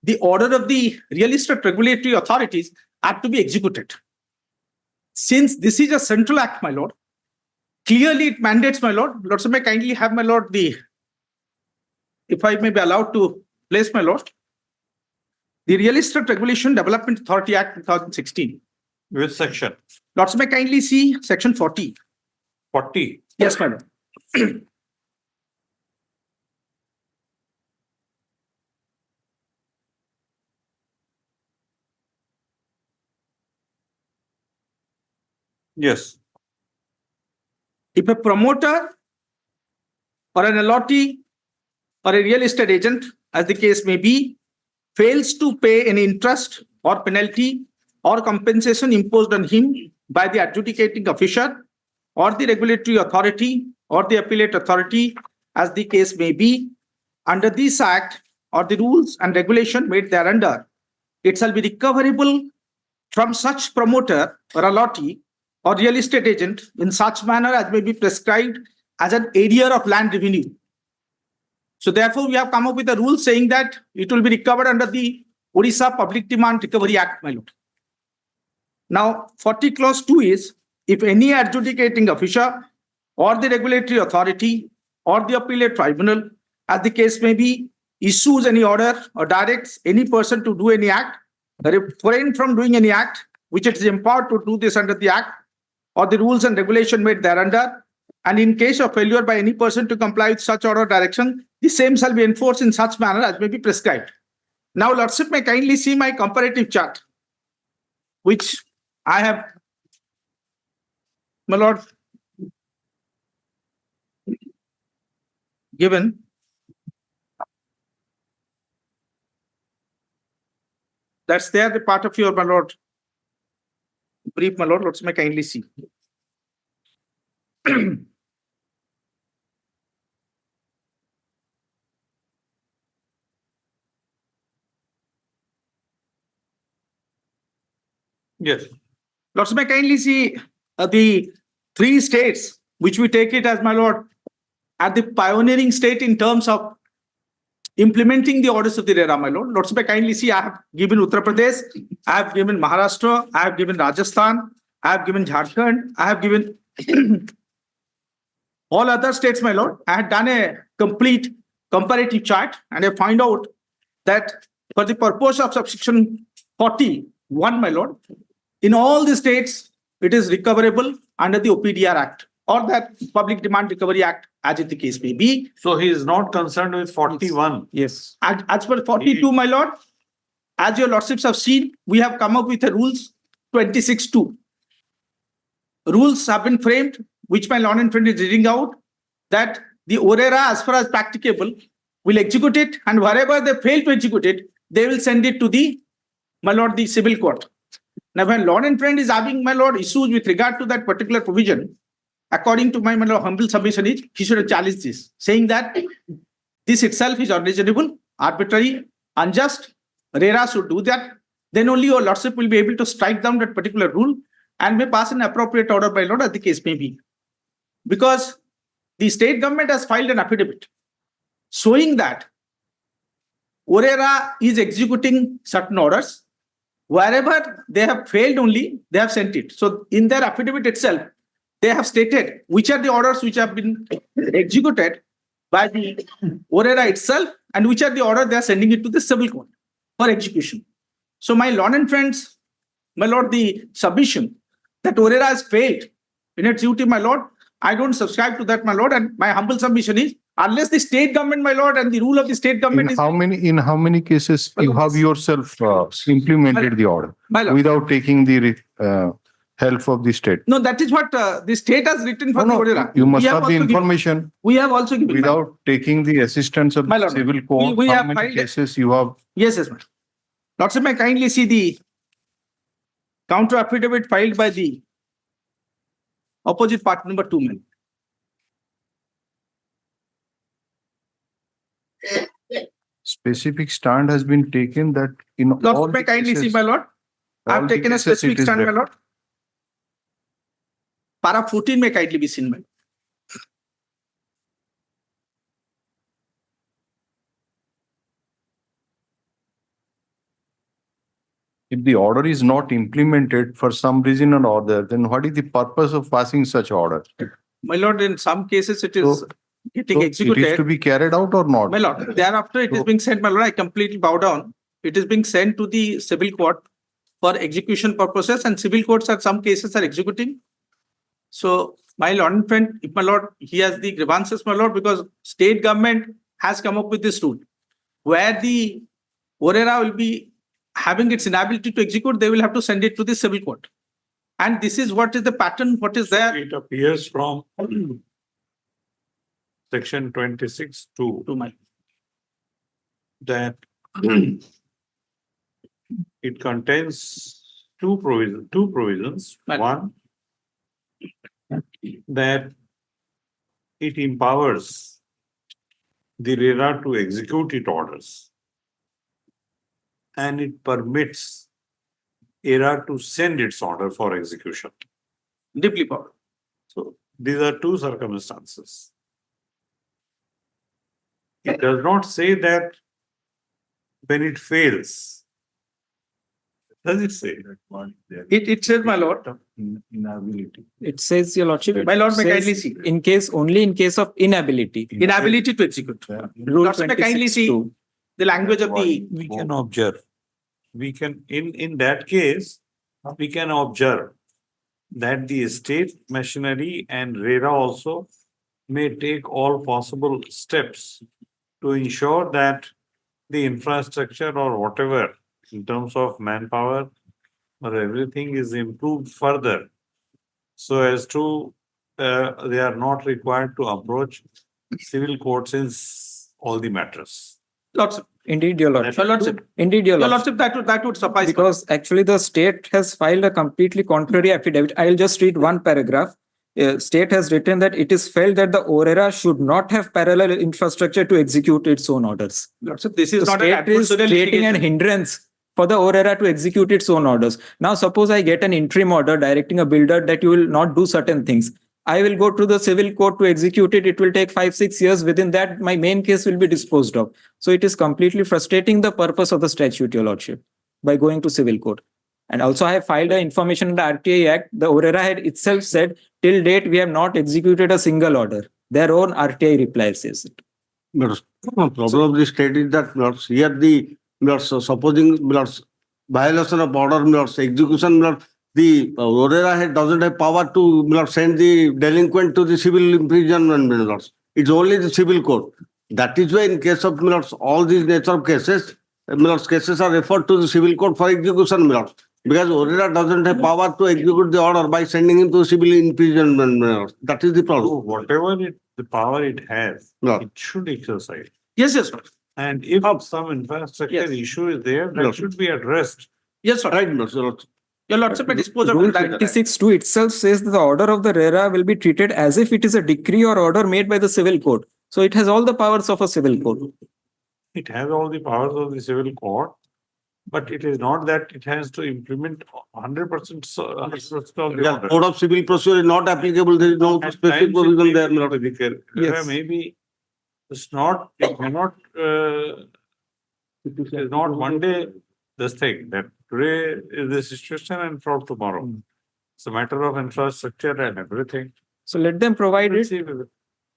the order of the real estate regulatory authorities are to be executed. Since this is a central act, my lord, clearly it mandates, my lord. Lordship, may kindly have, my lord, if I may be allowed to place, my lord, the Real Estate Regulation Development Authority Act 2016. Which section? Lordship, may kindly see section 40. 40? Yes, my lord. Yes. If a promoter or an allottee or a real estate agent, as the case may be, fails to pay any interest or penalty or compensation imposed on him by the adjudicating officer or the regulatory authority or the appellate authority, as the case may be, under this act or the rules and regulation made thereunder, it shall be recoverable from such promoter or allottee or real estate agent in such manner as may be prescribed as an area of land revenue. So therefore, we have come up with a rule saying that it will be recovered under the Odisha Public Demand Recovery Act, my lord. Now, 40 clause 2 is, if any adjudicating officer or the regulatory authority or the appellate tribunal, as the case may be, issues any order or directs any person to do any act, refrain from doing any act, which it is empowered to do this under the act or the rules and regulation made thereunder, and in case of failure by any person to comply with such order or direction, the same shall be enforced in such manner as may be prescribed. Now, lordship, may kindly see my comparative chart, which I have, my lord, given. That's there, the part of your, my lord, brief, my lord. Lordship, may kindly see. Yes. Lordship, may kindly see the 3 states, which we take it as, my lord, at the pioneering state in terms of implementing the orders of the RERA, my lord. Lordship, may kindly see, I have given Uttar Pradesh, I have given Maharashtra, I have given Rajasthan, I have given Jharkhand, I have given all other states, my lord. I had done a complete comparative chart, and I find out that for the purpose of subsection 41, my lord, in all the states, it is recoverable under the OPDR Act. or that Public Demand Recovery Act, as it the case may be. So he is not concerned with 41. Yes. As per 42, my lord, as your lordships have seen, we have come up with the rules 26(2). Rules have been framed, which my lord and friend is reading out, that the ORERA, as far as practicable, will execute it, and wherever they fail to execute it, they will send it to the, my lord, the civil court. Now, when lord and friend is having, my lord, issues with regard to that particular provision, according to my lord, humble submission is, he should have challenged this, saying that this itself is unreasonable, arbitrary, unjust. RERA should do that. Then only your lordship will be able to strike down that particular rule and may pass an appropriate order by lord, as the case may be. Because the state government has filed an affidavit showing that ORERA is executing certain orders. Wherever they have failed only, they have sent it. So in their affidavit itself, they have stated which are the orders which have been executed by the ORERA itself and which are the orders they are sending it to the civil court for execution. So my lord and friends, my lord, the submission that ORERA has failed in its duty, my lord, I don't subscribe to that, my lord, and my humble submission is, unless the state government, my lord, and the rule of the state government is... In how many cases you have yourself implemented the order without taking the help of the state? No, that is what the state has written for the ORERA. You must have the information. We have also given. Without taking the assistance of the civil court, we how have many filed cases you have? Yes, yes, ma'am. Lordship, may kindly see the counter affidavit filed by the opposite party number 2, ma'am. Specific stand has been taken that in all Lordship, may kindly see, my lord. I have taken a specific stand, my lord. Para 14 may kindly be seen, ma'am. If the order is not implemented for some reason or other, then what is the purpose of passing such order? My lord, in some cases it is getting executed. It is to be carried out or not? My lord, thereafter it is being sent, my lord, I completely bow down. It is being sent to the civil court for execution purposes, and civil courts are some cases are executing. So my lord and friend, if my lord, he has the grievances, my lord, because state government has come up with this rule where the ORERA will be having its inability to execute, they will have to send it to the civil court. And this is what is the pattern, what is there. It appears from section 26(2) that it contains two provisions. One, that it empowers the RERA to execute its orders, and it permits ERA to send its order for execution. Deeply powerful. So these are two circumstances. It does not say that when it fails. Does it say that? It says, my lord. Inability. It says, your lordship. My lord, may says kindly see. Only in case of inability. Inability to execute. Rule Lordship, may kindly see 26(2). the language of the... We can observe. We can, in that case, we can observe that the state machinery and RERA also may take all possible steps to ensure that the infrastructure or whatever in terms of manpower or everything is improved further, so as to they are not required to approach civil courts in all the matters. Lordship. Indeed, your lordship. Your lordship. Indeed, your Your lordship. lordship, that would suffice. Because actually the state has filed a completely contrary affidavit. I'll just read one paragraph. State has written that it is felt that the ORERA should not have parallel infrastructure to execute its own orders. Lordship, this is The not an state is adversarial creating an litigation. hindrance for the ORERA to execute its own orders. Now, suppose I get an interim order directing a builder that you will not do certain things. I will go to the civil court to execute it. It will take 5-6 years. Within that, my main case will be disposed of. So it is completely frustrating the purpose of the statute, your lordship, by going to civil court. And also, I have filed an information in the RTA Act. The ORERA had itself said, till date, we have not executed a single order. Their own RTA reply says it. But problem of the state is that here the supposing violation of order, execution, Orera doesn't have power to send the delinquent to the civil imprisonment. It's only the civil court. That is why in case of all these nature of cases, cases are referred to the civil court for execution. Because Orera doesn't have power to execute the order by sending him to civil imprisonment. That is the problem. So whatever the power it has, it should exercise. Yes, yes, sir. And if some infrastructure issue is there, that should be addressed. Yes, sir. Right, Your Lordship, I dispose of Rule that. 96(2) itself says that the order of the RERA will be treated as if it is a decree or order made by the civil court. So it has all the powers of a civil court. It has all the powers of the civil court, but it is not that it has to implement 100% of the order. Code of civil procedure is not applicable. There is no At specific times it provision may there. be political. Yes. Maybe it's not, it cannot, it is not one day this thing that today is the situation and from tomorrow. It's a matter of infrastructure and everything. So let them provide We'll it. see with it.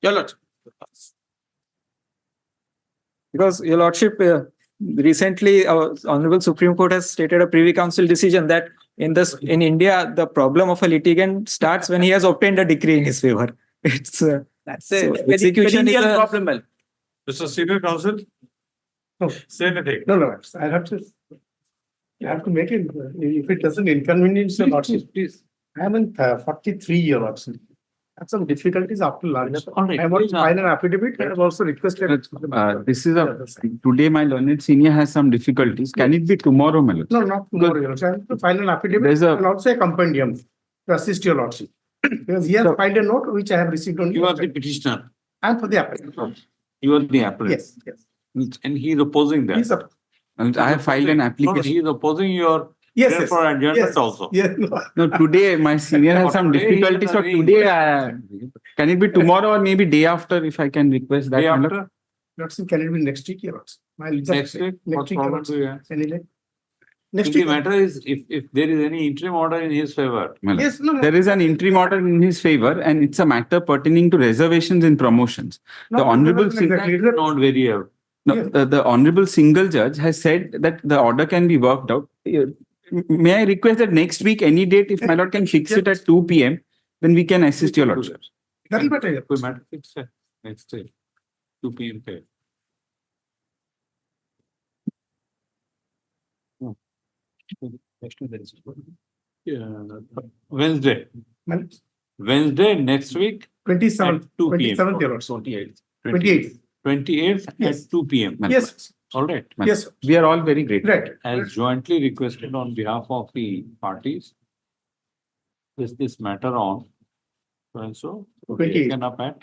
Your Lordship. Because, Your Lordship, recently our Honorable Supreme Court has stated a Privy Council decision that in India, the problem of a litigant starts when he has obtained a decree in his favor. It's That's so a execution is perennial a- problem. Well. Mr. Senior Counsel? No. Say anything. No, I have to. You have to make it, if it doesn't inconvenience the lordship, please. I am in 43-year lordship. I have some difficulties after lunch. I want to file an affidavit. I have also requested. This is today my learned senior has some difficulties. Can it be tomorrow, my lord? No, not tomorrow, your lordship. I have to file an affidavit There's a- and also a compendium to assist your lordship. Because he has filed a note which I have received only. You are the petitioner. I am for the applicant. You are the applicant. Yes. And he is opposing that. He's up. I have filed an No, application. he is opposing your Yes. for adjournment also. Yes. No, today my senior has some Today he is difficulties. So agreeing. today, can it be tomorrow or maybe day after if I can request that? Day my lord? after, Lordship, can it be next week, your lordship? next week, what problem do you have? Anyway. Next The week. matter is, if there is any interim order in his favor, My lord. Yes, no. There is an interim order in his favor and it's a matter pertaining to reservations in promotions. The Honorable Exactly. not very the Honorable Single Judge has said that the order can be worked out. May I request that next week, any date, if my lord can fix it at 2 p.m., then we can assist your lordship. That'll be better. we matter fix it next day, 2 p.m. pay. Yeah, Wednesday. Wednesday next week. 27th. At 2 p.m. 27th, your lordship. 28th. 28th Yes. at 2 p.m. Yes. All right. Yes. We are all very grateful. Right. As jointly requested on behalf of the parties, this matter on so taken up at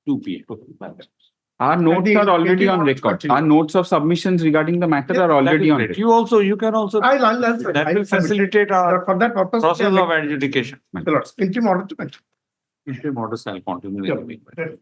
2 p.m. Our notes the are already interim on order record. continue. Our notes of submissions regarding the matter Yeah, are That already is on great. record. You can also I'll that will facilitate our for that purpose. process of adjudication. Your lordship, interim order to mention. Interim order shall continue. Sure.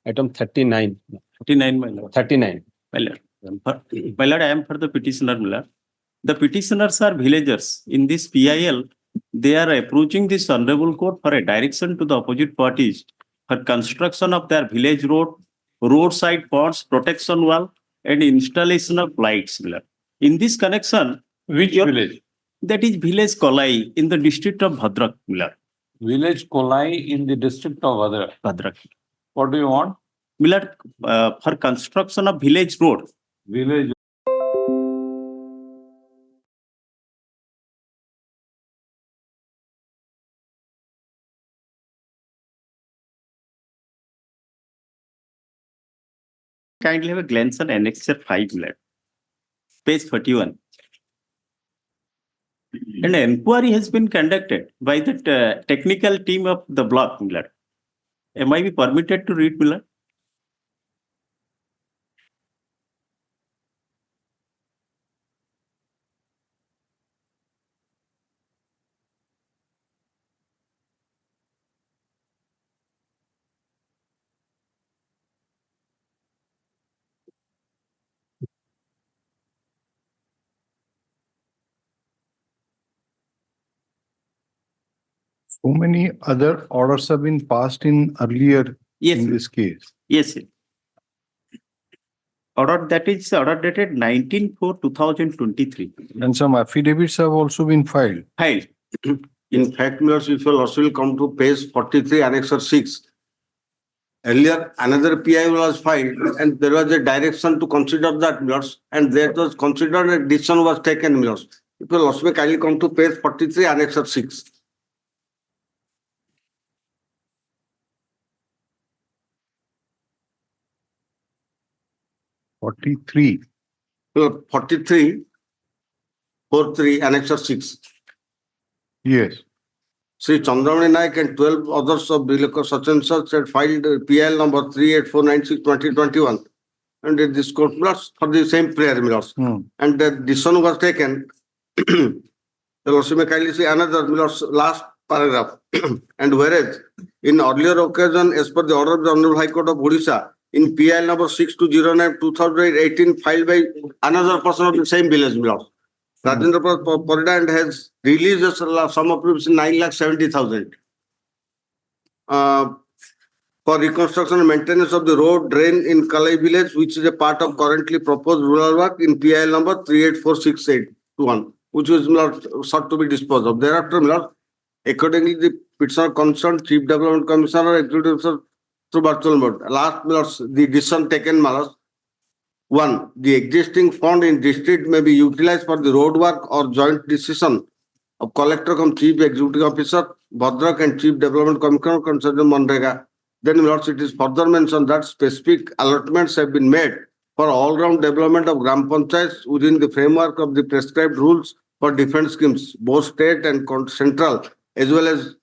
Item 39. 39, my lord. 39. My lord. My lord, I am for the petitioner, my lord. The petitioners are villagers. In this PIL, they are approaching this honorable court for a direction to the opposite parties for construction of their village road, roadside ponds, protection wall, and installation of lights, my lord. In this connection, Which village? that is village Kolai in the district of Bhadrak, my lord. Village Kolai in the district of Bhadrak. What do you want? My lord, for construction of village road. Village. Kindly have a glance on annexure 5, my lord. Page 41. An inquiry has been conducted by the technical team of the block, my lord. Am I be permitted to read, my lord? So many other orders have been passed in earlier Yes, in sir. this case. Yes, sir. Order that is order dated 19/4/2023. And some affidavits have also been filed. Filed. In fact, my lords, if you also will come to page 43, annexure 6. Earlier, another PI was filed and there was a direction to consider that, my lords, and that was considered a decision was taken, my lords. If you also kindly come to page 43, annexure 6. Forty-three. 43, 43, annexure 6. Yes. Sri Chandramani Naik and 12 others of Bilako such and such had filed PL number 38496/2021. And this court was for the same prayer, my lords. And the decision was taken. The lords may kindly see another, my lords, last paragraph. And whereas in earlier occasion, as per the order of the Honorable High Court of Orissa, in PL number 6209/2018 filed by another person of the same village, my lords. Rajendra Pradhan has released a sum of rupees 9,70,000 for reconstruction and maintenance of the road drain in Kalai village, which is a part of currently proposed rural work in PIL number 384681, which is sought to be disposed of. Thereafter, accordingly, the petitioner concerned Chief Development Commissioner, Executive Officer through virtual mode. Last, the decision taken, Malas. 1. The existing fund in district may be utilized for the road work or joint decision of collector cum chief executive officer, Bhadrak and chief development commissioner concerning Manrega. Then, Lords, it is further mentioned that specific allotments have been made for all-round development of Gram Panchayats within the framework of the prescribed rules for different schemes, both state and central, as well as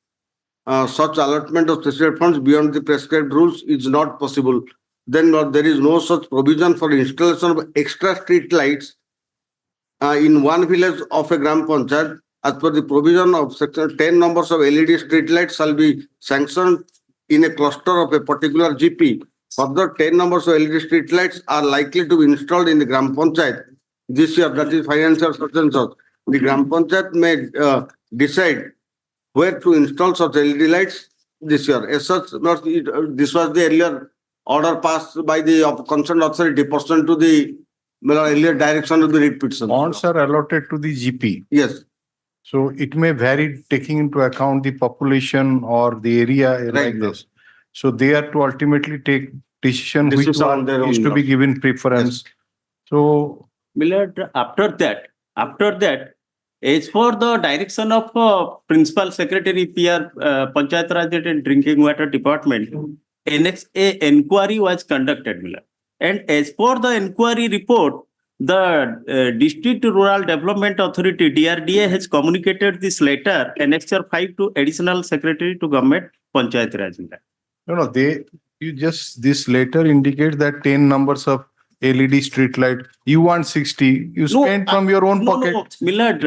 such allotment of specific funds beyond the prescribed rules is not possible. Then there is no such provision for installation of extra street lights in one village of a Gram Panchayat. As per the provision of section 10 numbers of LED street lights shall be sanctioned in a cluster of a particular GP. Further, 10 numbers of LED street lights are likely to be installed in the Gram Panchayat this year, that is financial such and such. The Gram Panchayat may decide where to install such LED lights this year. As such, this was the earlier order passed by the concerned authority pursuant to the earlier direction of the writ petition. Bonds are allotted to the GP. Yes. So it may vary taking into account the population or the area like this. So they are to ultimately take decision which one is to be given preference. So Millard, after that, as for the direction of Principal Secretary PR Panchayat Raj and Drinking Water Department, NXA inquiry was conducted, Millard. And as per the inquiry report, the District Rural Development Authority DRDA has communicated this letter annexure 5 to Additional Secretary to Government Panchayat Raj. no, this letter indicates that 10 numbers of LED street light. You want 60. You spend from your own pocket. No, Millard,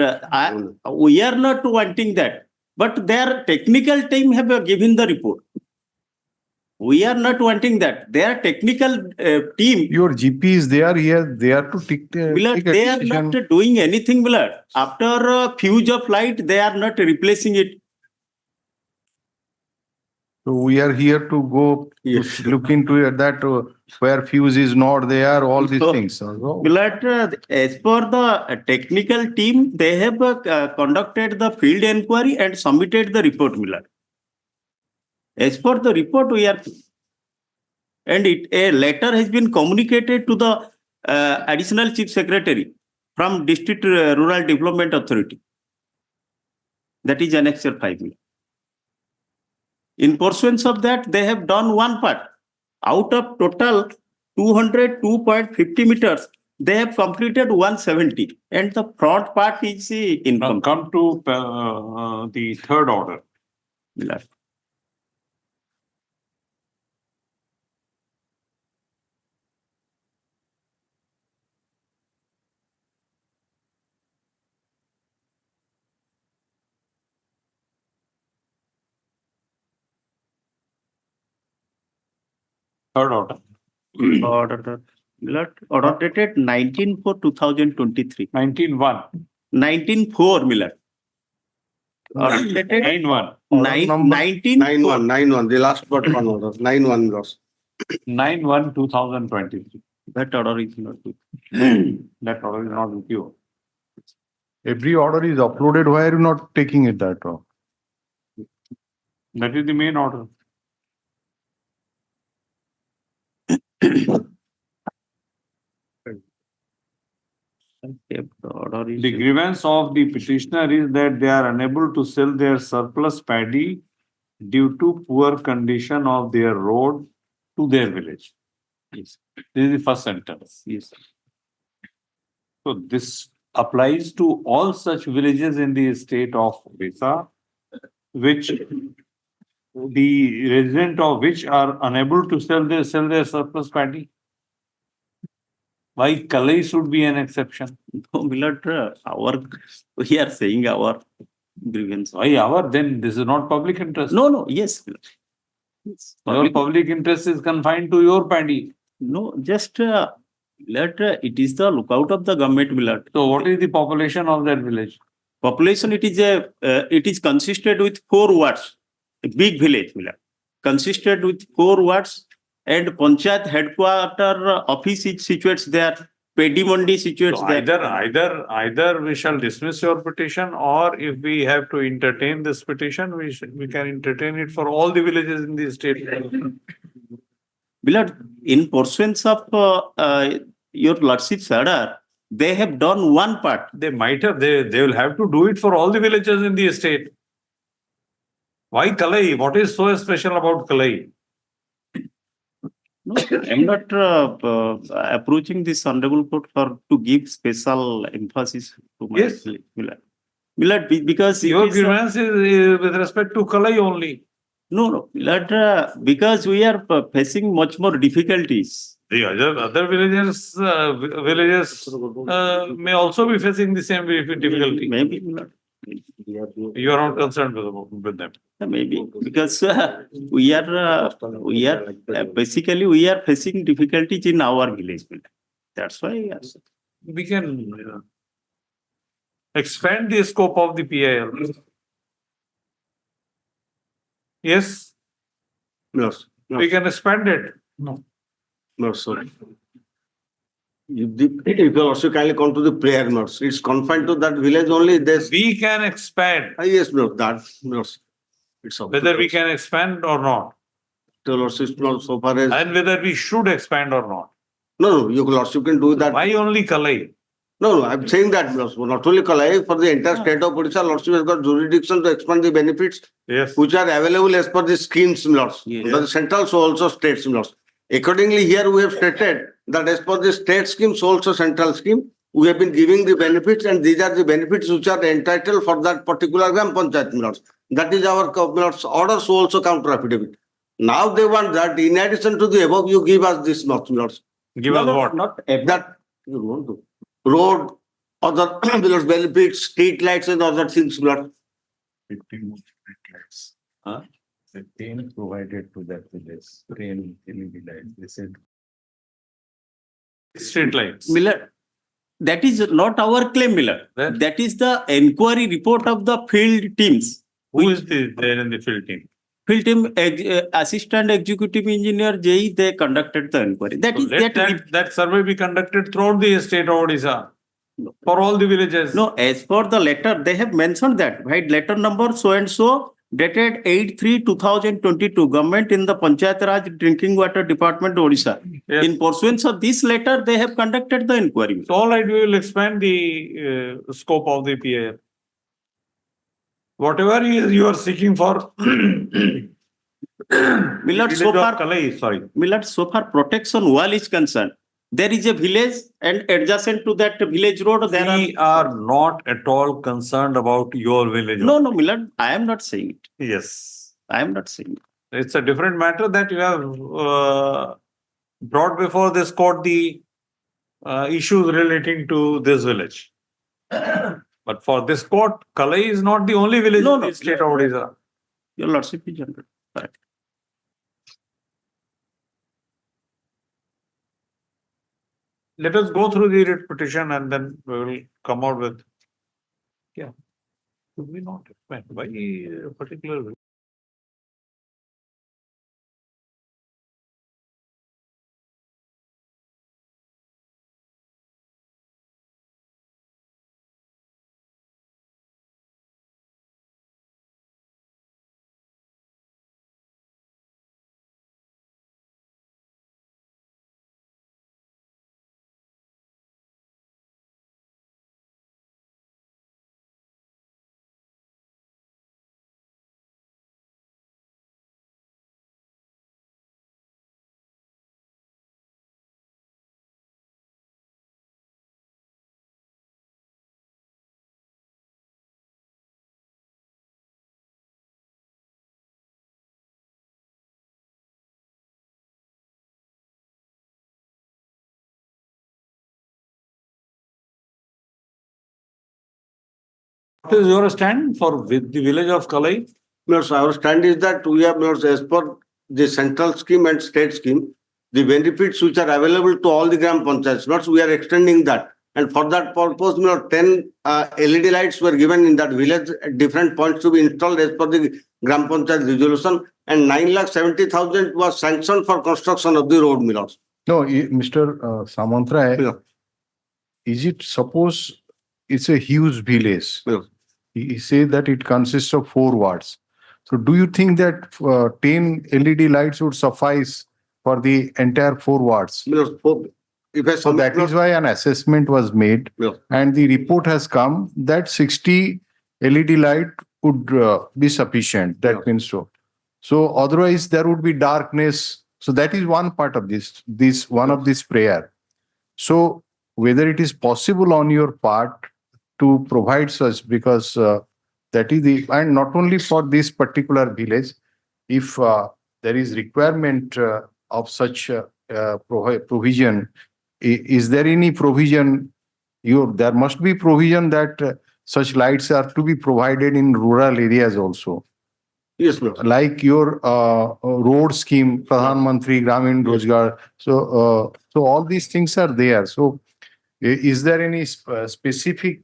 we are not wanting that. But their technical team have given the report. we are not wanting that. Their technical team, Your GPs, they are here, they are to take Milord, a they are decision. not doing anything, Milord. After a fuse of light, they are not replacing it. So we are here to go to look into it, that where fuse is not there, all these things. So, Milord, as per the technical team, they have conducted the field inquiry and submitted the report, Milord. As per the report, we are, and a letter has been communicated to the additional chief secretary from District Rural Development Authority. That is Annexure 5. In pursuance of that, they have done one part. Out of total 202.50 meters, they have completed 170. And the front part is Now come to the third order. Milord. Third order. Order dated 19/4/2023. 19/1. 19/4, Milord. Order dated 9/1. 9/1, the last but one order, 9/1 loss. 9/1/2023. That order is not good. That order is not with you. every order is uploaded, why are you not taking it that way? That is the main order. The grievance of the petitioner is that they are unable to sell their surplus paddy due to poor condition of their road to their village. Yes. This is the first sentence. Yes. So this applies to all such villages in the state of Orissa, which the resident of which are unable to sell their surplus paddy. Why Kalai should be an exception? No, Milord, we are saying our grievance. Why our? Then this is not public interest. No, yes. Yes. Your public interest is confined to your paddy. No, just Milord, it is the lookout of the government, Milord. So what is the population of that village? Population, it is consisted with 4 wards. A big village, Milord. Consisted with 4 wards. And Panchayat headquarter office is situated there. Paddy Mandi situates So there. either we shall dismiss your petition, or if we have to entertain this petition, we can entertain it for all the villages in the state. Milord, in pursuance of your lordship's order, they have done one part. They might have, they will have to do it for all the villages in the state. Why Kalai? What is so special about Kalai? No, I'm not approaching this honorable court to give special emphasis to my Milord. Milord, because Your grievance is with respect to Kalai only. No, Milord, because we are facing much more difficulties. The other villages may also be facing the same difficulty. Maybe, Milord. You are not concerned with them. Maybe because we are basically we are facing difficulties in our village. That's why we can expand the scope of the PIL. Yes. Yes. We can expand it. No, sorry. If you also kindly come to the prayer notes, it's confined to that village only. We can expand. Yes, no, that it's whether we can expand or not. The lordship not so far as and whether we should expand or not. No, your lordship can do that. Why only Kalai? No, I'm saying that not only Kalai, for the entire state of Odisha, lordship has got jurisdiction to expand the benefits which are available as per the schemes, lords. The central so also states, lords. Accordingly, here we have stated that as per the state scheme, so also central scheme, we have been giving the benefits, and these are the benefits which are entitled for that particular Gram Panchayat, lords. That is our lords order, so also counter affidavit. Now they want that in addition to the above, you give us this much, lords. Give us what? Not that you want to. Road, other benefits, street lights and other things, lords. 15 more street lights. The 10 provided to that village, 10 LED lights, they said. Street lights. Miller, that is not our claim, Miller. That is the inquiry report of the field teams. Who is there in the field team? Field team, assistant executive engineer, JE, they conducted the inquiry. That is That survey be conducted throughout the state of Odisha for all the villages. No, as per the letter, they have mentioned that, right? Letter number so and so, dated 8/3/2022, government in the Panchayat Raj Drinking Water Department, Odisha. Yes. In pursuance of this letter, they have conducted the inquiry. So all right, we will expand the scope of the PIL. Whatever you are seeking for. Millard, so far protection wall is concerned, there is a village and adjacent to that village road, We are not at all concerned about your village. No, Millard, I am not saying it. Yes. I am not saying it. It's a different matter that you have brought before this court the issues relating to this village. But for this court, Kalai is not the only village in the state of Odisha. Your Lordship is general. Correct. Let us go through the writ petition and then we will come out with. Yeah. Should we not expand? Why a particular? What is your stand for with the village of Kalai? Yes, our stand is that we have, as per the central scheme and state scheme, the benefits which are available to all the Gram Panchayats, not we are extending that. And for that purpose, 10 LED lights were given in that village at different points to be installed as per the Gram Panchayat resolution. And 9,70,000 was sanctioned for construction of the road, Milords. No, Mr. Samantra, is it suppose it's a huge village? He says that it consists of 4 wards. So do you think that 10 LED lights would suffice for the entire 4 wards? So that is why an assessment was made and the report has come that 60 LED light would be sufficient. That means so. So otherwise there would be darkness. So that is one part of this one of this prayer. So whether it is possible on your part to provide such, because that is the, and not only for this particular village, if there is requirement of such provision, is there any provision? There must be provision that such lights are to be provided in rural areas also. Yes, sir. Like your road scheme, Pradhan Mantri Gramin Rozgar. So all these things are there. So is there any specific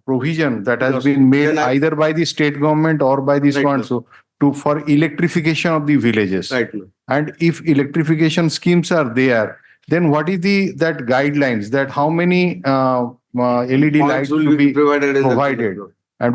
provision that has been made either by the state government or by this one, so for electrification of the villages? Right. And if electrification schemes are there, then what is that guidelines that how many LED lights will be provided? And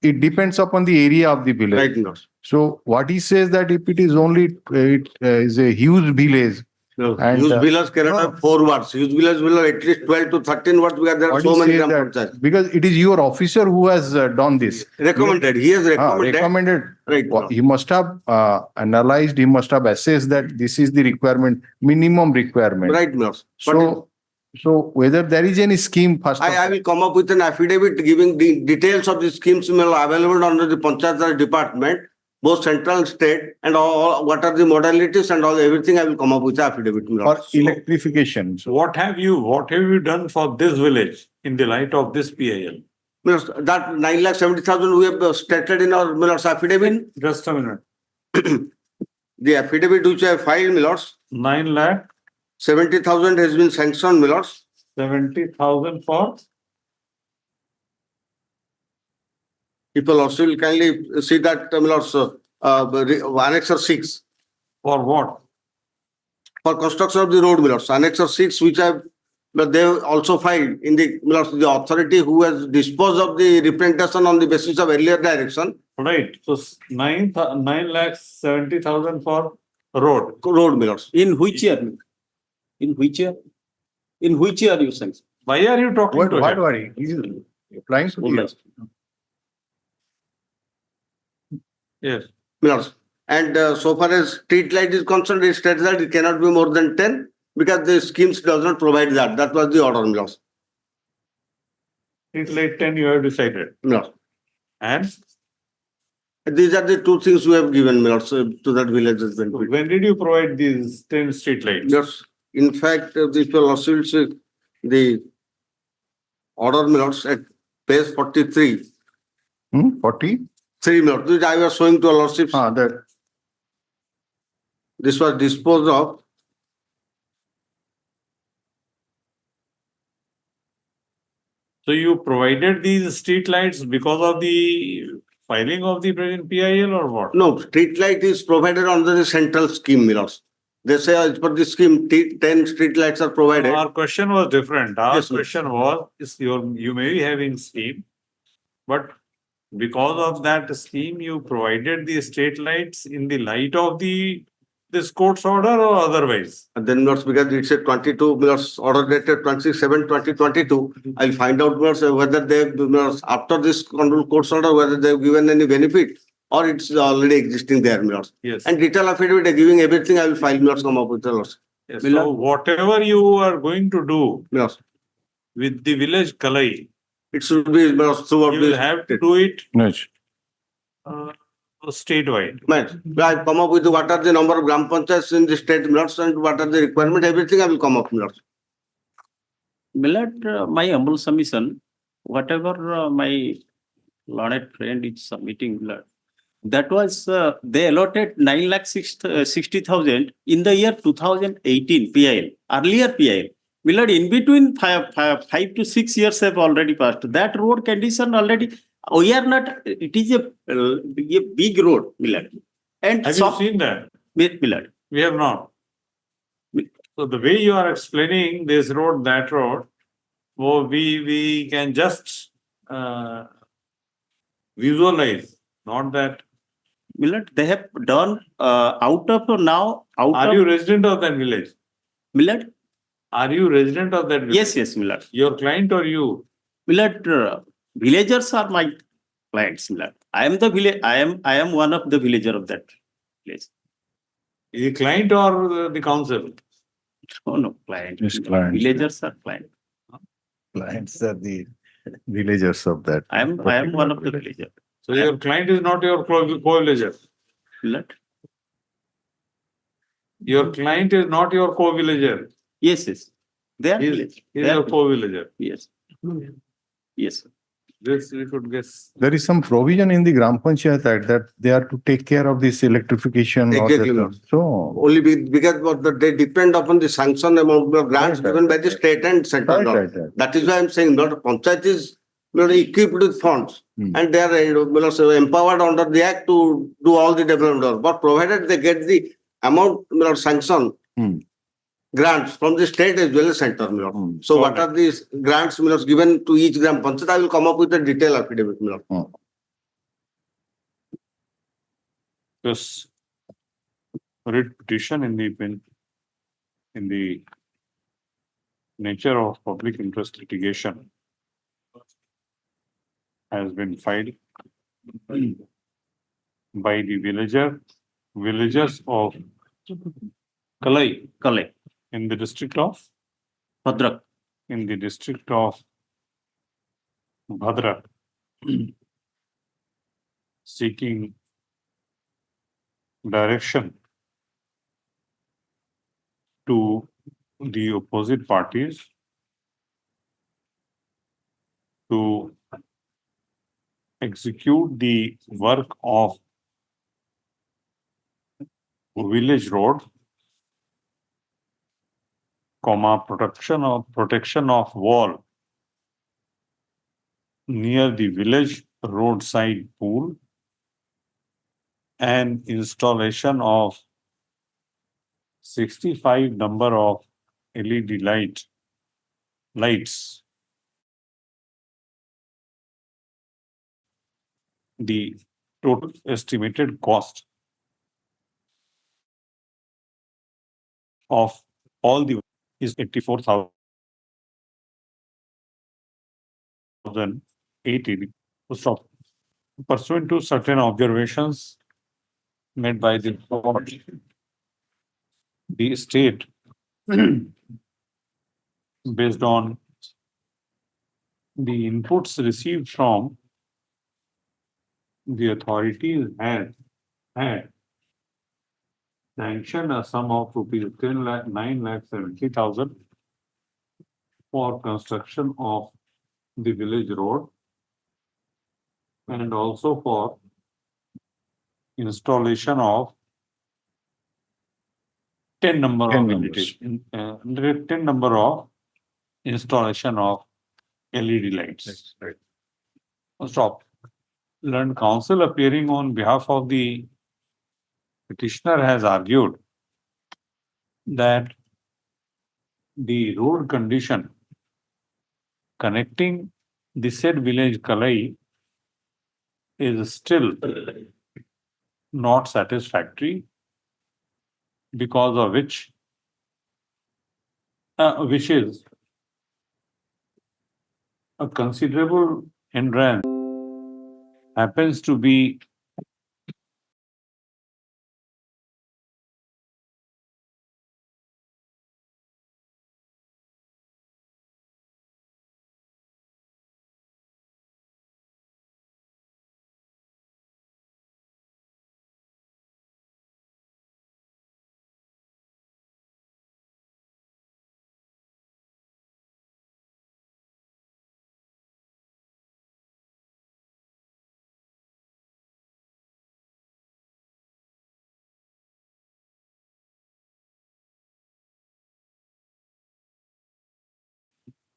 it depends upon the area of the village. Right. So what he says that if it is only, it is a huge village. And huge villas cannot have 4 wards. Huge villas will have at least 12 to 13 wards because there are so many Gram Panchayats. Because it is your officer who has done this. Recommended. He has recommended. Right. He must have analyzed, he must have assessed that this is the requirement, minimum requirement. Right, So whether there is any scheme first. I will come up with an affidavit giving the details of the schemes available under the Panchayat Raj department, both central and state, and all what are the modalities and all everything. I will come up with an affidavit. For electrification. So what have you done for this village in the light of this PIL? Means that 9,70,000 we have stated in our Miller's affidavit. Just a minute. The affidavit which I have filed, Miller's, 9,70,000 has been sanctioned, Miller's. for? People also will kindly see that, Miller's, Annexer 6. For what? For construction of the road, Miller's. Annexer 6, which I have, but they have also filed in the, Miller's, the authority who has disposed of the representation on the basis of earlier direction. Right. So 9,70,000 for road. Road, Miller's. In which year? In which year? In which year you sanctioned? Why are you talking to What him? worry? He's applying to the. Yes. Miller's. And so far as street light is concerned, it states that it cannot be more than 10 because the schemes does not provide that. That was the order, Miller's. It's late 10 you have decided. No. And These are the two things we have given, Miller's, to that village's benefit. when did you provide these 10 street lights? Yes. In fact, this will also say the order, Miller's, at page 43. 40? 3 Miller's, which I was showing to our lordships. That. This was disposed of. So you provided these street lights because of the filing of the present PIL or what? No, street light is provided under the central scheme, Miller's. They say as per the scheme, 10 street lights are provided. Our question was different. Our Yes, sir. question was, you may be having scheme, but because of that scheme, you provided the street lights in the light of this court's order or otherwise? And then, Miller's, because it's a 22, Miller's, order dated 26/7/2022. I'll find out, Miller's, whether they, Miller's, after this control court's order, whether they've given any benefit or it's already existing there, Miller's. Yes. And detail affidavit giving everything, I will file, Miller's, come up with the Miller's. Yes. So whatever you are going to do Miller's, with the village Kalai, it should be, Miller's, throughout you will this. have to do it Yes. statewide. Right. I've come up with what are the number of gram panchayats in the state, Miller's, and what are the requirement, everything I will come up, Miller's. Millard, my humble submission, whatever my learned friend is submitting, Millard, that was, they allotted 9,60,000 in the year 2018 PIL, earlier PIL. Millard, in between 5 to 6 years have already passed. That road condition already, we are not, it is a big road, Millard. And Have you seen that? Millard. We have not. So the way you are explaining this road, that road, well, we can just visualize, not that. Millard, they have done out of now. Are you resident of that village? Millard? Are you resident of that village? Yes, yes, Millard. Your client or you? Millard, villagers are my clients, Millard. I am the village. I am one of the villager of that place. Is it client or the council? Oh no, client. Yes, client. Villagers are client. Clients are the villagers of that. I am one of the villager. So your client is not your co-villager. Millard? Your client is not your co-villager. Yes, yes. They are He village. is They are your co-villager. Yes. Yes. This we could guess. There is some provision in the Gram Panchayat Act that they are to take care of this electrification. or Exactly, that- Lord. So. Only because they depend upon the sanction amount of grants given by the state and central. Right. That is why I'm saying not panchayat is equipped with funds and they are empowered under the act to do all the development. But provided they get the amount sanction grants from the state as well as center. So what are these grants given to each gram panchayat? I will come up with a detailed affidavit. This writ petition in the nature of public interest litigation has been filed by the villagers of Kalai in the district of Bhadrak. In the district of Bhadrak, seeking direction to the opposite parties to execute the work of village road, protection of wall near the village roadside pool, and installation of 65 number of LED lights. The total estimated cost of all the is 84,080. Stop. Pursuant to certain observations made by the court, the state, based on the inputs received from the authorities, had sanctioned a sum of rupees 9,70,000 for construction of the village road and also for installation of 10 number of 10 number of installation of LED lights. Right. Stop. Learned counsel appearing on behalf of the petitioner has argued that the road condition connecting the said village Kalai is still not satisfactory, because of which is a considerable hindrance happens to be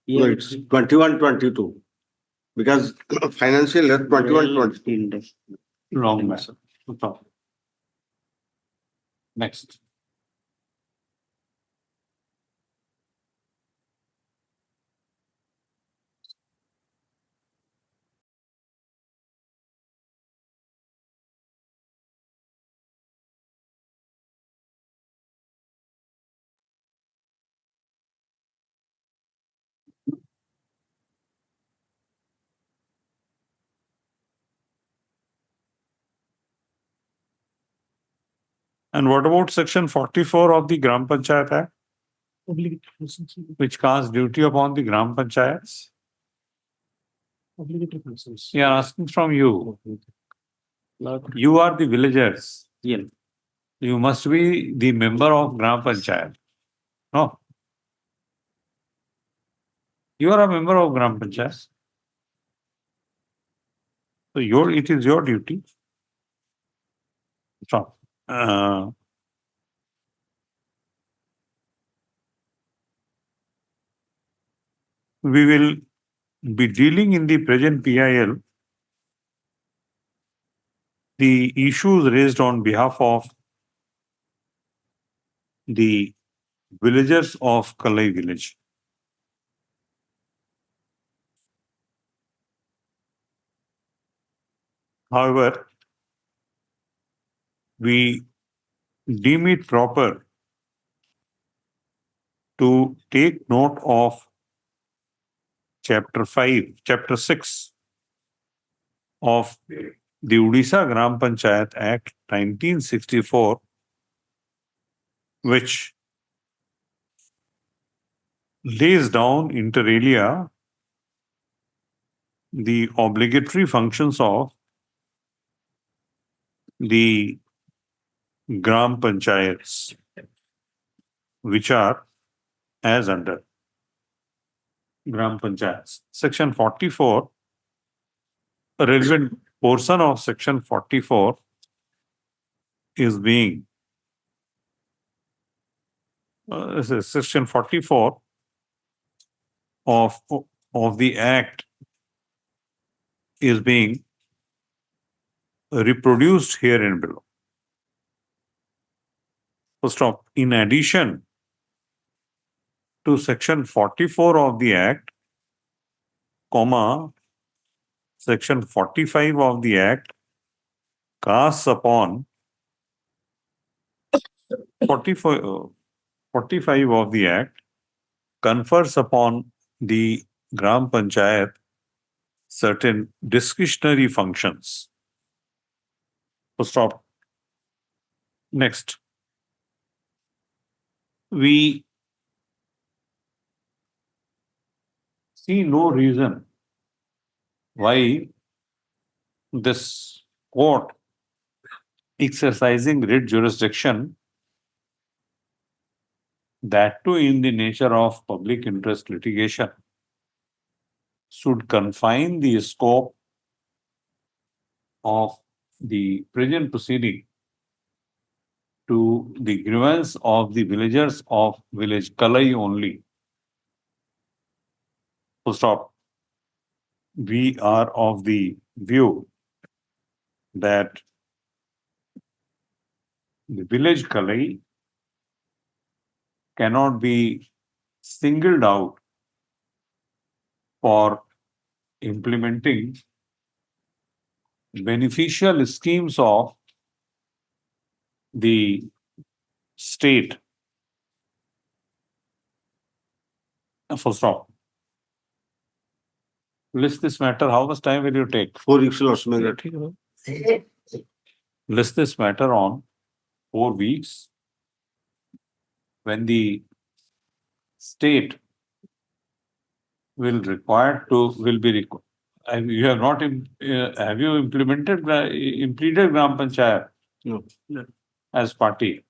No, it's 21-22. Because financial year 21-20. wrong matter. Stop. Next. And what about section 44 of the Gram Panchayat Act, which casts duty upon the Gram Panchayats? We are asking from you. You are the villagers. Yeah. You must be the member of Gram Panchayat. No. You are a member of Gram Panchayat. So it is your duty. Stop. We will be dealing in the present PIL the issues raised on behalf of the villagers of Kalai village. However, we deem it proper to take note of chapter 6 of the Odisha Gram Panchayat Act 1964, which lays down inter alia the obligatory functions of the Gram Panchayats, which are as under Gram Panchayats. Section 44 a relevant portion of section 44 is being this is section 44 of the Act is being reproduced here and below. First off, in addition to section 44 of the Act, comma, section 45 of the Act casts upon 45 of the Act confers upon the Gram Panchayat certain discretionary functions. Stop. Next, we see no reason why this court exercising writ jurisdiction, that too in the nature of public interest litigation, should confine the scope of the present proceeding to the grievance of the villagers of village Kalai only. Full stop. We are of the view that the village Kalai cannot be singled out for implementing beneficial schemes of the state. Full stop. List this matter. How much time will you take? 4 weeks. List this matter on 4 weeks when the state will be required. You have not have you implemented implemented Gram Panchayat? No. As party?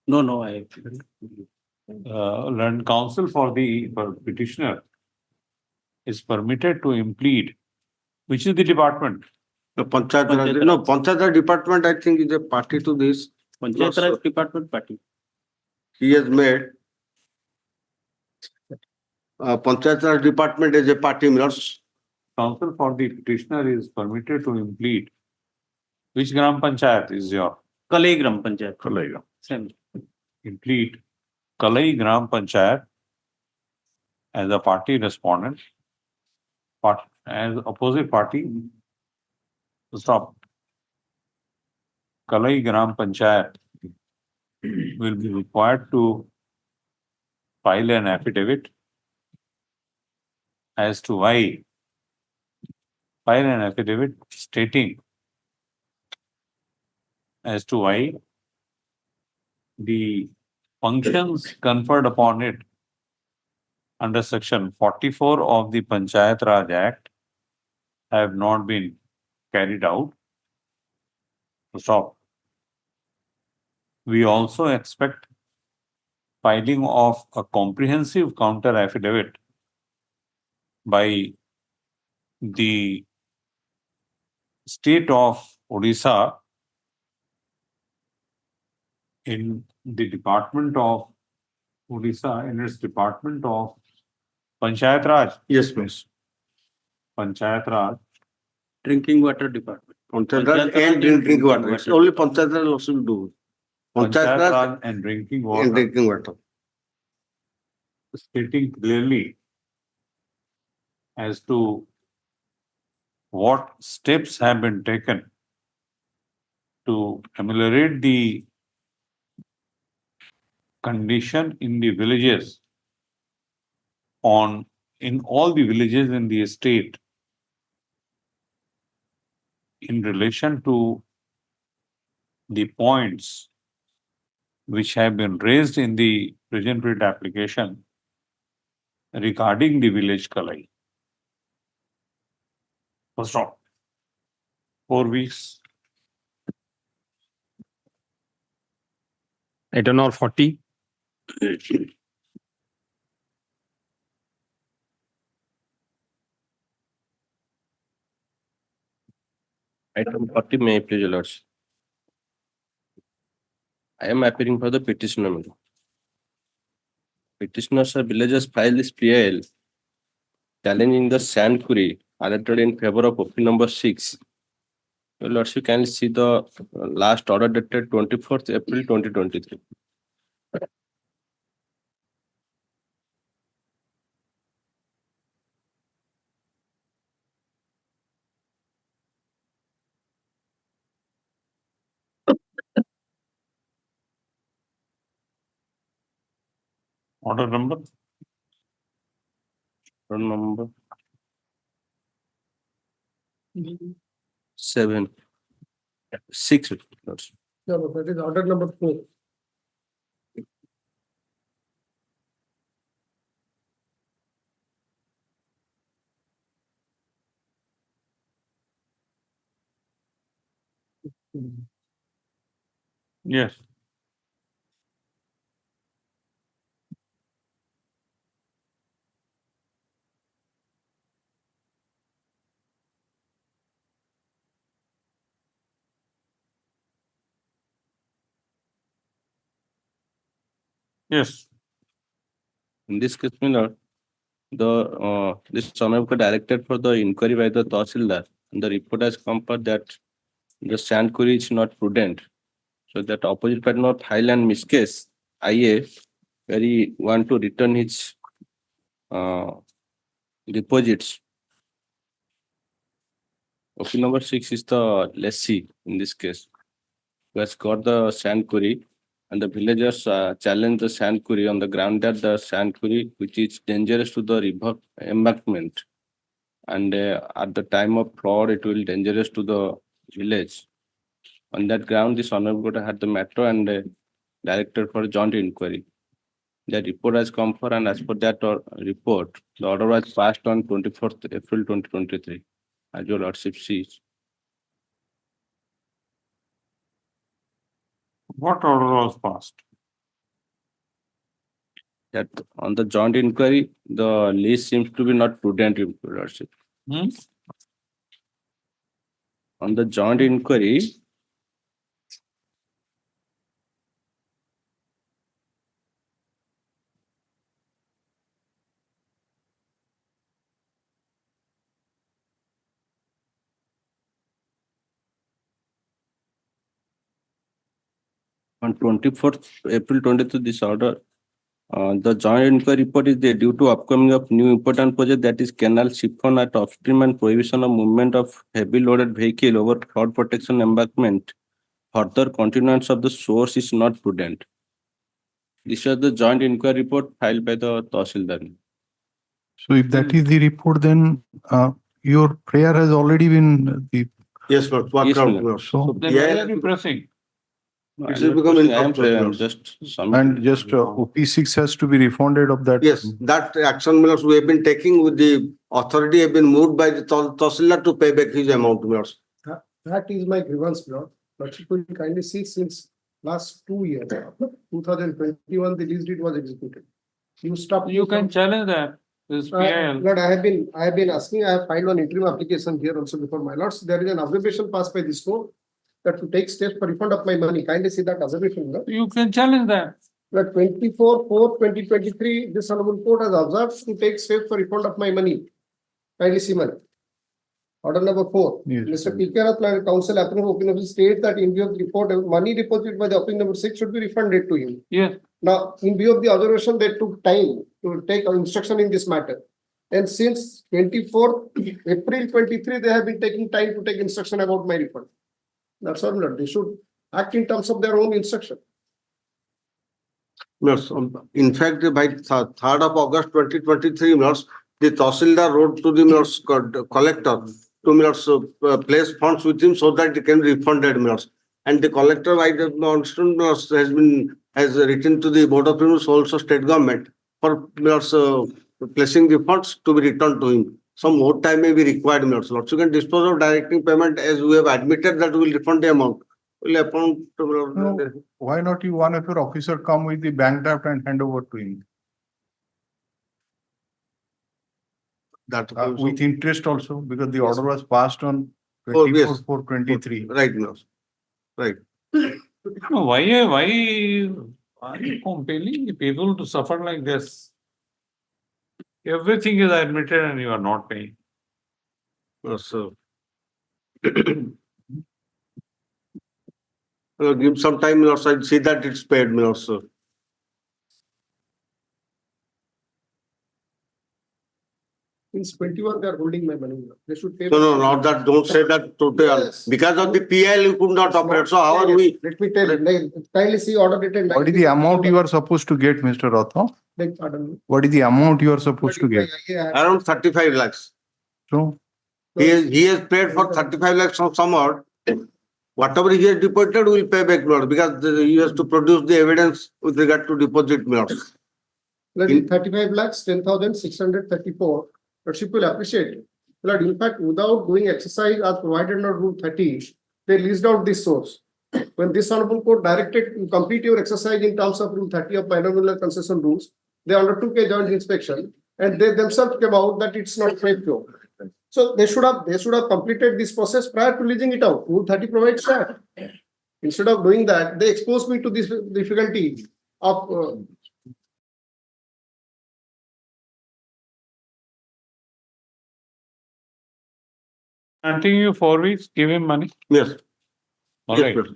No, I Learned counsel for the petitioner is permitted to implead. Which is the department? The Panchayat Raj department, I think, is a party to this. Panchayat Raj department party. He has made Panchayat Raj department as a party. Counsel for the petitioner is permitted to implead. Which Gram Panchayat is your? Kalai Gram Panchayat. Kalai Gram. Same. Implead Kalai Gram Panchayat as a party respondent, as opposite party. Stop. Kalai Gram Panchayat will be required to file an affidavit as to why. File an affidavit stating as to why the functions conferred upon it under section 44 of the Panchayat Raj Act have not been carried out. Stop. We also expect filing of a comprehensive counter affidavit by the state of Odisha in the Department of Odisha, in its Department of Panchayat Raj. Yes, please. Panchayat Raj. Drinking water department. Panchayat Raj and drinking water. It's only Panchayat Raj also will do. Panchayat Raj and drinking water. And drinking water. Stating clearly as to what steps have been taken to ameliorate the condition in the villages in all the villages in the state in relation to the points which have been raised in the present writ application regarding the village Kalai. First off, 4 weeks. I don't know, 40. Item 40, may I please, your lordship. I am appearing for the petitioner. Madam. Petitioner sir villagers filed this PIL challenging the sand query alleged in favor of OP number 6. Your lordship, can see the last order dated 24th April 2023. Order number? Order number 7. 6. Lordship. No, that is order number 4. Yes. Yes. In this case, my lord, this honorable directed for the inquiry by the Tahsildar, and the report has come for that the sand query is not prudent. So that opposite pattern of file and miscase, IA, where he want to return his deposits. OP number 6 is the lessee in this case, who has got the sand query, and the villagers challenge the sand query on the ground that the sand query, which is dangerous to the river embankment, and at the time of flood, it will dangerous to the village. On that ground, this honorable court had the matter and directed for joint inquiry. The report has come for, and as per that report, the order was passed on 24th April 2023. As your lordship sees. What order was passed? That on the joint inquiry, the lease seems to be not prudent, your lordship. On the joint inquiry, on 24th April 22, this order, the joint inquiry report is there due to upcoming of new important project, that is canal siphon at upstream and prohibition of movement of heavy loaded vehicle over flood protection embankment. Further continuance of the source is not prudent. This was the joint inquiry report filed by the Tahsildar. So if that is the report, then your prayer has already been Yes, but Yes, out. Lord. So Then why are you pressing? It will become I'm just and just OP6 has to be refunded of that. Yes, that action measures we have been taking with the authority have been moved by the Tahsildar to pay back his amount measures. That is my grievance, Lord. But you could kindly see since last 2 years, 2021, the lease deed was executed. You stopped. You can challenge that. This PIL. Lord, I have been asking, I have filed an interim application here also before my lords. There is an observation passed by this court that to take steps for refund of my money. Kindly see that observation, Lord. You can challenge that. That 24/4/2023, this honorable court has observed to take steps for refund of my money. Kindly see, man. Order number 4. Yes. Mr. P.K. Council approved opinion states that in view of the report, money deposited by the opinion number 6 should be refunded to him. Yes. Now, in view of the observation, they took time to take instruction in this matter. And since 24th April 23, they have been taking time to take instruction about my refund. That's all, Lord. They should act in terms of their own instruction. Yes, in fact, by 3rd of August 2023, the Tahsildar wrote to the collector to place funds with him so that it can be refunded. And the collector, I understand, has written to the Board of Revenues, also state government, for placing the funds to be returned to him. Some more time may be required. So you can dispose of directing payment as we have admitted that we will refund the amount. Why not you one of your officer come with the bank draft and hand over to him? That with interest also, because the order was passed on Oh, yes. 423. Right, my lords. Right. No, why are you compelling the people to suffer like this? Everything is admitted and you are not paying. Yes, sir. Give some time, my lords. I'll see that it's paid, my lords, sir. Since 21, they are holding my money. They should pay. No, not that. Don't say that today. Yes. Because of the PL, you could not operate. So how are we? Let me tell you, kindly see order dated. What is the amount you are supposed to get, Mr. Ratha? Beg pardon. What is the amount you are supposed to get? Around 35 lakhs. So, He has paid for 35 lakhs from somewhere. Whatever he has deposited, we will pay back, my lord, because he has to produce the evidence with regard to deposit, my lord. Lord, 35 lakhs, 10,634. Lordship will appreciate. Lord, in fact, without doing exercise as provided under Rule 30, they leased out this source. When this honorable court directed to complete your exercise in terms of Rule 30 of binomial concession rules, they undertook a joint inspection and they themselves came out that it's not fair to. So they should have completed this process prior to leasing it out. Rule 30 provides that. Instead of doing that, they exposed me to this difficulty of Continue 4 weeks, give him money. Yes. All Yes, right. sir.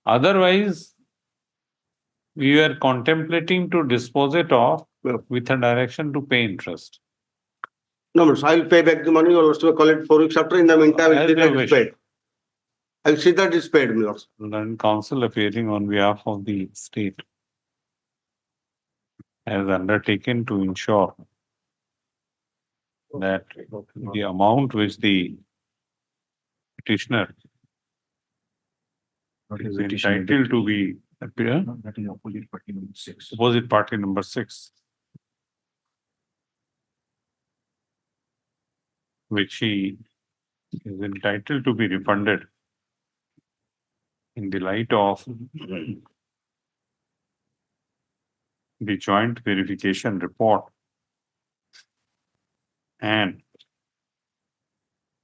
Otherwise, we were contemplating to dispose it off with a direction to pay interest. No, my lords, I'll pay back the money, or else we'll call it 4 weeks after. In the meantime, I'll As see you that it's wish. paid. I'll see that it's paid, my lords. Then counsel appearing on behalf of the state has undertaken to ensure that the amount which the petitioner is entitled to be appear. That is opposite party number 6. Opposite party number 6. Which he is entitled to be refunded in the light of the joint verification report and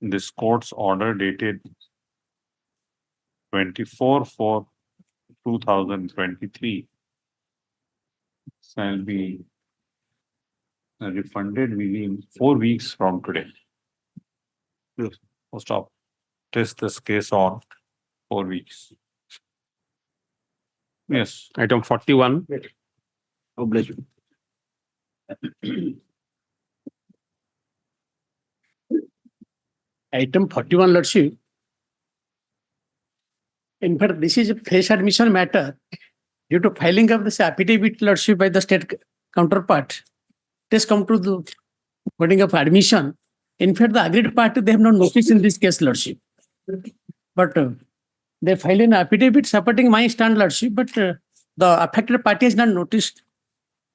this court's order dated 24/4/2023 shall be refunded within 4 weeks from today. Yes. Stop. Test this case on 4 weeks. Yes. Item 41. Item 41, Lordship. In fact, this is a fresh admission matter due to filing of this affidavit, Lordship, by the state counterpart. It has come to the wording of admission. In fact, the agreed party, they have not noticed in this case, Lordship. But they filed an affidavit supporting my stand, Lordship, but the affected party has not noticed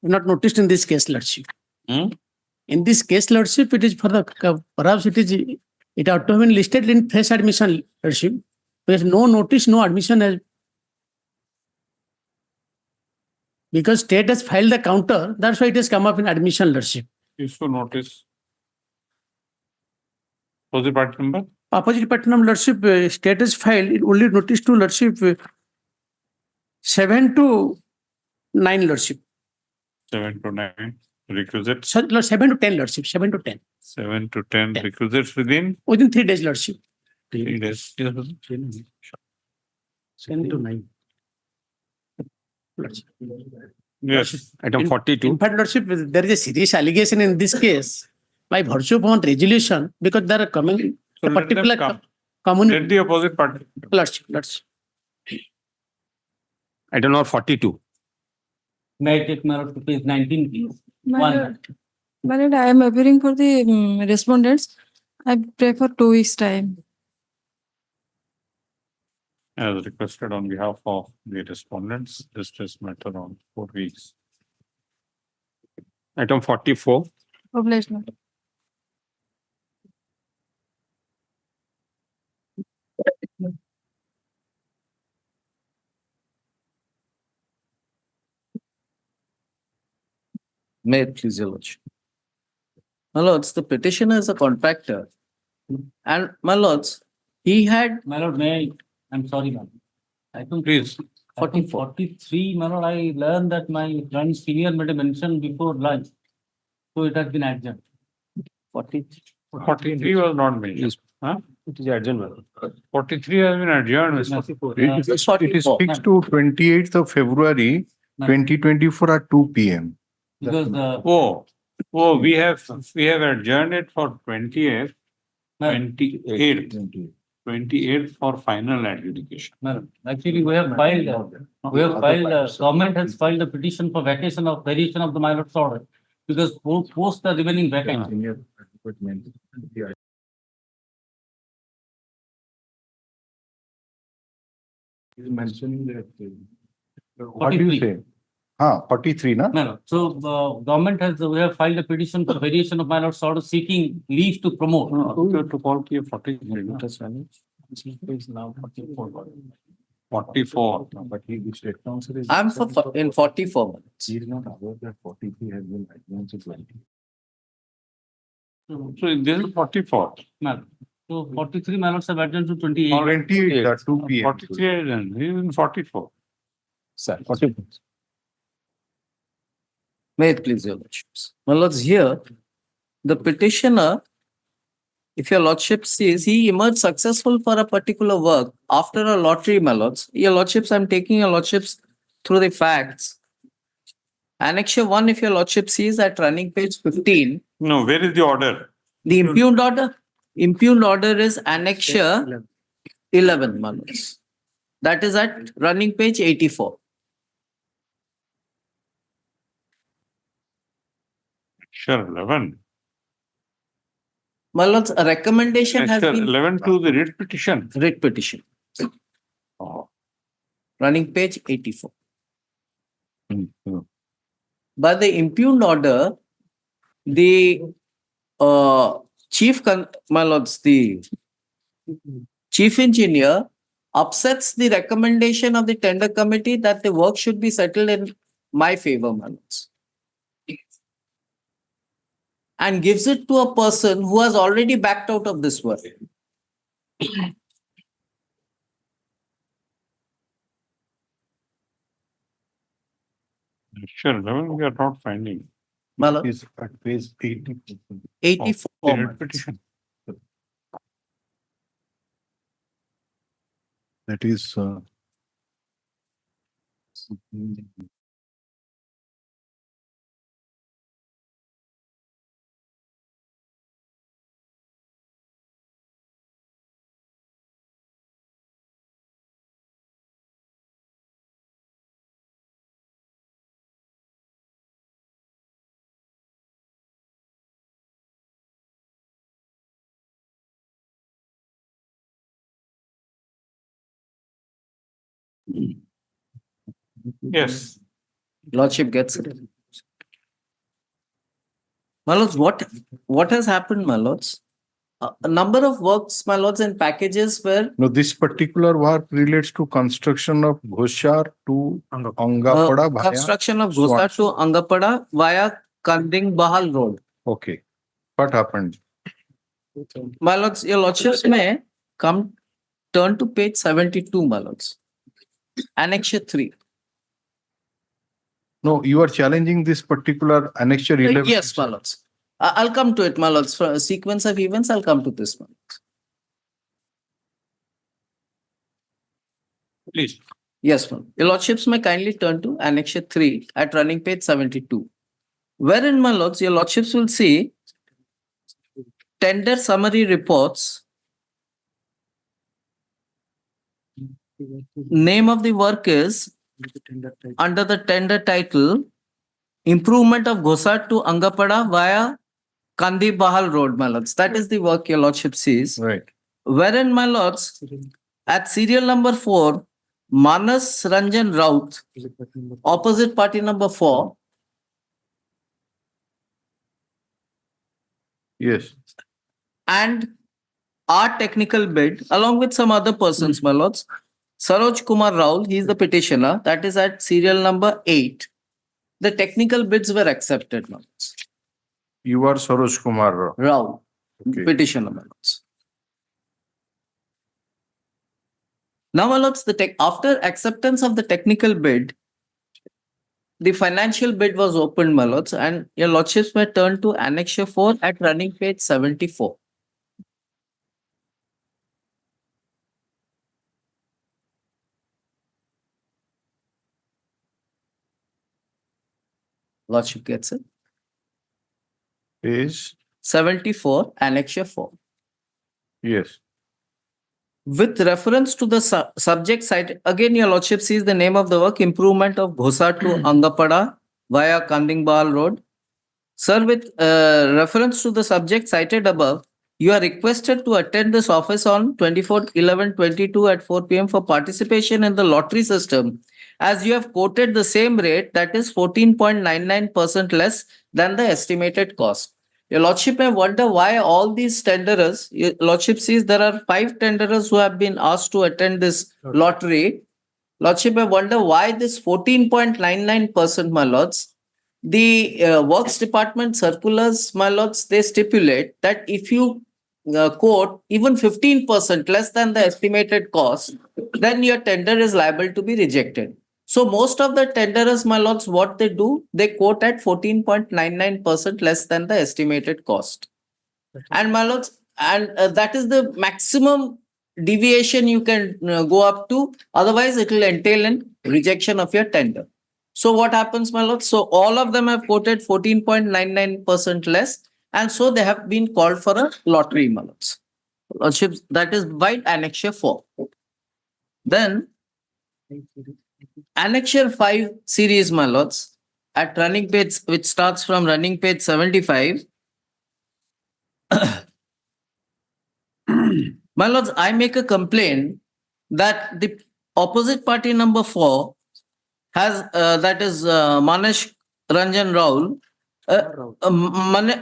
in this case, Lordship. In this case, Lordship, it is for the, perhaps it ought to have been listed in fresh admission, Lordship. There is no notice, no admission has. Because state has filed the counter, that's why it has come up in admission, Lordship. Issue notice. Opposite party number? Opposite party number, Lordship, state has filed, it only notice to Lordship 7 to 9, Lordship. 7 to 9 requisites. So, 7 to 10, Lordship, 7 to 10. 7 to 10 requisites within Within 3 days, Lordship. 3 days. 7 to 9. Yes. Item 42. In fact, Lordship, there is a serious allegation in this case by virtue of one resolution because there are coming So a let them particular come. community. Let the opposite party. Lordship. Item number 42. May I take my lord to page 19, please? My lord, I am appearing for the respondents. I prefer 2 weeks time. As requested on behalf of the respondents, this matter on 4 weeks. Item 44. Obliged, my lord. May it please your lordship. My lords, the petitioner is a contractor And my lords, he had My lord, I'm sorry, ma'am. I think please. 44. 43, my lord, I learned that my friend senior made a mention before lunch. So it has been adjourned. 43 was not mentioned. Huh? It is adjourned. 43 has been adjourned. It is fixed to 28th of February, 2024 at 2 p.m. Because the We have adjourned it for 28th, 28th for final adjudication. Madam, actually, government has filed a petition for vacation of variation of the my lord's order because post the remaining vacancy. Mentioning that. What do you say? 43, na? No. So we have filed a petition for variation of my lord's order seeking leave to promote. To call P 43. Now 44. But the state council is. I'm in 44 minutes. He is not aware that 43 has been advanced to 20. So this is 44. No. So 43 my lords have adjourned to 28. 28 at 2 p.m. 43 then. He is in 44. Sir, 44. May it please your lordships. My lords, here, the petitioner, if your lordship says he emerged successful for a particular work after a lottery, my lords, your lordships, I'm taking your lordships through the facts. Annexure 1, if your lordship sees at running page 15. No, where is the order? The impugned order? Impugned order is annexure 11, my lords. That is at running page 84. Sure, 11. My lords, a recommendation has been 11 to the writ petition. Writ petition. Running page 84. By the impugned order, the my lords, the chief engineer upsets the recommendation of the tender committee that the work should be settled in my favor, my lords, and gives it to a person who has already backed out of this work. Sure, 11 we are not finding. My lord, Is at page 80. 84. The writ petition. That is. Yes. Lordship gets it. My lords, what has happened, my lords? A number of works, my lords, and packages were This particular work relates to construction of Ghoshar to Angapada via. construction of Ghoshar to Angapada via Kanding Bahal Road. Okay. What happened? My lords, your lordships may turn to page 72, my lords. Annexure 3. No, you are challenging this particular annexure 11. Yes, my lords. I'll come to it, my lords. For a sequence of events, I'll come to this, my lords. Please. Yes, ma'am. Your lordships may kindly turn to Annexure 3 at running page 72. Wherein, my lords, your lordships will see tender summary reports. Name of the work is under the tender title Improvement of Ghoshar to Angapada via Kandi Bahal Road, my lords. That is the work your lordship sees. Right. Wherein, my lords, at serial number 4, Manas Ranjan Raut, opposite party number 4. Yes. And our technical bid, along with some other persons, my lords. Saroj Kumar Raul, he is the petitioner. That is at serial number 8. The technical bids were accepted, my lords. You are Saroj Kumar Rao, Okay. petitioner, my lords. Now, my lords, after acceptance of the technical bid, the financial bid was opened, my lords, and your lordships may turn to Annexure 4 at running page 74. Lordship gets it. Page 74, Annexure 4. yes. With reference to the subject cited, again your lordship sees the name of the work, improvement of Ghosa to Angapada via Kandingbal Road. Sir, with reference to the subject cited above, you are requested to attend this office on 24/11/22 at 4 p.m. for participation in the lottery system, as you have quoted the same rate, that is 14.99% less than the estimated cost. Your lordship may wonder why all these tenderers, your lordship sees there are 5 tenderers who have been asked to attend this lottery. Lordship may wonder why this 14.99%, my lords. The works department circulars, my lords, they stipulate that if you quote even 15% less than the estimated cost, then your tender is liable to be rejected. So most of the tenderers, my lords, what they do, they quote at 14.99% less than the estimated cost. And my lords, and that is the maximum deviation you can go up to. Otherwise, it will entail in rejection of your tender. So what happens, my lords? So all of them have quoted 14.99% less, and so they have been called for a lottery, my lords. Lordships, that is by Annexure 4. Then Annexure 5 series, my lords, at running page, which starts from running page 75. My lords, I make a complaint that the opposite party number 4 has, that is Manesh Ranjan Raul,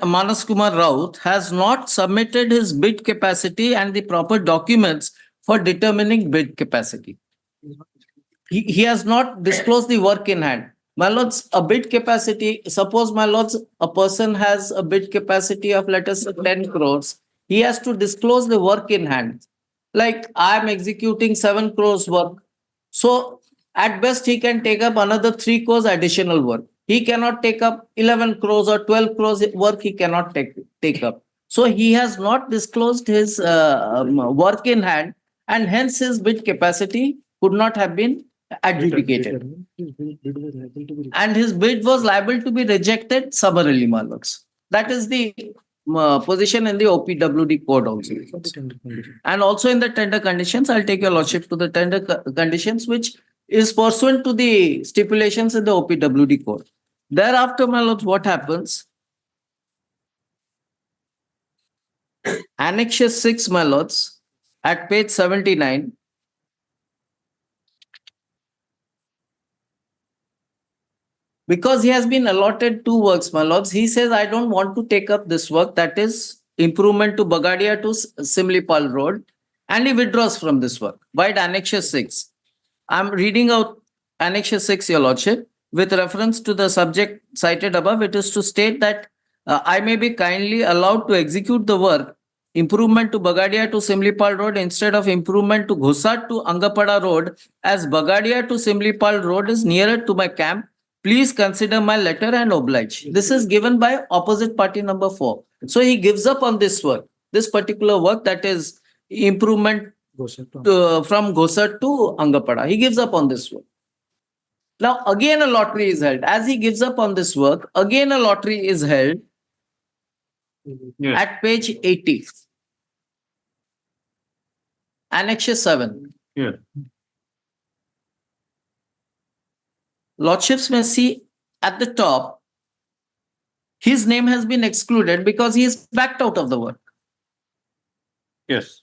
Manas Kumar Raut has not submitted his bid capacity and the proper documents for determining bid capacity. He has not disclosed the work in hand. My lords, a bid capacity, suppose, my lords, a person has a bid capacity of, let us say, 10 crores. He has to disclose the work in hand. Like, I am executing 7 crores work. So at best, he can take up another 3 crores additional work. He cannot take up 11 crores or 12 crores work. He cannot take up. So he has not disclosed his work in hand, and hence his bid capacity could not have been adjudicated. And his bid was liable to be rejected summarily, my lords. That is the position in the OPWD code also. And also in the tender conditions, I'll take your lordship to the tender conditions, which is pursuant to the stipulations in the OPWD code. Thereafter, my lords, what happens? Annexure 6, my lords, at page 79. Because he has been allotted 2 works, my lords, he says, I don't want to take up this work, that is improvement to Bagadia to Simlipal Road, and he withdraws from this work. By Annexure 6. I'm reading out Annexure 6, your lordship. With reference to the subject cited above, it is to state that I may be kindly allowed to execute the work, improvement to Bagadia to Simlipal Road instead of improvement to Ghosat to Angapada Road, as Bagadia to Simlipal Road is nearer to my camp. Please consider my letter and oblige. This is given by opposite party number 4. So he gives up on this work, this particular work, that is improvement from Ghosat to Angapada. He gives up on this work. Now again a lottery is held. As he gives up on this work, again a lottery is held at page 80. Annexure 7. Yeah. Lordships may see at the top, his name has been excluded because he is backed out of the work. Yes.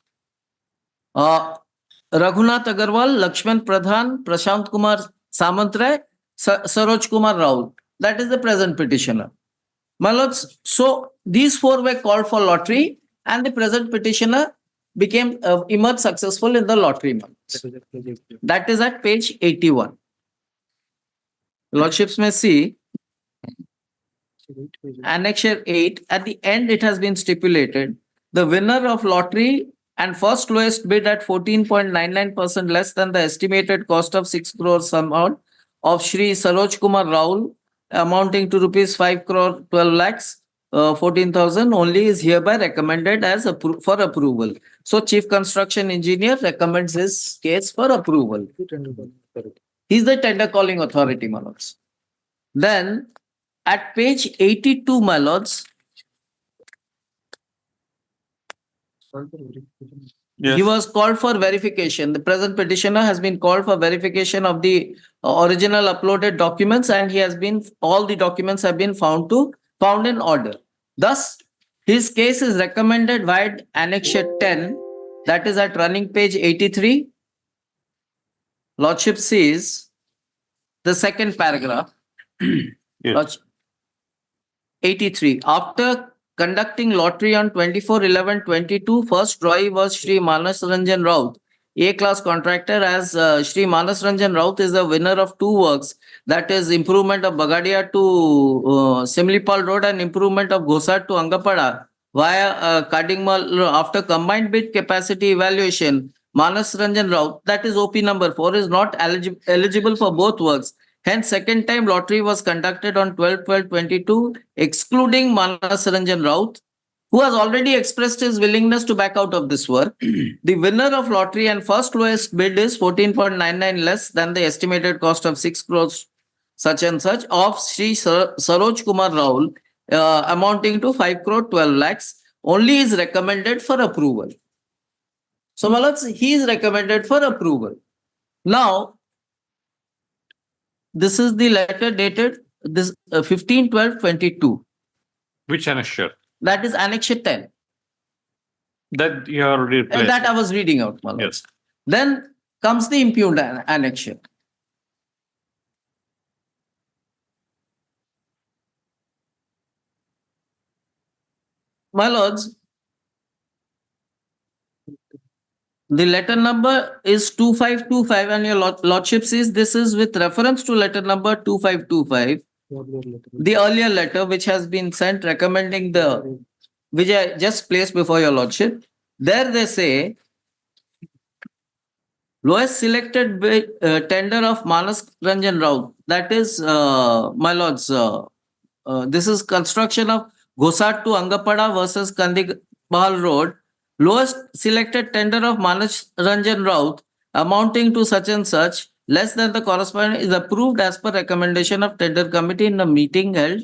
Raghunath Agarwal, Lakshman Pradhan, Prashant Kumar Samantray, Saroj Kumar Raul. That is the present petitioner. My lords, so these 4 were called for lottery, and the present petitioner became emerged successful in the lottery. That is at page 81. Lordships may see Annexure 8. At the end, it has been stipulated the winner of lottery and first lowest bid at 14.99% less than the estimated cost of 6 crore sum out of Shri Saroj Kumar Raul amounting to rupees 5 crore 12 lakhs 14,000 only is hereby recommended as for approval. So Chief Construction Engineer recommends his case for approval. He's the tender calling authority, my lords. Then at page 82, my lords, he was called for verification. The present petitioner has been called for verification of the original uploaded documents, and all the documents have been found in order. Thus, his case is recommended via Annexure 10, that is at running page 83. Lordship sees the second paragraph. Lordship, 83. After conducting lottery on 24/11/22, first drawee was Shri Manas Ranjan Raut, A-class contractor, as Shri Manas Ranjan Raut is the winner of two works, that is improvement of Bagadia to Simlipal Road and improvement of Gosat to Angapada via Kadingmal. After combined bid capacity evaluation, Manas Ranjan Raut, that is OP number 4, is not eligible for both works. Hence, second time lottery was conducted on 12/12/22, excluding Manas Ranjan Raut, who has already expressed his willingness to back out of this work. The winner of lottery and first lowest bid is 14.99 less than the estimated cost of 6 crores such and such of Sri Saroj Kumar Raul, amounting to 5 crore 12 lakhs, only is recommended for approval. So, my lords, he is recommended for approval. Now, this is the letter dated 15/12/22. Which annexure? That is Annexure 10. That you are already And that I was reading out, my lords. Then comes the impugned annexure. My lords, the letter number is 2525, and your lordship says this is with reference to letter number 2525. The earlier letter which has been sent recommending which I just placed before your lordship. There they say, lowest selected bid, tender of Manas Ranjan Raut, that is, my lords, this is construction of Gosat to Angapada versus Kandigbahal Road. Lowest selected tender of Manas Ranjan Raut amounting to such and such, less than the corresponding, is approved as per recommendation of tender committee in a meeting held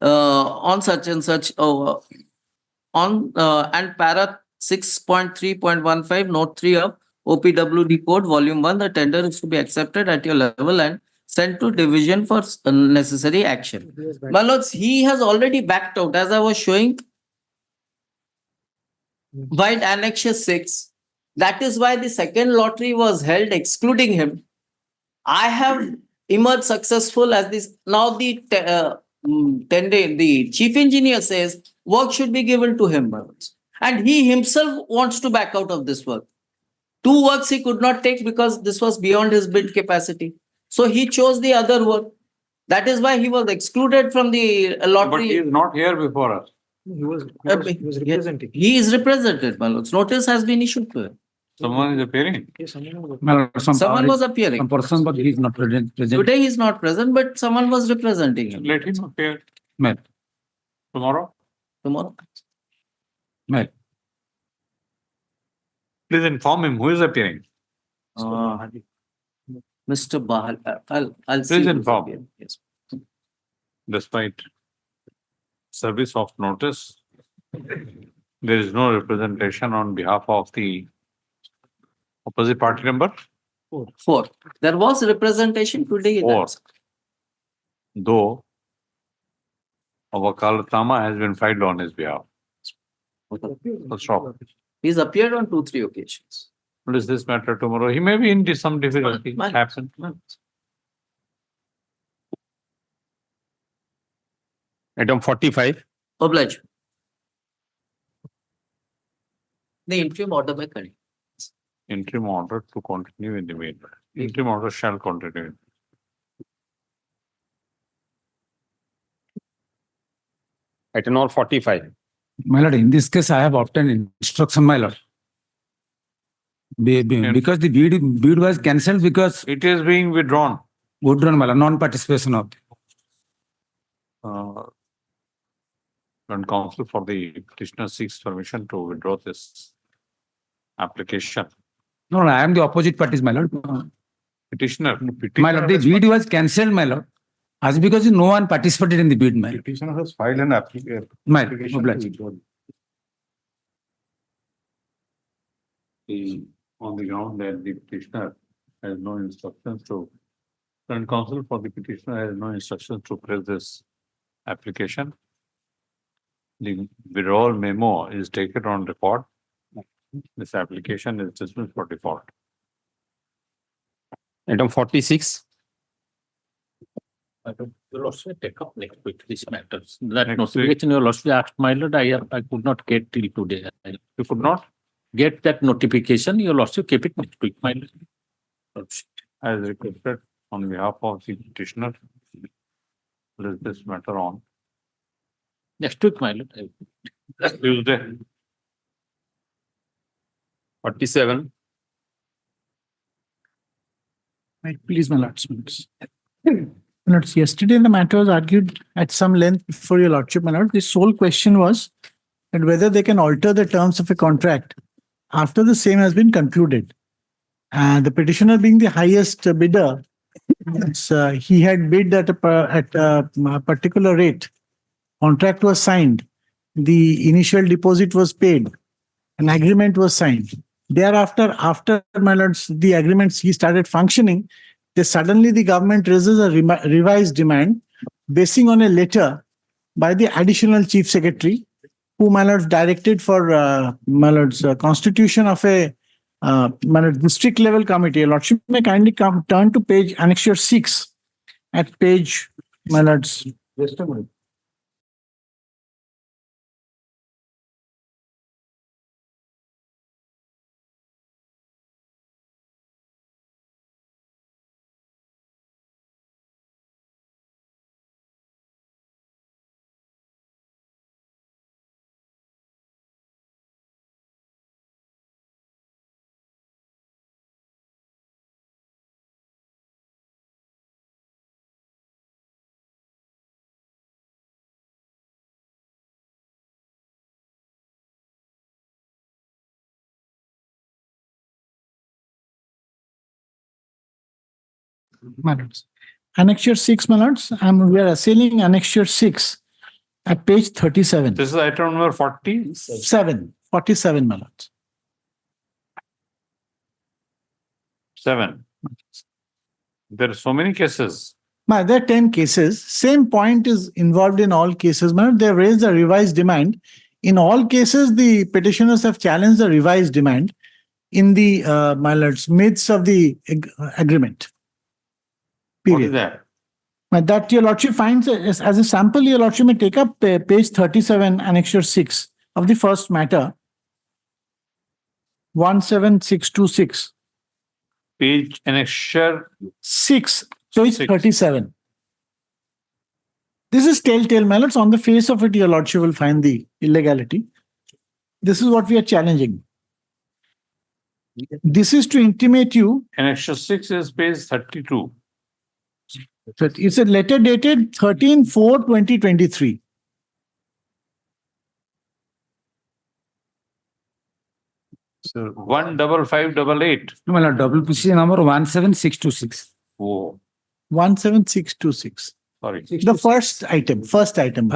on such and such and para 6.3.15 note 3 of OPWD code volume 1. The tender is to be accepted at your level and sent to division for necessary action. My lords, he has already backed out, as I was showing. By Annexure 6, that is why the second lottery was held excluding him. I have emerged successful as this. Now the chief engineer says work should be given to him, and he himself wants to back out of this work. Two works he could not take because this was beyond his bid capacity. So he chose the other work. That is why he was excluded from the lottery. But he is not here before us. He was representing. He is represented, my lords. Notice has been issued to him. Someone is appearing. Someone was appearing. Some person, but he is not present. Today he is not present, but someone was representing him. Let him appear. Mail. Tomorrow? Tomorrow. Mail. Please inform him who is appearing. Mr. Bahal, I'll see. Please inform. Yes. Despite service of notice, there is no representation on behalf of the opposite party number? 4. There was representation today. 4. Though a wakalatnama has been filed on his behalf. Stop. He's appeared on 2-3 occasions. What is this matter tomorrow? He may be into some difficulty. Happen. Item 45. Oblige. The interim order by Kari. Interim order to continue in the main. Interim order shall continue. Item number 45. My lord, in this case, I have obtained instruction, my lord. Because the bid was cancelled because It is being withdrawn. withdrawn, my lord, non-participation of. And counsel for the petitioner seeks permission to withdraw this application. No, I am the opposite parties, my lord. Petitioner. My lord, the bid was cancelled, my lord. As because no one participated in the bid, my lord. Petitioner has filed an application. My lord, On the ground that the petitioner has no instructions to, and counsel for the petitioner has no instructions to press this application. The withdrawal memo is taken on record. This application is dismissed for default. Item 46. Your Lordship, take up next week this matters. That notification your Lordship asked, my lord, I could not get till today. You could not get that notification, your Lordship keep it next week, my lord. As requested on behalf of the petitioner, let this matter on Next week, my lord. Tuesday. 47. Right, please, my lords. My lords, yesterday the matter was argued at some length before your lordship, my lord. The sole question was that whether they can alter the terms of a contract after the same has been concluded. The petitioner being the highest bidder, he had bid at a particular rate. Contract was signed. The initial deposit was paid. An agreement was signed. Thereafter, after, my lords, the agreements, he started functioning. Suddenly the government raises a revised demand basing on a letter by the additional chief secretary, who, my lords, directed for, my lords, constitution of a my lords, district level committee. Your lordship may kindly turn to page annexure 6 at page, my lords. Just a minute. My lords. Annexure 6, my lords. We are assailing annexure 6 at page 37. This is item number 47, my lords. 7. There are so many cases. There are 10 cases. Same point is involved in all cases. My lord, they have raised a revised demand. In all cases, the petitioners have challenged the revised demand in the, my lords, midst of the agreement. Period. What is that? That your lordship finds as a sample, your lordship may take up page 37, annexure 6 of the first matter, 17626. Page annexure 6, page 37. This is telltale, my lords. On the face of it, your lordship will find the illegality. This is what we are challenging. This is to intimate you. Annexure 6 is page 32. So it's a letter dated 13/4/2023. So 15588. No, my lord, WPC number 17626. Oh, 17626. sorry. The first item. First item.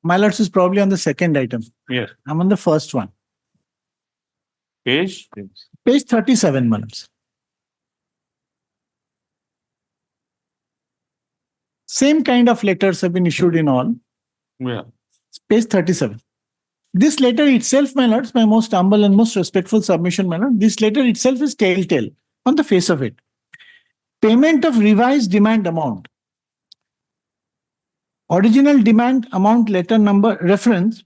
My lords is probably on the second item. Yes. I'm on the first one. Page? Page 37, my lords. Same kind of letters have been issued in all. Yeah. Page 37. This letter itself, my lords, my most humble and most respectful submission, my lord, this letter itself is telltale on the face of it. Payment of revised demand amount. Original demand amount letter number reference.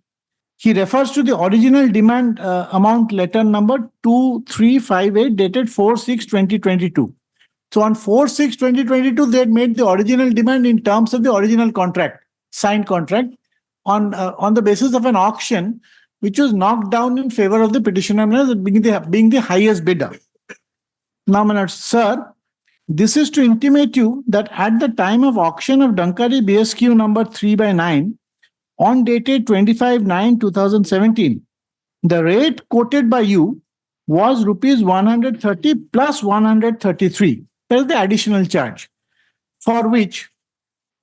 He refers to the original demand amount letter number 2358 dated 4/6/2022. So on 4/6/2022, they had made the original demand in terms of the original contract, signed contract. on the basis of an auction, which was knocked down in favor of the petitioner being the highest bidder. Now, my lord, sir, this is to intimate you that at the time of auction of Dankari BSQ number 3/9, on dated 25/9/2017, the rate quoted by you was rupees 130 plus 133. That is the additional charge, for which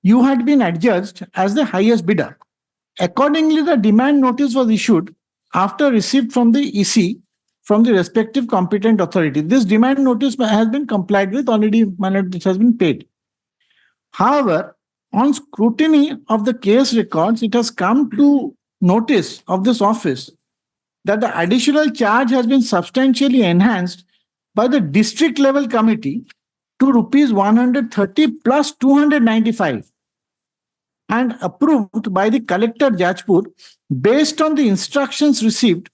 you had been adjudged as the highest bidder. Accordingly, the demand notice was issued after receipt from the EC from the respective competent authority. This demand notice has been complied with already, it has been paid. However, on scrutiny of the case records, it has come to notice of this office that the additional charge has been substantially enhanced by the district level committee to rupees 130 plus 295 and approved by the collector Jajpur based on the instructions received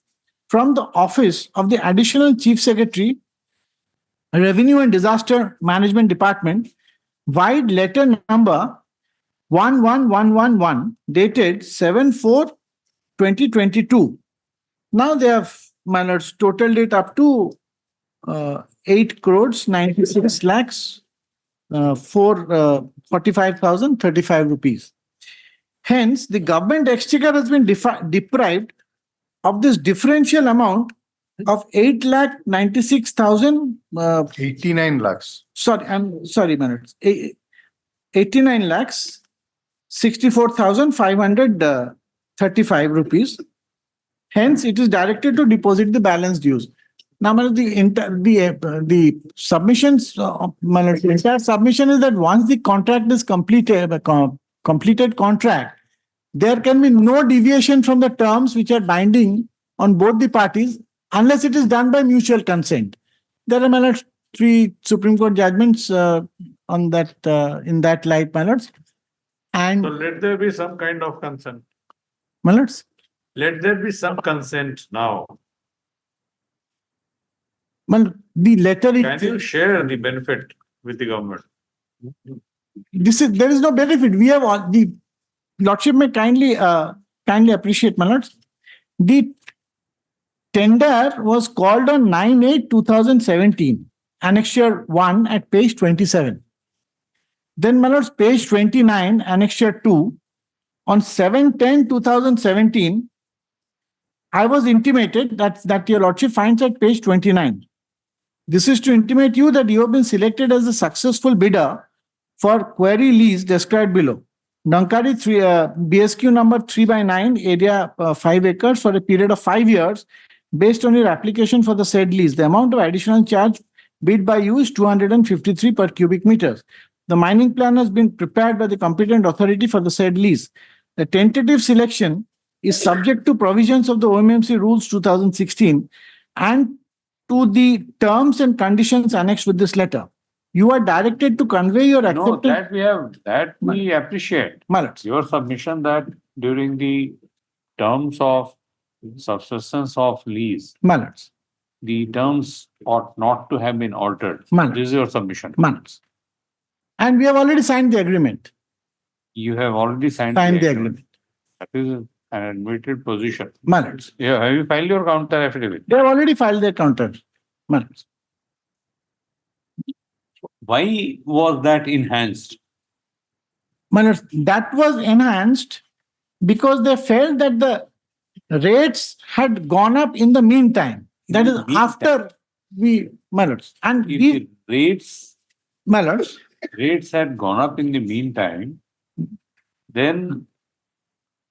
from the office of the additional chief secretary, Revenue and Disaster Management Department, wide letter number 11111 dated 7/4/2022. Now they have totaled it up to 8 crores 96 lakhs 45,035 rupees. Hence, the government exchequer has been deprived of this differential amount of 8,96,000. 89 lakhs. Sorry, I'm sorry, minutes. 89 lakhs 64,535 rupees. Hence, it is directed to deposit the balance dues. Now, the submissions, entire submission is that once the contract is completed contract, there can be no deviation from the terms which are binding on both the parties unless it is done by mutual consent. There are 3 Supreme Court judgments on that in that light, my lords. And So let there be some kind of consent. my lords, Let there be some consent now. the letter Can is, you share the benefit with the government? there is no benefit. We have the Lordship may kindly appreciate, my lords. The tender was called on 9/8/2017, Annexure 1 at page 27. Then, my lords, page 29, Annexure 2, on 7/10/2017, I was intimated that your lordship finds at page 29. This is to intimate you that you have been selected as the successful bidder for query lease described below. Dankari BSQ number 3/9, area 5 acres for a period of 5 years based on your application for the said lease. The amount of additional charge bid by you is 253 per cubic meters. The mining plan has been prepared by the competent authority for the said lease. The tentative selection is subject to provisions of the OMMC rules 2016 and to the terms and conditions annexed with this letter. You are directed to convey your acceptance. No, that we appreciate. Your submission that during the terms of subsistence of lease, the terms ought not to have been altered. This is your submission. And we have already signed the agreement. You have already signed the agreement. That is an admitted position. Manage. Yeah, have you filed your counter affidavit? They have already filed their counter. Manage. Why was that enhanced? Manage. That was enhanced because they felt that the rates had gone up in the meantime. That is after we manage. And if the rates had gone up in the meantime, then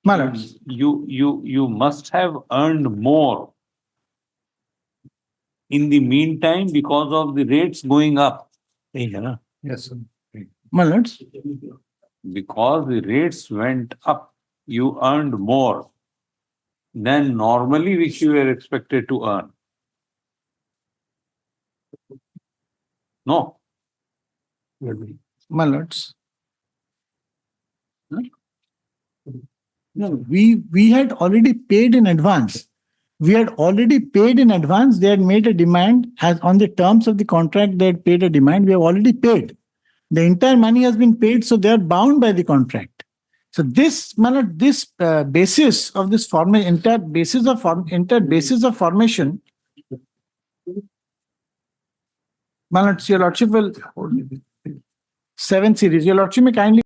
you must have earned more in the meantime because of the rates going up. Yes, sir. Because the rates went up, you earned more than normally which you were expected to earn. No. My lords. No, we had already paid in advance. We had already paid in advance. They had made a demand as on the terms of the contract. They had paid a demand. We have already paid. The entire money has been paid, so they are bound by the contract. So this, this basis of this entire basis of formation, your lordship will 7 series. Your lordship may kindly.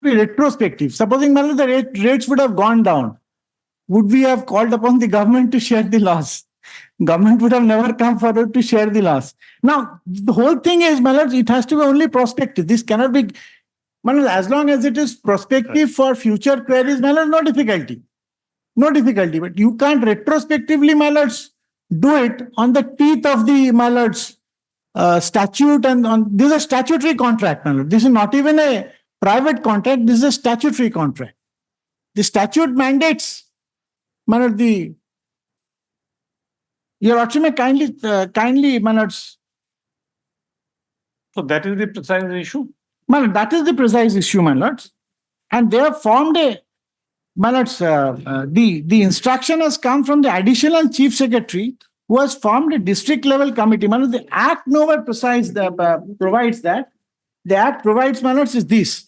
Be retrospective. Supposing the rates would have gone down, would we have called upon the government to share the loss? Government would have never come forward to share the loss. Now, the whole thing is, it has to be only prospective. This cannot be, as long as it is prospective for future queries, no difficulty. No difficulty. But you can't retrospectively, do it on the teeth of the statute and on this is a statutory contract. This is not even a private contract, this is a statutory contract. The statute mandates, your lordship may kindly, So that is the precise issue. That is the precise issue, my lords. And they have formed a, the instruction has come from the additional chief secretary who has formed a district level committee. The act nowhere provides that. The act provides, is this.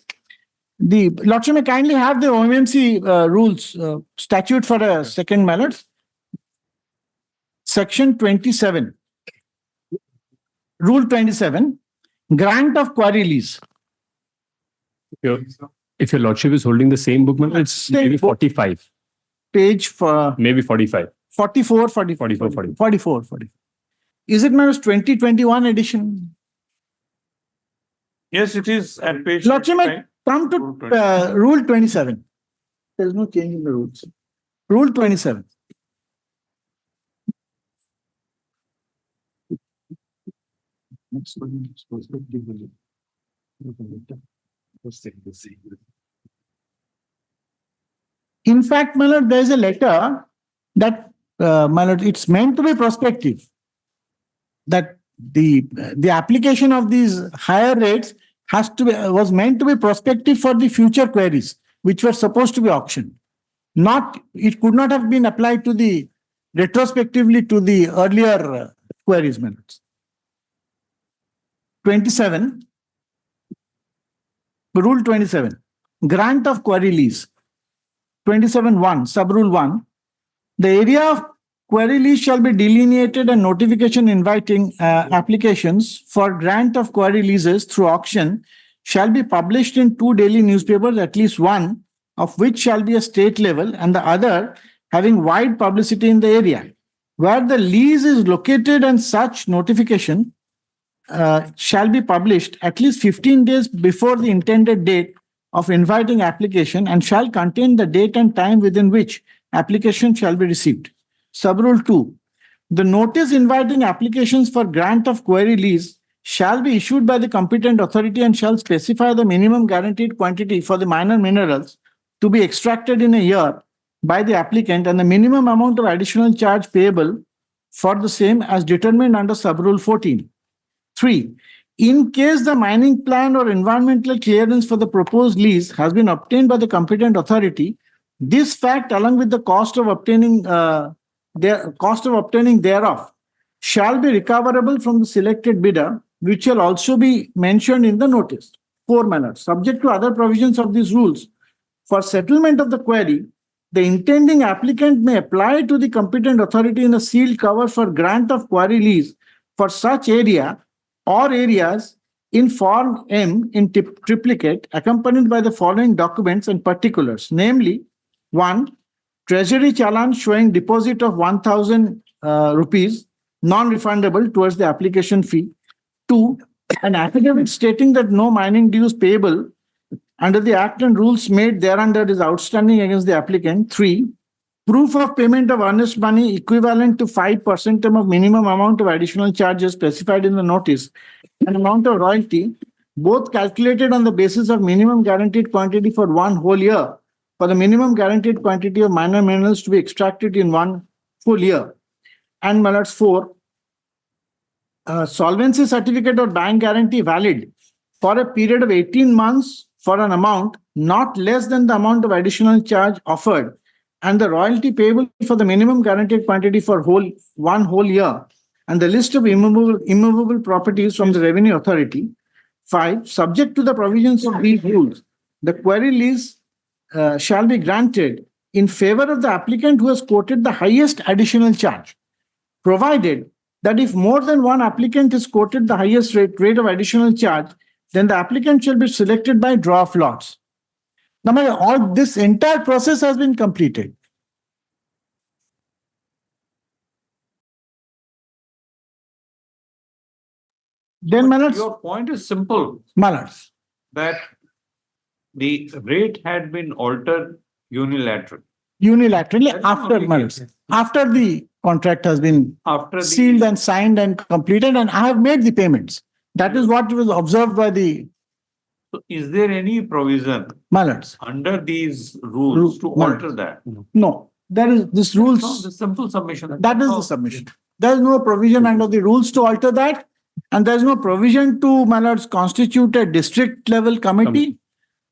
The lordship may kindly have the OMC rules, statute for a second, Section 27. Rule 27, grant of quarry lease. If your lordship is holding the same book, it's maybe 45. Page for maybe 45. 44, 44. Is it 2021 edition? Yes, it is at page. Lordship may come to Rule 27. There is no change in the rules. Rule 27. In fact, there is a letter that it's meant to be prospective. That the application of these higher rates was meant to be prospective for the future queries, which were supposed to be auctioned. It could not have been applied to the retrospectively to the earlier queries. 27. Rule 27. Grant of query lease. 27.1. Sub-rule 1. The area of query lease shall be delineated and notification inviting applications for grant of query leases through auction shall be published in 2 daily newspapers, at least one of which shall be a state level and the other having wide publicity in the area. Where the lease is located and such notification shall be published at least 15 days before the intended date of inviting application and shall contain the date and time within which application shall be received. Sub-rule 2. The notice inviting applications for grant of query lease shall be issued by the competent authority and shall specify the minimum guaranteed quantity for the minor minerals to be extracted in a year by the applicant and the minimum amount of additional charge payable for the same as determined under sub-rule 14. 3. In case the mining plan or environmental clearance for the proposed lease has been obtained by the competent authority, this fact, along with the cost of obtaining thereof, shall be recoverable from the selected bidder, which shall also be mentioned in the notice. 4. Subject to other provisions of these rules, for settlement of the query, the intending applicant may apply to the competent authority in a sealed cover for grant of query lease for such area or areas in Form M in triplicate, accompanied by the following documents and particulars, namely, 1. Treasury challan showing deposit of 1,000 rupees, non-refundable towards the application fee. 2. An affidavit stating that no mining dues payable under the Act and rules made thereunder is outstanding against the applicant. 3. Proof of payment of earnest money equivalent to 5% of minimum amount of additional charges specified in the notice and amount of royalty, both calculated on the basis of minimum guaranteed quantity for 1 whole year for the minimum guaranteed quantity of minor minerals to be extracted in 1 full year. And my lords, 4, solvency certificate or bank guarantee valid for a period of 18 months for an amount not less than the amount of additional charge offered and the royalty payable for the minimum guaranteed quantity for one whole year, and the list of immovable properties from the Revenue Authority. 5, subject to the provisions of these rules, the query lease shall be granted in favor of the applicant who has quoted the highest additional charge, provided that if more than one applicant is quoted the highest rate of additional charge, then the applicant shall be selected by draw of lots. Now, all this entire process has been completed. Then, my lords, Your point is simple, my lords, that the rate had been altered unilaterally. unilaterally after, my lords, after the contract has been sealed and signed and completed, and I have made the payments. That is what was observed by the. So is there any provision, my lords, under these rules to my alter lords, that? No, there is this rules. No, the simple submission. That is the submission. There is no provision under the rules to alter that, and there is no provision to, my lords, constitute a district level committee.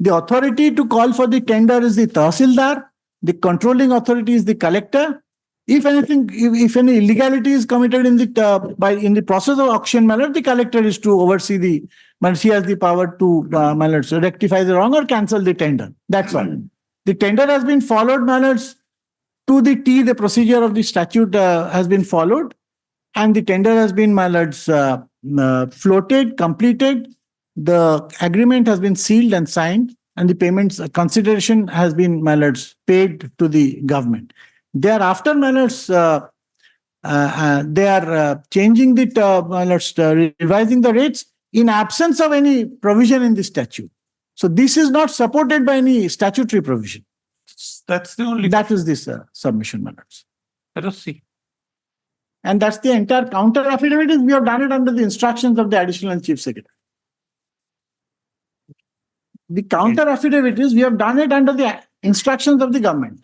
The authority to call for the tender is the Tahsildar. The controlling authority is the collector. If anything, if any illegality is committed in the process of auction, my lord, the collector is to oversee the. She has the power to, my lords, rectify the wrong or cancel the tender. That's all. The tender has been followed, my lords, to the T. The procedure of the statute has been followed, and the tender has been, my lords, floated, completed. The agreement has been sealed and signed, and the payments consideration has been, my lords, paid to the government. Thereafter, my lords, they are changing the, my lords, revising the rates in absence of any provision in the statute. So this is not supported by any statutory provision. That's the only. That is this submission, my lords. Let us see. And that's the entire counter affidavit. We have done it under the instructions of the Additional Chief Secretary. The counter affidavit is we have done it under the instructions of the government.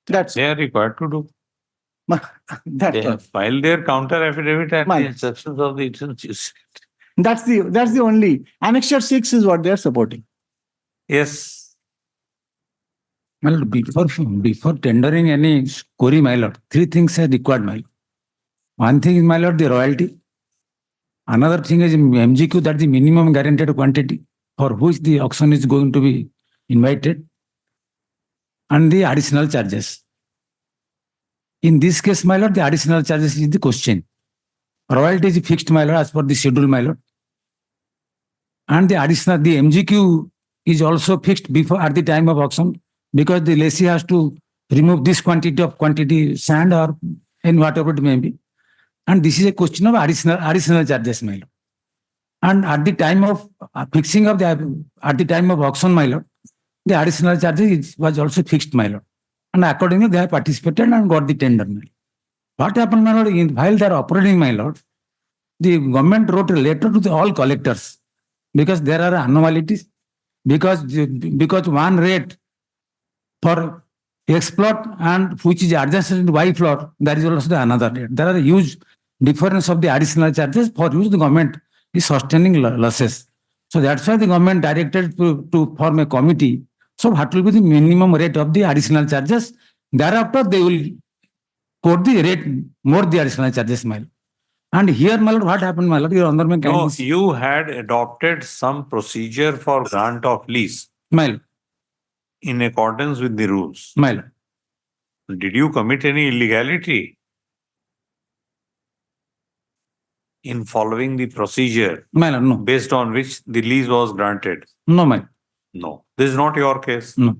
That's they are required to do. They have filed their counter affidavit and the instructions of the Additional Chief Secretary. That's the only. Annexure 6 is what they are supporting. Yes. Well, before tendering any query, my lord, 3 things are required, my lord. One thing is, my lord, the royalty. Another thing is MGQ, that the minimum guaranteed quantity for which the auction is going to be invited, and the additional charges. In this case, my lord, the additional charges is the question. Royalty is fixed, my lord, as per the schedule, my lord. And the additional, the MGQ is also fixed before at the time of auction, because the lessee has to remove this quantity sand or in whatever it may be. And this is a question of additional charges, my lord. And at the time of fixing of at the time of auction, my lord, the additional charges was also fixed, my lord. And accordingly, they have participated and got the tender, my lord. What happened, my lord, while they are operating, my lord, the government wrote a letter to all collectors, because there are anomalies, because one rate for X plot and which is adjusted to Y plot, there is also another rate. There are a huge difference of the additional charges for which the government is sustaining losses. So that's why the government directed to form a committee. So what will be the minimum rate of the additional charges? Thereafter, they will quote the rate more the additional charges, my lord. And here, my lord, what happened, my lord? No, you had adopted some procedure for grant of lease. My lord. In accordance with the rules. My lord. Did you commit any illegality in following the procedure? My lord, no. Based on which the lease was granted? No, my lord. No. This is not your case. No.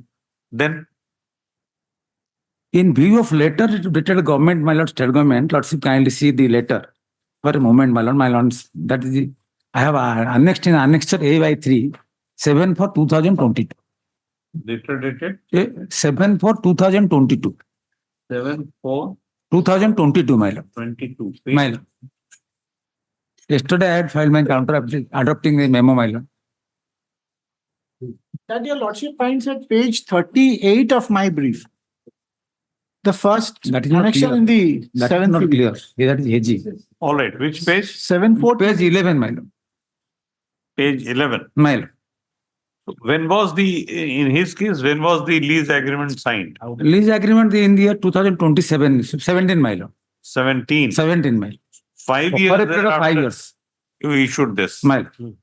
Then? In view of letter dated government, my lord, state government, lordship kindly see the letter. For a moment, my lord, that is the, I have annexed in annexure A/3, 7/2022. Letter dated? 7/2022. 7/4/2022, my lord. 22. My lord. Yesterday I had filed my counter adopting the memo, my lord. That your lordship finds at page 38 of my brief. The first That is not annexure clear. in the That is seventh. not clear. Yeah, that is AG. All right, which page? 7-4. Page 11, my lord. Page 11. My lord. When was in his case, when was the lease agreement signed? Lease agreement in the year 2027, 17, my lord. 17. 17, my lord. 5 For years. a period of 5 thereafter, years. You issued this. My lord.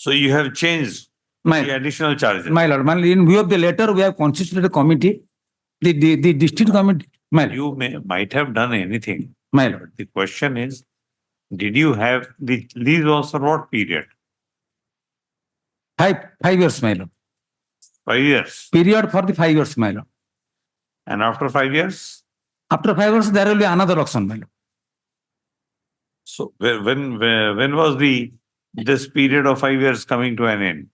So you have changed the additional charges. My lord, in view of the letter, we have constituted a committee. The district committee. My lord. You might have done anything. My lord. The question is, did you have the lease was for what period? 5 years, my lord. 5 years. Period for the 5 years, my lord. And after 5 years? After 5 years, there will be another auction, my lord. So when was this period of 5 years coming to an end?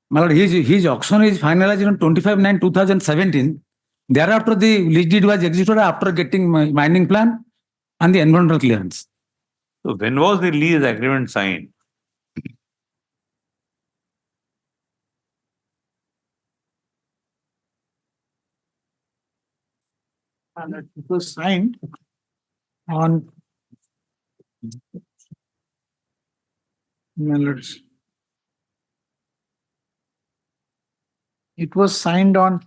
My lord, his auction is finalized on 25/9/2017. Thereafter, the lease deed was executed after getting mining plan and the environmental clearance. So when was the lease agreement signed? And it was signed on. Millards. It was signed on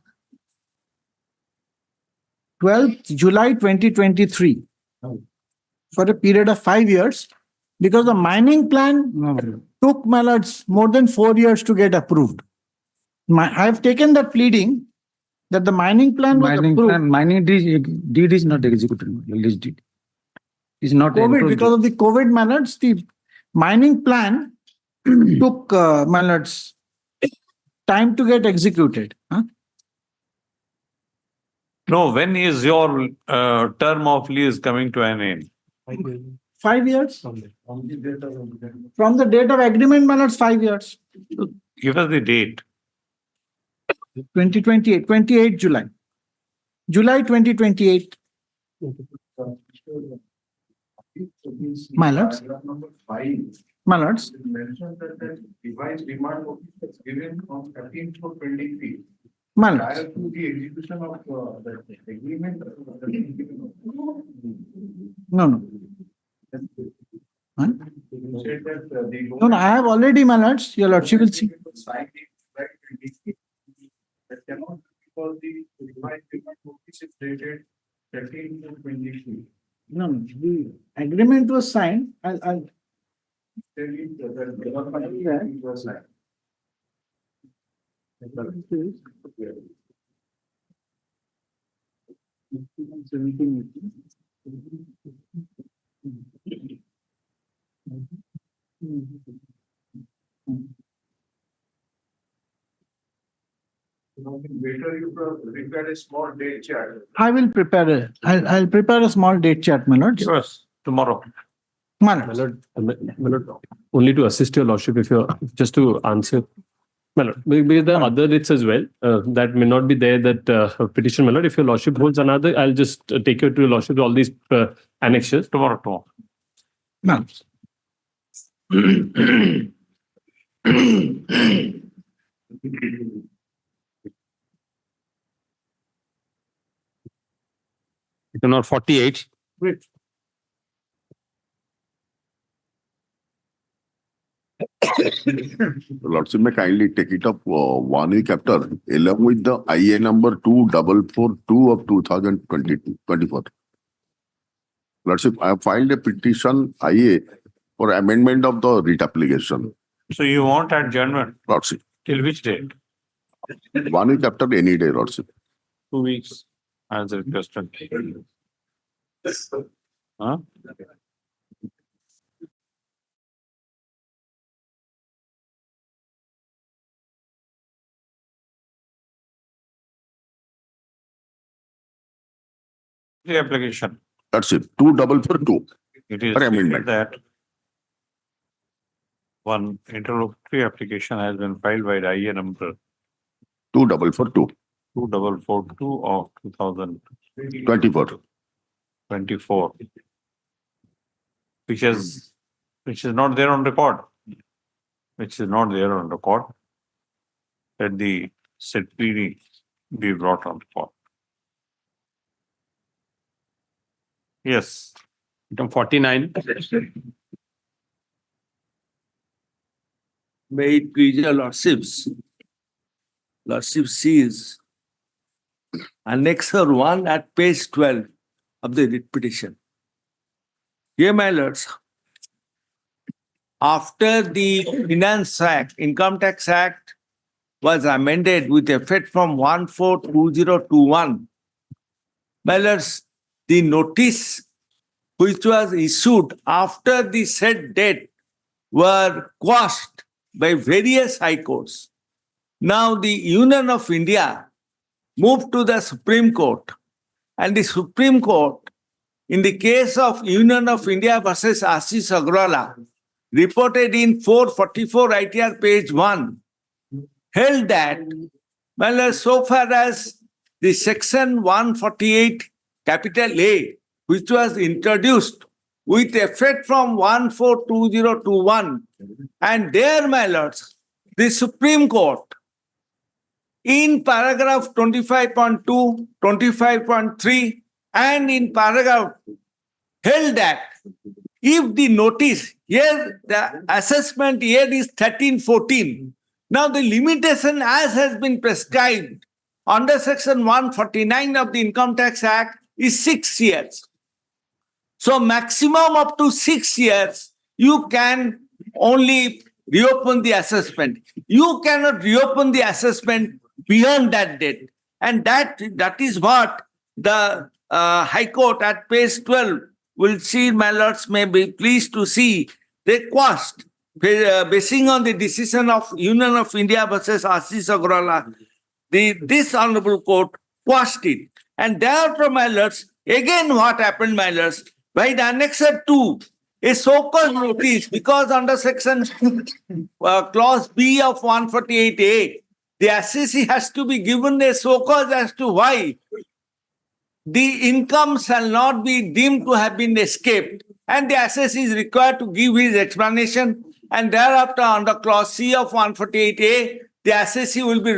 12th July 2023 for a period of 5 years because the mining plan took Millards more than 4 years to get approved. I have taken that pleading that the mining plan was approved. Mining deed is not executed. Lease deed is not COVID, because of the COVID Millards, the mining plan took Millards time to get executed. Huh? No, when is your term of lease coming to an end? 5 years. From the date of agreement, Millards, 5 years. Give us the date. 2028, 28 July. July 2028. Millards. Millards. Mentioned that the revised demand notice was given on 13th to 23. Millards. Prior to the execution of the agreement. No. Huh? You said that No, I have already, Millards. Your Lordship will see. That cannot be because the revised demand notice is dated 13th to 23. No, the agreement was signed. I'll Tell you that the agreement was signed. Later you prepare a small date chart. I will prepare I'll prepare a small date chart, Millards. Yes, tomorrow. Millards. Milord, only to assist your lordship, if you're just to answer. Milord, because there are other writs as well that may not be there. That petition, Milord. If your lordship holds another, I'll just take you to your lordship all these annexures tomorrow. Millards. Number 48. Great. Lordship may kindly take it up 1 week after, along with the IA number 2442 of 2024. Lordship, I have filed a petition IA for amendment of the writ application. So you want adjournment? Lordship. Till which date? 1 week after any day, Lordship. 2 weeks. As requested. Huh? The application. Lordship, 2442. It is For amendment. that one interlocutory application has been filed by the IA number 2442. 2442 of 24. 2024. which is not there on record. Which is not there on record. That the said pleading be brought on record. Yes. Item 49. May it please your lordships. Lordship sees Annexure 1 at page 12 of the writ petition. Here, my lords, after the Finance Act, Income Tax Act was amended with effect from 1/4/2021, my lords, the notice which was issued after the said date were quashed by various high courts. Now the Union of India moved to the Supreme Court, and the Supreme Court, in the case of Union of India versus Ashish Agrawala, reported in 444 ITR page 1, held that, well, so far as the section 148 capital A, which was introduced with effect from 1/4/2021, and there, my lords, the Supreme Court, in paragraph 25.2, 25.3, and in paragraph held that if the notice, here the assessment year is 1314. Now the limitation as has been prescribed under section 149 of the Income Tax Act is 6 years. So maximum up to 6 years, you can only reopen the assessment. You cannot reopen the assessment beyond that date. And that is what the High Court at page 12 will see, my lords may be pleased to see, they quashed, basing on the decision of Union of India versus Ashish Agrawala, this Honorable Court quashed it. And therefore, my lords, again what happened, my lords, by the Annexure 2, a so-called notice, because under section clause B of 148A, the assessee has to be given a so-called as to why the income shall not be deemed to have been escaped, and the assessee is required to give his explanation, and thereafter under clause C of 148A, the assessee will be,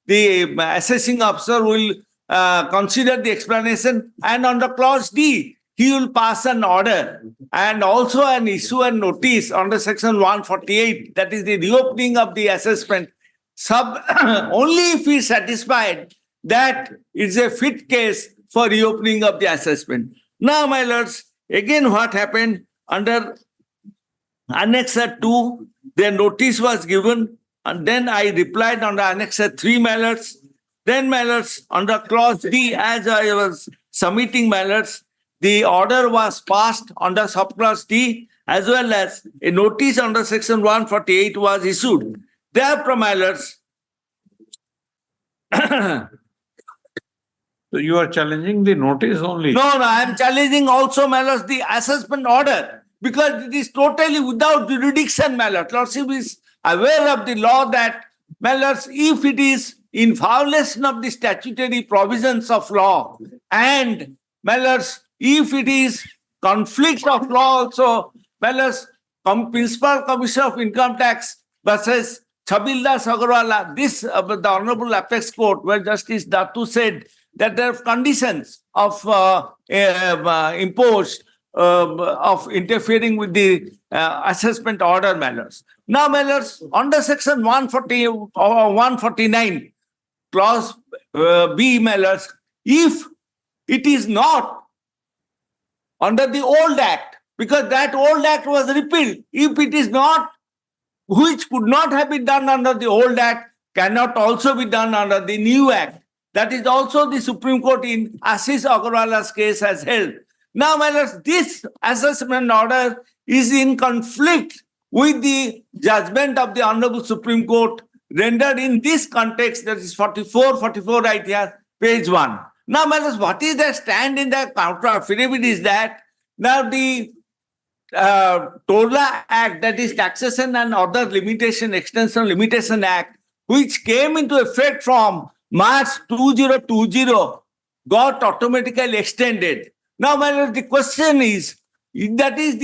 the assessing officer will consider the explanation, and under clause D, he will pass an order and also an issue and notice under section 148, that is the reopening of the assessment, only if he is satisfied that it's a fit case for reopening of the assessment. Now, my lords, again what happened under Annexure 2, the notice was given, and then I replied under Annexure 3, my lords. Then, my lords, under clause D, as I was submitting, my lords, the order was passed under subclause D, as well as a notice under section 148 was issued. Therefore, my lords, so you are challenging the notice only? No, I am challenging also, my lords, the assessment order, because it is totally without jurisdiction, my lords. Lordship is aware of the law that, my lords, if it is in violation of the statutory provisions of law, and, my lords, if it is conflict of law also, my lords, Principal Commissioner of Income Tax versus Chabildas Agrawala, this, the Honorable Apex Court, where Justice Datu said that there are conditions of imposed of interfering with the assessment order, my lords. Now, my lords, under section 140 or 149, clause B, my lords, if it is not under the old act, because that old act was repealed, if it is not, which could not have been done under the old act, cannot also be done under the new act. That is also the Supreme Court in Ashish Agrawala's case has held. Now, my lords, this assessment order is in conflict with the judgment of the Honorable Supreme Court rendered in this context, that is 44 right here, page 1. Now, my lords, what is the stand in the counter affidavit is that now the TOLA Act, that is Taxation and Other Limitation, Extension Limitation Act, which came into effect from March 2020, got automatically extended. Now, my lord, the question is, That is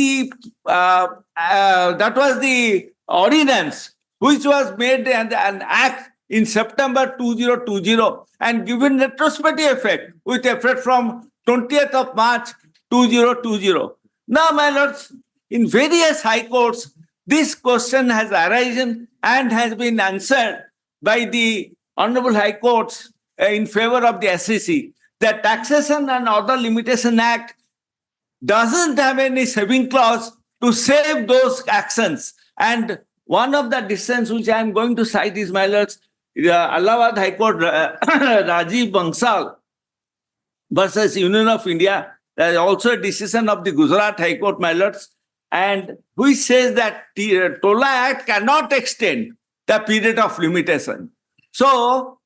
that was the ordinance which was made an act in September 2020 and given retrospective effect with effect from 20th of March 2020. Now, my lords, in various high courts, this question has arisen and has been answered by the Honorable High Courts in favor of the SEC. The Taxation and Other Limitation Act doesn't have any saving clause to save those actions. And one of the decisions which I am going to cite is, my lords, Allahabad High Court Rajiv Bansal versus Union of India. There is also a decision of the Gujarat High Court, my lords, and which says that the Tola Act cannot extend the period of limitation. So,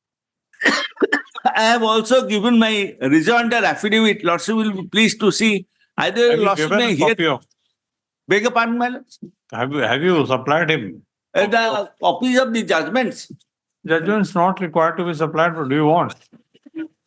I have also given my rejoinder affidavit. Lordship will be pleased to see. Either Have you Lordship given may a hear. copy of? Beg your pardon, my lords? Have you supplied him? The copies of the judgments. Judgment is not required to be supplied. What do you want?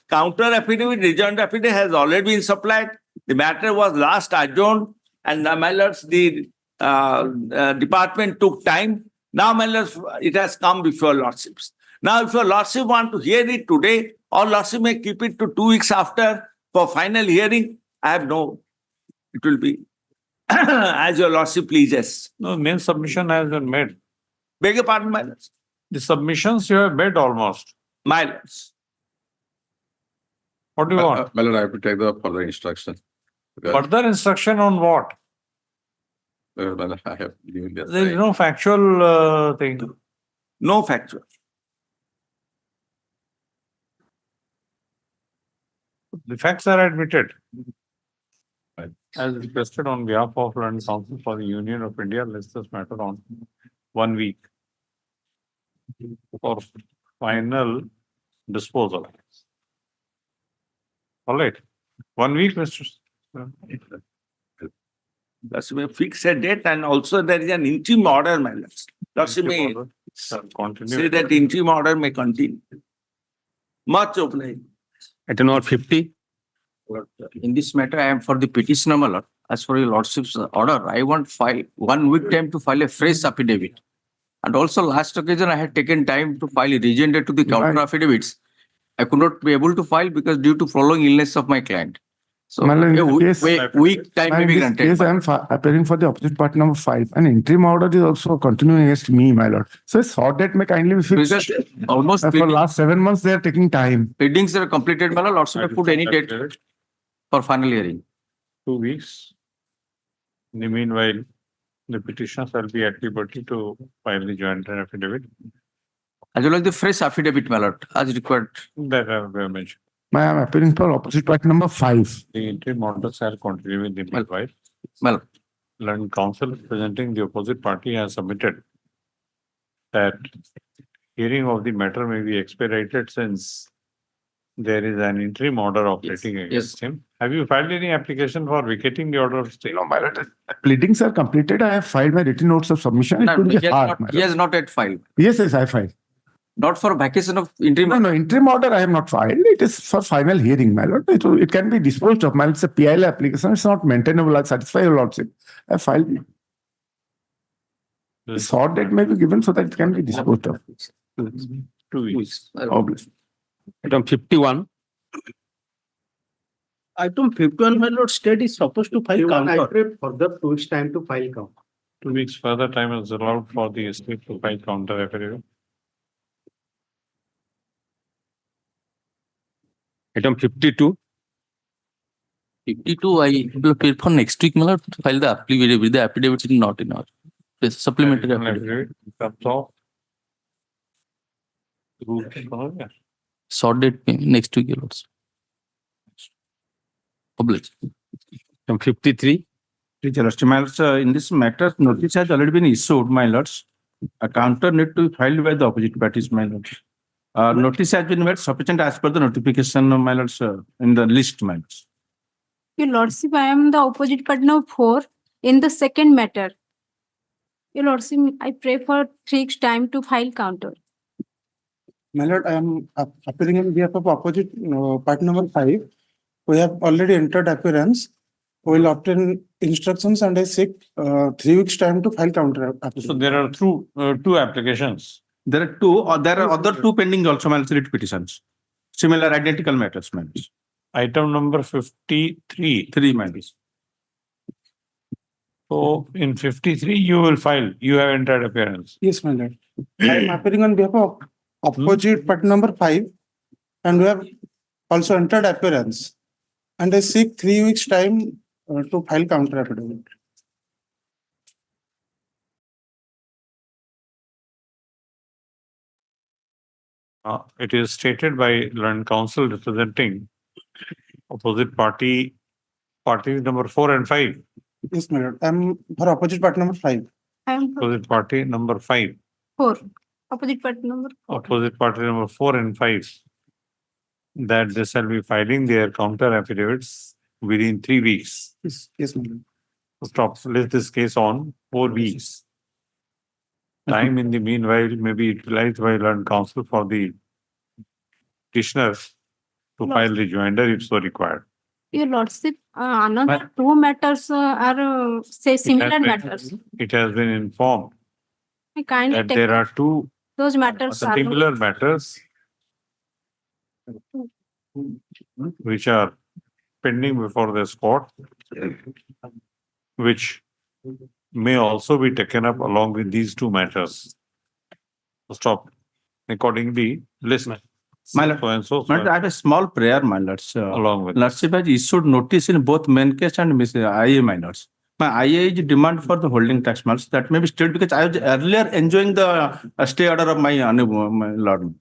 Counter affidavit, rejoinder affidavit has already been supplied. The matter was last adjourned, and my lords, the department took time. Now, my lords, it has come before lordships. Now, if your lordship want to hear it today, or lordship may keep it to 2 weeks after for final hearing, I have no. It will be as your lordship pleases. No, main submission has been made. Beg your pardon, my lords. The submissions you have made almost. My lords. What do you want? My lord, I have to take the further instruction. Further instruction on what? My lord, I have given this. There is no factual thing. No factual. The facts are admitted. As requested on behalf of Learned Counsel for the Union of India, let's this matter on 1 week for final disposal. All right. 1 week, Mr. Thus, we fix a date, and also there is an interim order, my lords. Thus, you may say that interim order may continue. Much obliged. Item number 50. In this matter, I am for the petitioner, my lord. As for your lordship's order, I want 1 week time to file a fresh affidavit. And also last occasion, I had taken time to file a rejoinder to the counter affidavits. I could not be able to file because due to prolonged illness of my client. So a week time may be granted. Yes, I am appearing for the opposite party number 5. An interim order is also continuing against me, my lord. So a short date may kindly be fixed. Because almost for last 7 months, they are taking time. Pleadings are completed, my lord. Lordship may put any date for final hearing. 2 weeks. In the meanwhile, the petitioner shall be at liberty to file the joint affidavit. As well as the fresh affidavit, my lord, as required. That I have mentioned. I am appearing for opposite party number 5. The interim order shall continue in the meanwhile. Well, Learned counsel representing the opposite party has submitted that hearing of the matter may be expedited since there is an interim order operating against him. Have you filed any application for vacating the order of stay? No, my lord. Pleadings are completed. I have filed my written notes of submission. No, It will be hard, he has not yet filed. Yes, I filed. Not for vacation of interim. No, interim order I have not filed. It is for final hearing, my lord. It can be disposed of. My lord, it's a PIL application. It's not maintainable. I satisfy your lordship. I filed it. The short date may be given so that it can be disposed of. 2 weeks. Obviously. Item 51. Item 51, my lord, state is supposed to file counter. Further 2 weeks time to file counter. 2 weeks further time is allowed for the state to file counter affidavit. Item 52. 52, I will pay for next week, my lord, to file the affidavit. The affidavit is not in our supplementary affidavit. In terms of rules. Short date next week, your lords. Obliged. Item 53. My lords, in this matter, notice has already been issued, my lords. A counter need to be filed by the opposite parties, my lords. Notice has been made sufficient as per the notification, my lords, in the list, my lords. Your lordship, I am the opposite partner 4 in the second matter. Your lordship, I pray for 3 weeks time to file counter. My lord, I am appearing on behalf of opposite party number 5. We have already entered appearance will obtain instructions and I seek 3 weeks time to file counter So application. there are two applications. There are two, or there are other two pending also, my lords, writ petitions. Similar identical matters, my lords. Item number 53. Three, my lords. So in 53, you will file, you have entered appearance. Yes, my lord. I am appearing on behalf of opposite part number 5 and we have also entered appearance. And I seek 3 weeks time to file counter affidavit. It is stated by learned counsel representing opposite parties number 4 and 5. Yes, my lord. I am for opposite part number 5. I am for Opposite party number 5. 4. Opposite part number 4. Opposite party number 4 and 5. That they shall be filing their counter affidavits within 3 weeks. Yes, my lord. Stop, list this case on 4 weeks. Time in the meanwhile may be utilized by learned counsel for the petitioners to file rejoinder if so required. Your lordship, another 2 matters are say similar matters. It has been informed I kindly that take there are 2 those matters are similar matters which are pending before this court, which may also be taken up along with these 2 matters. Stop. Accordingly, list. My lord, So and so. my lord, I have a small prayer, my lords. Along with Lordship has issued notice in both main case and IA, my lords. My IA is demand for the holding tax, my lords. That may be still because I was earlier enjoying the stay order of my lord.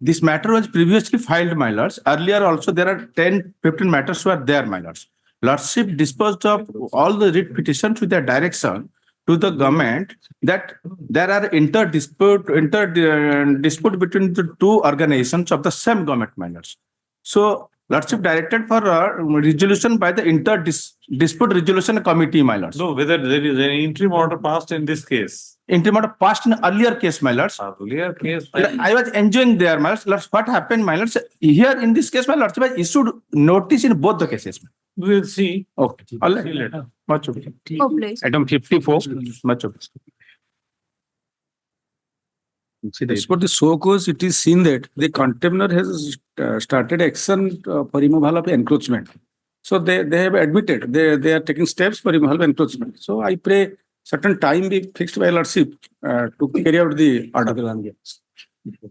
This matter was previously filed, my lords. Earlier also there are 10-15 matters were there, my lords. Lordship disposed of all the writ petitions with their direction to the government that there are dispute between the 2 organizations of the same government, my lords. So Lordship directed for resolution by the dispute resolution committee, my lords. no, whether there is an interim order passed in this case. Interim order passed in earlier case, my lords. Earlier case. I was enjoying there, my lords. Lords, what happened, my lords? Here in this case, my lords, has issued notice in both the cases. We will see. Okay. All right. See later. Much okay. Oh, please. Item 54. Much okay. As for the so cause, it is seen that the contender has started action for removal of encroachment. So they have admitted they are taking steps for removal of encroachment. So I pray certain time be fixed by lordship to carry out the order.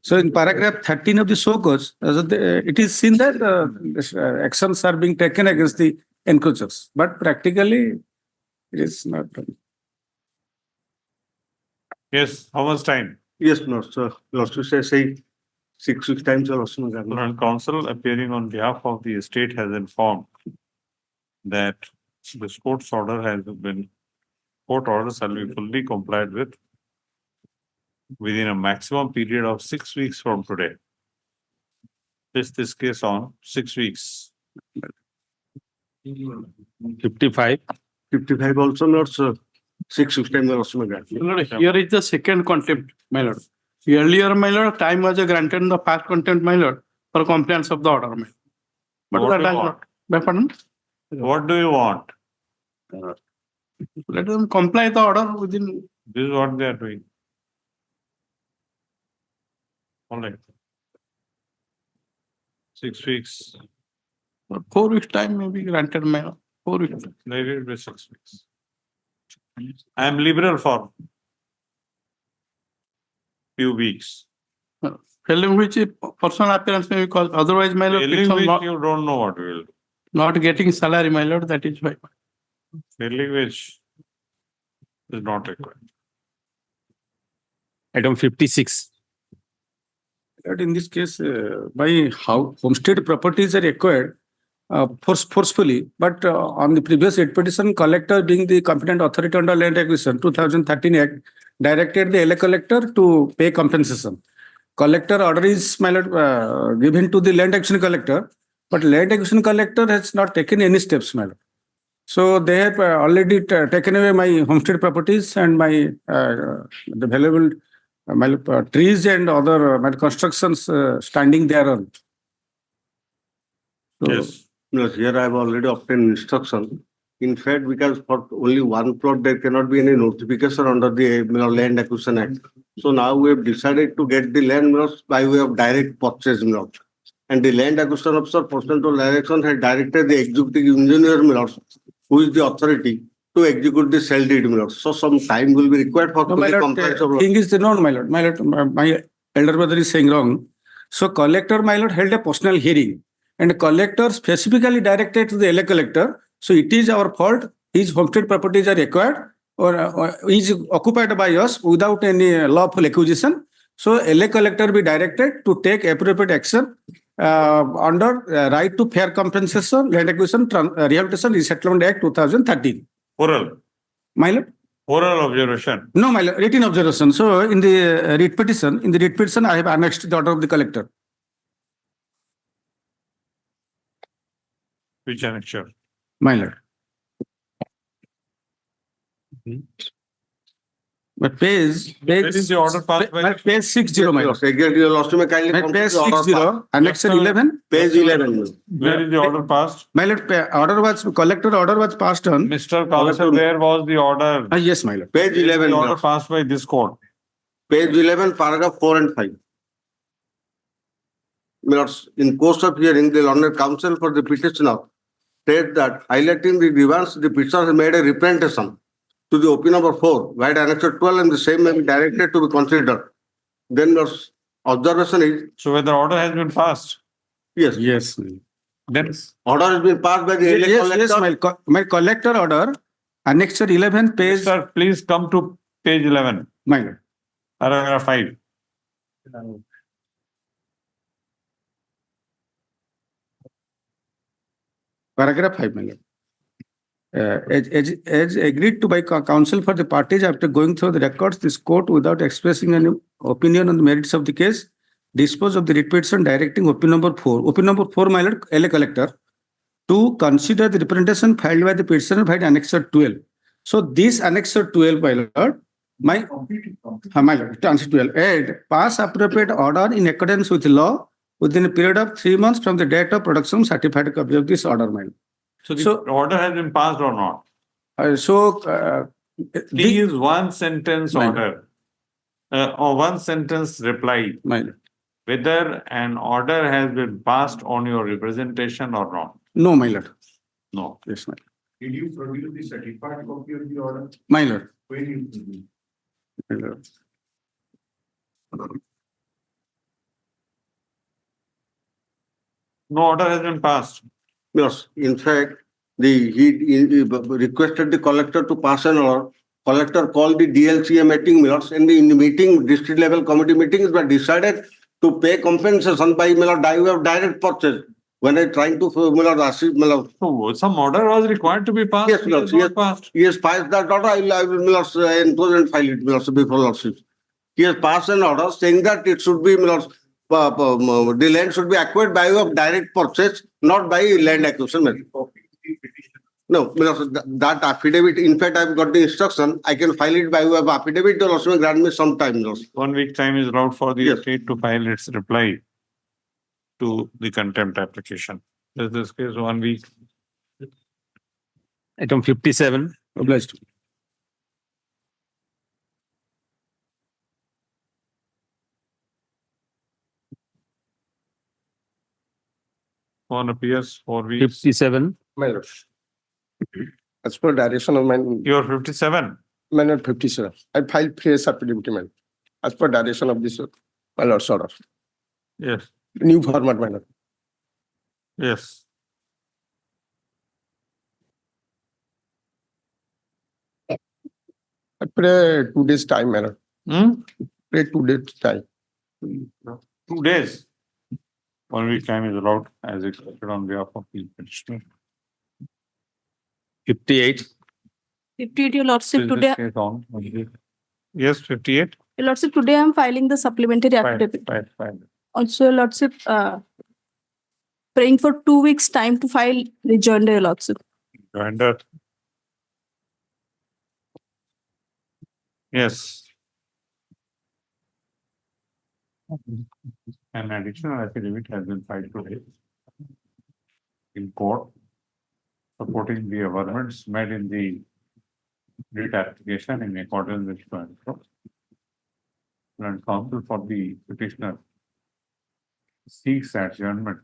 So in paragraph 13 of the so cause, it is seen that actions are being taken against the encroachers, but practically it is not done. Yes, how much time? Yes, no, sir. Lordship says say 6 weeks time, sir. Learned counsel appearing on behalf of the estate has informed that this court order shall be fully complied with within a maximum period of 6 weeks from today. This case on 6 weeks. 55. 55 also not, sir. 6 weeks time, Here is the second contempt, my lord. Earlier, my lord, time was granted in the past contempt, my lord, for compliance of the order, my lord. But What that do you has want? not. Pardon? What do you want? Let them comply the order within. This is what they are doing. All right. 6 weeks. 4 weeks time may be granted, my lord. 4 weeks. Let it be 6 weeks. I am liberal for few weeks. Failing which a personal appearance may be called, otherwise, my lord, Failing it's which not, you don't know what we will do. not getting salary, my lord, that is why. Failing which is not required. Item 56. But in this case, by how homestead properties are acquired forcefully, but on the previous writ petition, collector being the competent authority under Land Acquisition 2013 Act, directed the LA collector to pay compensation. Collector order is, my lord, given to the Land Acquisition collector, but Land Acquisition collector has not taken any steps, my lord. So they have already taken away my homestead properties and my the valuable trees and other my constructions standing there on. So Yes. Yes, here I have already obtained instruction. In fact, because for only one plot, there cannot be any notification under the Land Acquisition Act. So now we have decided to get the land by way of direct purchase. And the land acquisition officer, pursuant to direction, had directed the executive engineer, who is the authority, to execute the sale deed. So some time will be required for No, my fully lord, compliance of. thing is, no, my lord, my elder brother is saying wrong. So collector, my lord, held a personal hearing, and collector specifically directed to the LA collector. So it is our fault. His homestead properties are acquired or is occupied by us without any lawful acquisition. So LA collector be directed to take appropriate action under right to fair compensation, land acquisition, rehabilitation, resettlement act 2013. Oral. My lord. Oral observation. No, my lord, written observation. So in the writ petition, I have annexed the order of the collector. Which annexure? My lord. But page Where is the order passed by? page 60, my lord. Exactly, your lordship may kindly come to Page the order 60, pass. annexure 11. Page 11. Where is the order passed? My lord, collector order was passed on. Mr. Counsel, where was the order? Yes, my lord. Page Where is 11. the order Lord. passed by this court? Page 11, paragraph 4 and 5. Lords, in course of hearing, the learned counsel for the petitioner states that highlighting the grievance, the petitioner has made a representation to the OP number 4, where annexure 12 and the same may be directed to be considered. Then Lord's observation is. So whether order has been passed? Yes. Yes. Then order has been passed by the Yes, my collector order, annexure 11, page. Sir, please come to page 11. My lord. Paragraph 5. Paragraph 5, my lord. As agreed to by counsel for the parties after going through the records, this court, without expressing any opinion on the merits of the case, dispose of the writ petition directing OP number 4. OP number 4, my lord, LA collector, to consider the representation filed by the petitioner by annexure 12. So this annexure 12, my lord, my lord, annexure 12, and pass appropriate order in accordance with law within a period of 3 months from the date of production certified copy of this order, my lord. So the order has been passed or not? T is one sentence order or one sentence reply. Whether an order has been passed on your representation or not? No, my lord. No. Yes, my lord. Did you produce the certified copy of the order? My lord. Where did you produce? My lord. No order has been passed. Yes, in fact, he requested the collector to pass an order. Collector called the DLCA meeting, and in the meeting, district level committee meetings were decided to pay compensation by direct purchase. When I trying to assist, so some order was required to be passed. Yes, passed. He has passed that order. I will enclose and file it before lordship. He has passed an order saying that it should be the land should be acquired by way of direct purchase, not by land acquisition method. No, that affidavit, in fact, I've got the instruction. I can file it by way of affidavit or also grant me some time. 1 week time is allowed for the state to file its reply to the contempt application. Is this case 1 week? Item 57. Obliged. On appears 4 weeks. 57. My lord. As per direction of my. You're 57. My lord, 57. I filed fresh affidavit, my lord. As per direction of this, my lord's order. Yes. New format, my lord. Yes. I pray 2 days time, my lord. Pray 2 days time. 2 days. 1 week time is allowed as expected on behalf of the petitioner. 58. 58, Your Lordship, today. Yes, 58. Your Lordship, today I am filing the supplementary affidavit. Fine. Also, Your Lordship, praying for 2 weeks time to file rejoinder, Your Lordship. Rejoinder. Yes. An additional affidavit has been filed today. in court supporting the amendments made in the writ application in accordance with and counsel for the petitioner seeks adjournment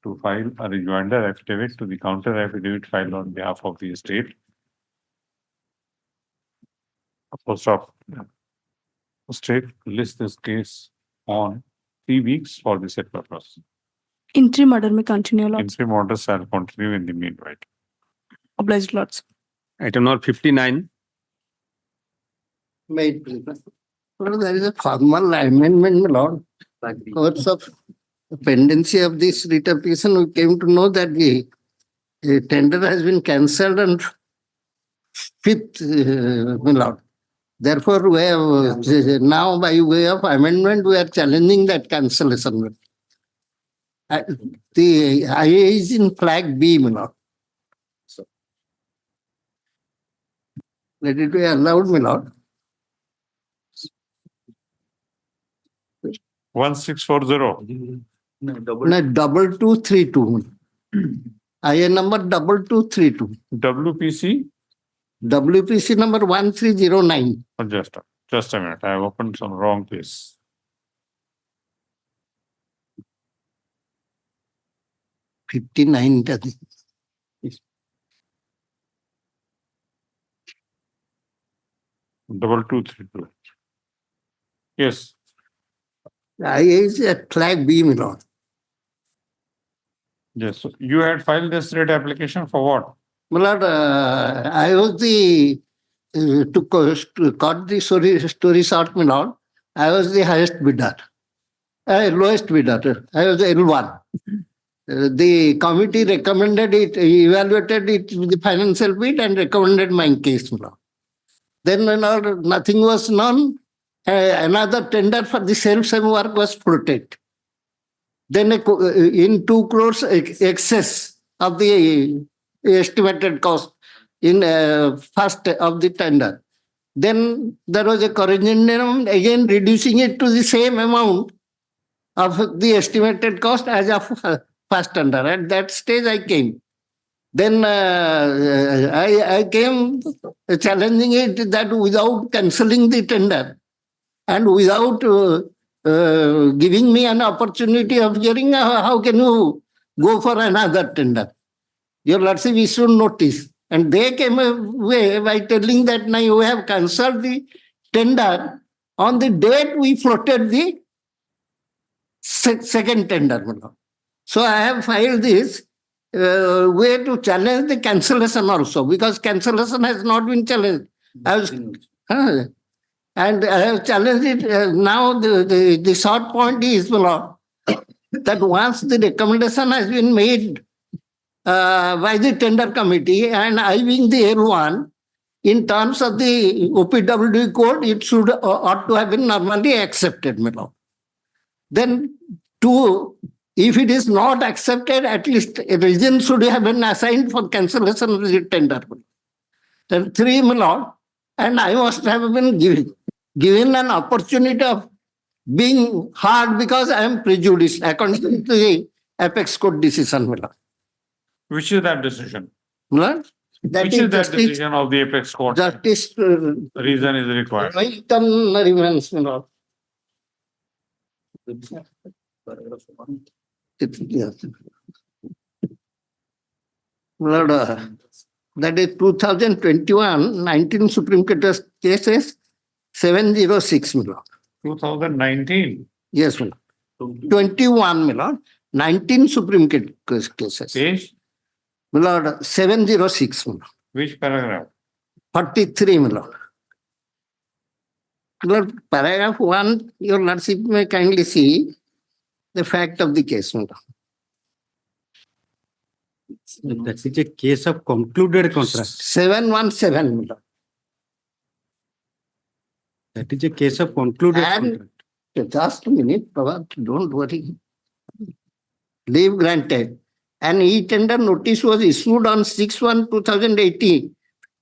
to file a rejoinder affidavit to the counter affidavit filed on behalf of the estate. Post of state list this case on 3 weeks for the said purpose. Interim order may continue, Lords. Interim order shall continue in the meanwhile. Obliged, Lords. Item number 59. Made, please. Well, there is a formal amendment, my lord. Course of pendency of this writ application, we came to know that the tender has been cancelled on 5th, my lord. Therefore, we have now by way of amendment, we are challenging that cancellation. The IA is in flag B, my lord. So, let it be allowed, my lord. 1640. No, 2232. IA number 2232. WPC? WPC number 1309. Just a minute. I have opened some wrong case. '59. 2232. Yes. IA is at flag B, my lord. Yes. So you had filed this writ application for what? My lord, I was the to cut the story short, my lord. I was the highest bidder, lowest bidder. I was the L1. The committee recommended it, evaluated it with the financial bid and recommended my case, my lord. Then, my lord, nothing was known. Another tender for the same work was floated. Then in 2 crores excess of the estimated cost in first of the tender. Then there was a corrigendum again reducing it to the same amount of the estimated cost as of first tender. At that stage I came. Then I came challenging it that without cancelling the tender and without giving me an opportunity of hearing, how can you go for another tender? Your Lordship issued notice. And they came away by telling that now you have cancelled the tender on the date we floated the second tender. So I have filed this way to challenge the cancellation also, because cancellation has not been challenged. And I have challenged it. Now the short point is, that once the recommendation has been made by the tender committee, and I being the L1, in terms of the OPWD code, it should ought to have been normally accepted, my lord. Then 2, if it is not accepted, at least a reason should have been assigned for cancellation of the tender. Then 3, my lord, and I must have been given an opportunity of being heard because I am prejudiced according to the Apex Court decision, my lord. Which is that decision? Lord? Which is that decision of the Apex Court? Justice Reason is required. remains, my lord. Lord, that is 2021, 19 Supreme Court cases, 706, my lord. 2019? Yes, my lord. 21, my lord. 19 Supreme Court cases. Page? My lord, 706, my lord. Which paragraph? 43, my lord. Lord, paragraph 1, your lordship may kindly see the fact of the case, my lord. That is a case of concluded contract. 717, my lord. That is a case of concluded contract. Just a minute, Baba, don't worry. Leave granted. An e-tender notice was issued on 6/1/2018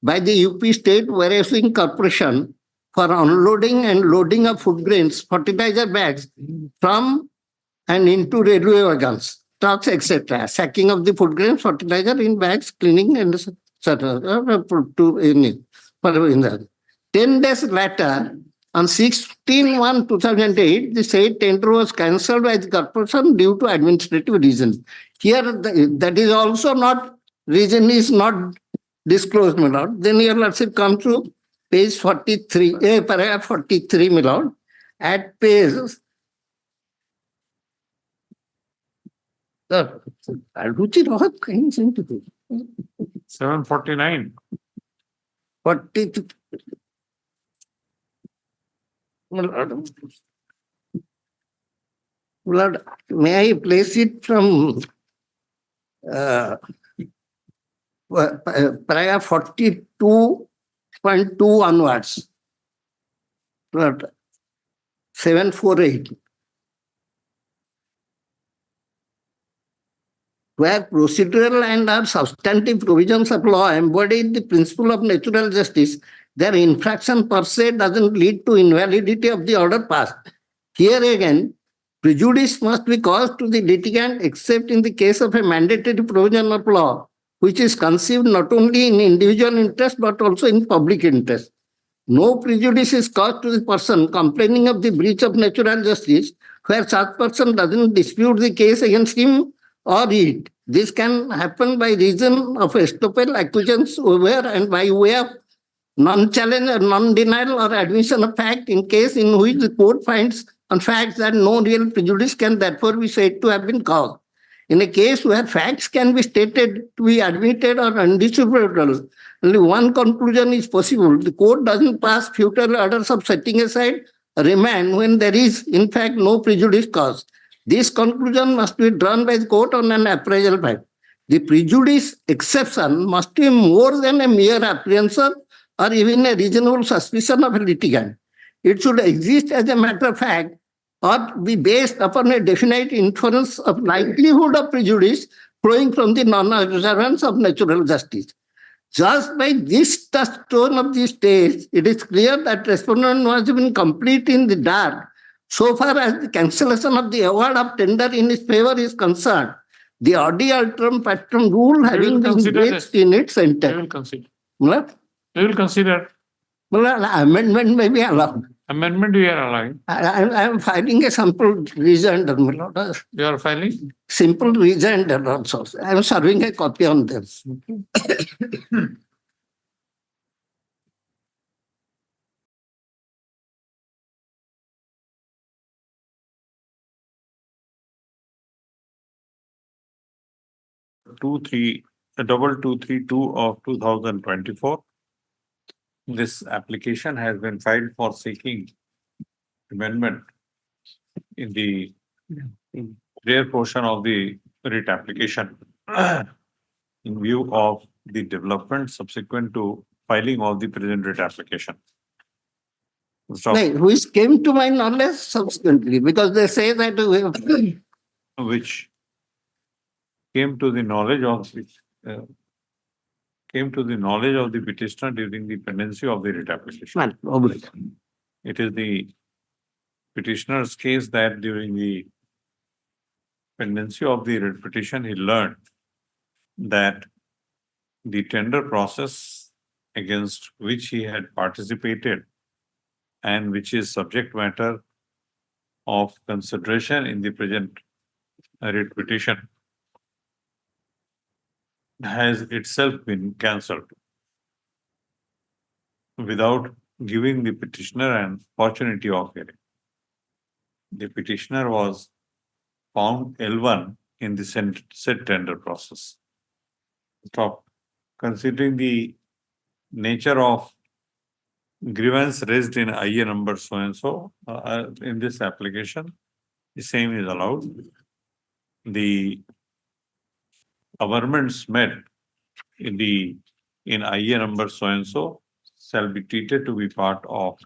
by the UP State Warehousing Corporation for unloading and loading of food grains, fertilizer bags from and into railway wagons. stocks, etc. Sacking of the food grains, fertilizer in bags, cleaning and etc. In the 10 days later, on 16/1/2008, the said tender was cancelled by the corporation due to administrative reasons. Here, that is also not, reason is not disclosed, my lord. Then your lordship come to page 43, paragraph 43, my lord. At page, sir, Ruchi Rohat कहीं से तो 749. 42. Lord, Lord, may I place it from paragraph 42.2 onwards? Lord, 748. Where procedural and or substantive provisions of law embody the principle of natural justice, their infraction per se doesn't lead to invalidity of the order passed. Here again, prejudice must be caused to the litigant except in the case of a mandatory provision of law, which is conceived not only in individual interest but also in public interest. No prejudice is caused to the person complaining of the breach of natural justice, where such person doesn't dispute the case against him or it. This can happen by reason of estoppel, acquiescence, waiver, and by way of non-challenge or non-denial or admission of fact in case in which the court finds on facts that no real prejudice can therefore be said to have been caused. In a case where facts can be stated to be admitted or undisputable, only one conclusion is possible. The court doesn't pass futile orders of setting aside a remand when there is, in fact, no prejudice caused. This conclusion must be drawn by the court on an appraisal fact. The prejudice exception must be more than a mere apprehension or even a reasonable suspicion of a litigant. It should exist as a matter of fact or be based upon a definite inference of likelihood of prejudice flowing from the non-observance of natural justice. Just by this touchstone of the stage, it is clear that respondent was been complete in the dark so far as the cancellation of the award of tender in his favor is concerned. The adi alteram patrum rule having been breached in its entirety. We will consider. What? We will consider. Amendment may be allowed. Amendment we are allowing. I am filing a simple rejoinder, my lord. You are filing? Simple rejoinder also. I am serving a copy on this. Double 232 of 2024. This application has been filed for seeking amendment in the rear portion of the writ application in view of the development subsequent to filing of the present writ application. Which came to my knowledge subsequently, because they say that we have which came to the knowledge of the petitioner during the pendency of the writ application. It is the petitioner's case that during the pendency of the writ petition, he learned that the tender process against which he had participated and which is subject matter of consideration in the present writ petition has itself been cancelled without giving the petitioner an opportunity of hearing. The petitioner was found L1 in the said tender process. Stop. Considering the nature of grievance raised in IA number so and so in this application, the same is allowed. The averments made in IA number so and so shall be treated to be part of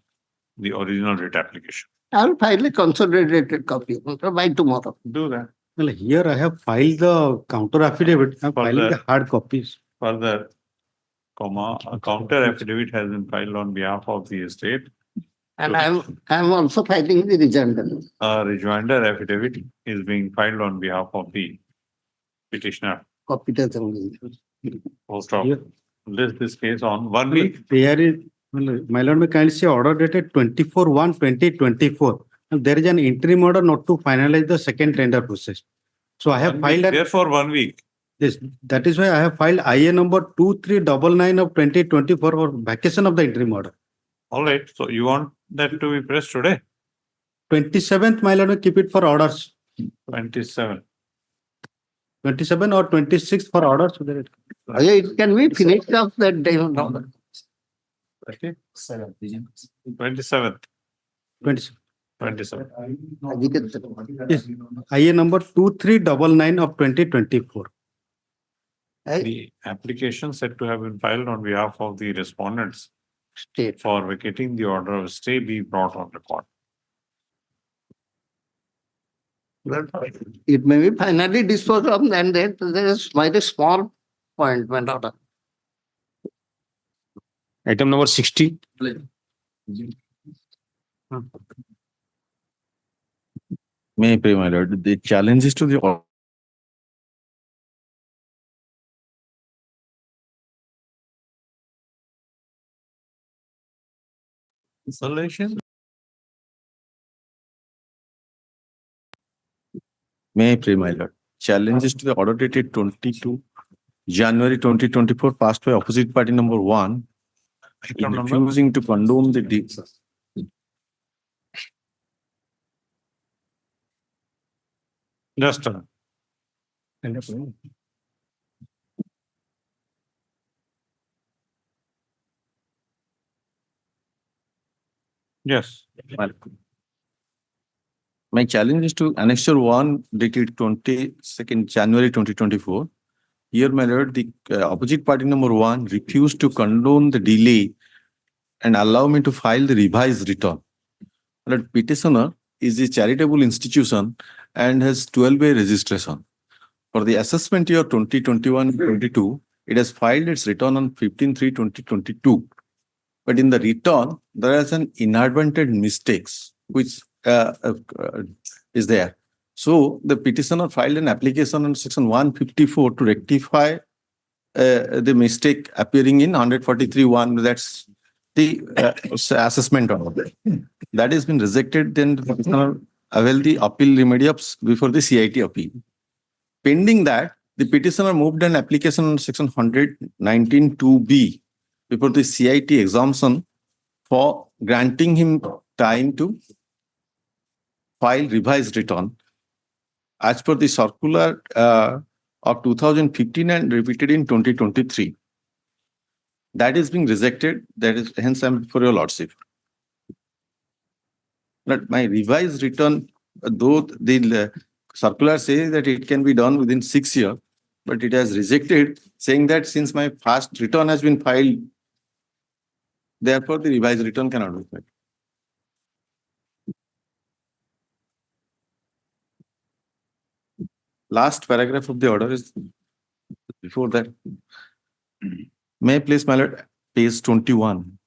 the original writ application. I'll file a consolidated copy by tomorrow. Do that. Well, here I have filed the counter affidavit. I'm filing the hard copies. Further, a counter affidavit has been filed on behalf of the estate. And I'm also filing the rejoinder. A rejoinder affidavit is being filed on behalf of the petitioner. Copy that only. Post of list this case on 1 week. Here is, my lord, may kindly say order dated 24/1/2024. And there is an interim order not to finalize the second tender process. So I have filed. Therefore, 1 week. Yes, that is why I have filed IA number 2399 of 2024 for vacation of the interim order. All right. So you want that to be pressed today? 27th, my lord, keep it for orders. 27. 27 or 26 for orders. So that It can be finished off that day. Okay. 27th. 27. 27. Yes, IA number 2399 of 2024. The application said to have been filed on behalf of the respondents for vacating the order of stay be brought on record. It may be finally disposed of, and then there is very small point, my lord. Item number 60. May I pray, my lord, the challenges to the Solution. May I pray, my lord, challenges to the order dated 22 January 2024 passed by opposite party number 1 in refusing to condone the deed. Just yes. My challenge is to Annexure 1 dated 22nd January 2024. Here, my lord, the opposite party number 1 refused to condone the delay and allow me to file the revised return. My lord, petitioner is a charitable institution and has 12A registration. For the assessment year 2021-22, it has filed its return on 15/3/2022. But in the return, there is an inadvertent mistakes which is there. So the petitioner filed an application on section 154 to rectify the mistake appearing in 143(1). That's the assessment order. That has been rejected. Then the petitioner availed the appeal remedy before the CIT appeal. Pending that, the petitioner moved an application on section 119(2)(b) before the CIT exemption for granting him time to file revised return as per the circular of 2015 and repeated in 2023. That is being rejected. That is hence I'm for your lordship. But my revised return, though the circular says that it can be done within 6 years, but it has rejected, saying that since my first return has been filed, therefore the revised return cannot be filed. Last paragraph of the order is before that. May I please, my lord, page 21.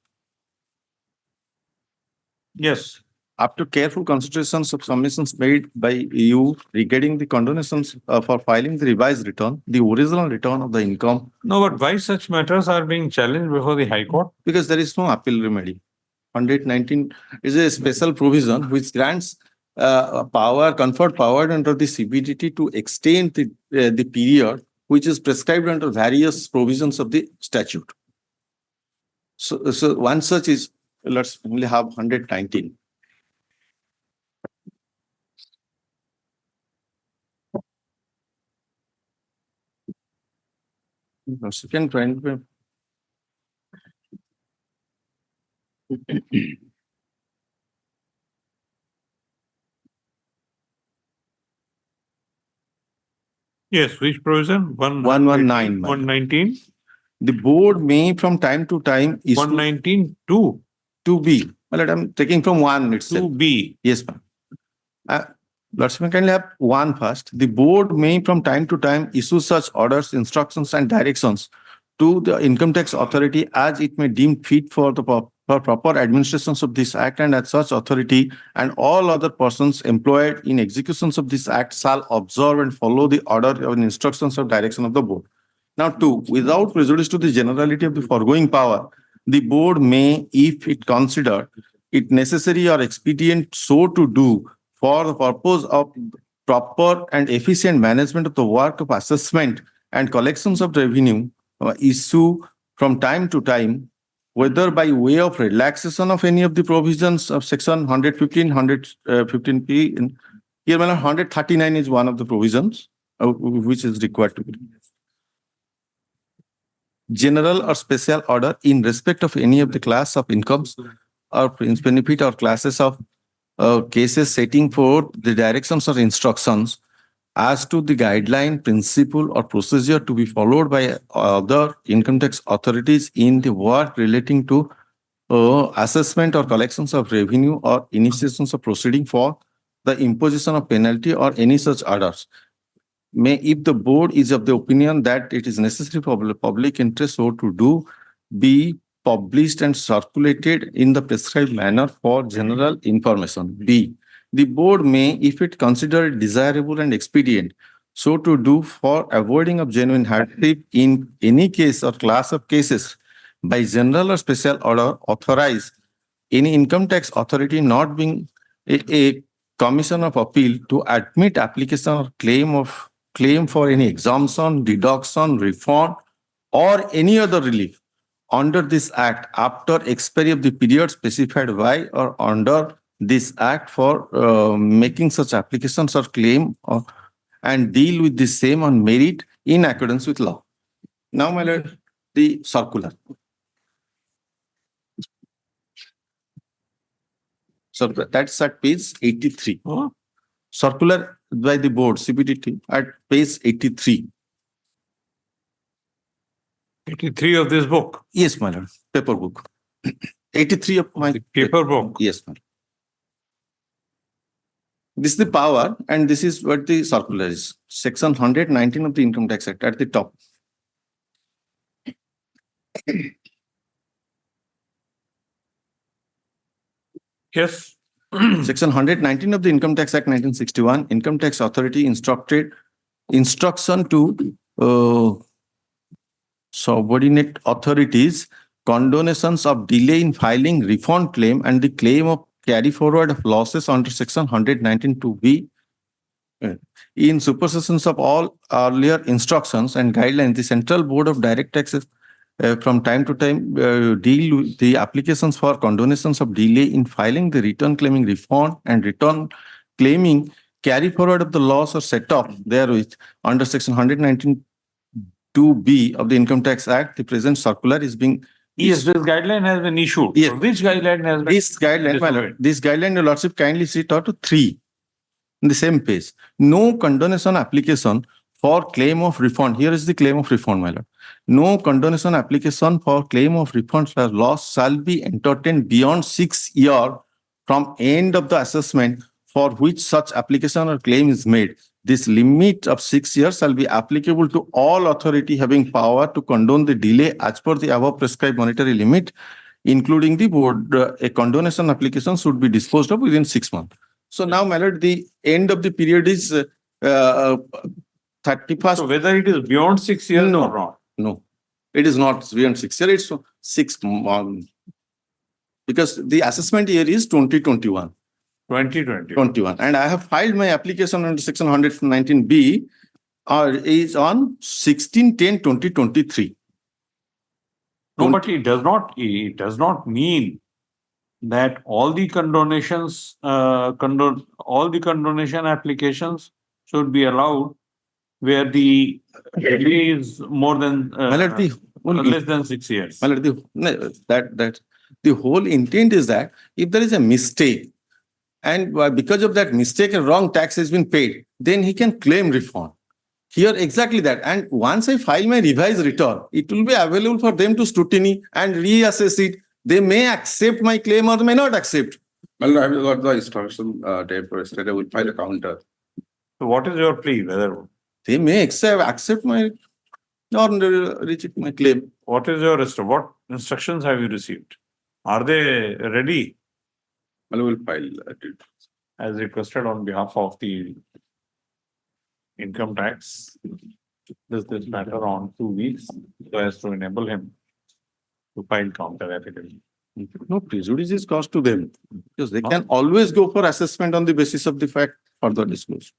Yes. After careful considerations of submissions made by you regarding the condonations for filing the revised return, the original return of the income. No, but why such matters are being challenged before the High Court? Because there is no appeal remedy. 119 is a special provision which grants conferred power under the CBDT to extend the period which is prescribed under various provisions of the statute. So one such is, let's only have 119. Second trend. Yes, which provision? 119. 119. The board may from time to time issue 119 2B. Well, I'm taking from 1 itself. 2B. Yes, ma'am. Let's kindly have 1 first. The board may from time to time issue such orders, instructions, and directions to the income tax authority as it may deem fit for the for proper administrations of this act, and as such authority and all other persons employed in executions of this act shall observe and follow the order and instructions or direction of the board. Now, 2, without prejudice to the generality of the foregoing power, the board may, if it consider it necessary or expedient so to do for the purpose of proper and efficient management of the work of assessment and collections of revenue, issue from time to time, whether by way of relaxation of any of the provisions of section 115, 115P, here 139 is one of the provisions which is required to be. General or special order in respect of any of the class of incomes or benefit or classes of cases setting forth the directions or instructions as to the guideline, principle, or procedure to be followed by other income tax authorities in the work relating to assessment or collections of revenue or initiations of proceeding for the imposition of penalty or any such orders. May, if the board is of the opinion that it is necessary for public interest so to do, be published and circulated in the prescribed manner for general information. B, the board may, if it consider it desirable and expedient, so to do for avoiding of genuine hardship in any case or class of cases, by general or special order, authorize any income tax authority not being a commission of appeal to admit application or claim for any exemption, deduction, refund, or any other relief under this act after expiry of the period specified by or under this act for making such applications or claim and deal with the same on merit in accordance with law. Now, my lord, the circular. So that's at page 83. Circular by the board, CBDT, at page 83. 83 of this book? Yes, my lord, paper book. 83 of my paper book? Yes, my lord. This is the power, and this is what the circular is. Section 119 of the Income Tax Act at the top. Yes. Section 119 of the Income Tax Act 1961, Income Tax Authority instruction to subordinate authorities, condonations of delay in filing refund claim and the claim of carry forward of losses under Section 119 to in supersessions of all earlier instructions and guidelines. The Central Board of Direct Taxes from time to time deal with the applications for condonations of delay in filing the return claiming refund and return claiming carry forward of the loss or set off therewith under Section 119 2B of the Income Tax Act. The present circular is being Yes, this guideline has been issued. Yes. So which guideline has been This guideline, my lord, this guideline, your lordship, kindly see it out to 3 in the same page. No condonation application for claim of refund. Here is the claim of refund, my lord. No condonation application for claim of refund or loss shall be entertained beyond 6 years from end of the assessment for which such application or claim is made. This limit of 6 years shall be applicable to all authority having power to condone the delay as per the above prescribed monetary limit, including the board. A condonation application should be disposed of within 6 months. So now, my lord, the end of the period is 31st. So whether it is beyond 6 years or not? No, it is not beyond 6 years. It's 6 months. Because the assessment year is 2021. 2021. And I have filed my application under Section 119B is on 16/10/2023. No, but it does not mean that all the condonations, all the condonation applications should be allowed where the delay is more than less than 6 years. The whole intent is that if there is a mistake and because of that mistake a wrong tax has been paid, then he can claim refund. Here exactly that. And once I file my revised return, it will be available for them to scrutiny and reassess it. They may accept my claim or they may not accept. Well, I have got the instruction yesterday. I will file a counter. So what is your plea? Whether they may accept my or reject my claim. What is your what instructions have you received? Are they ready I will file. as requested on behalf of the income tax? This matter on 2 weeks so as to enable him to file counter affidavit. No prejudice is caused to them because they can always go for assessment on the basis of the fact further disclosed.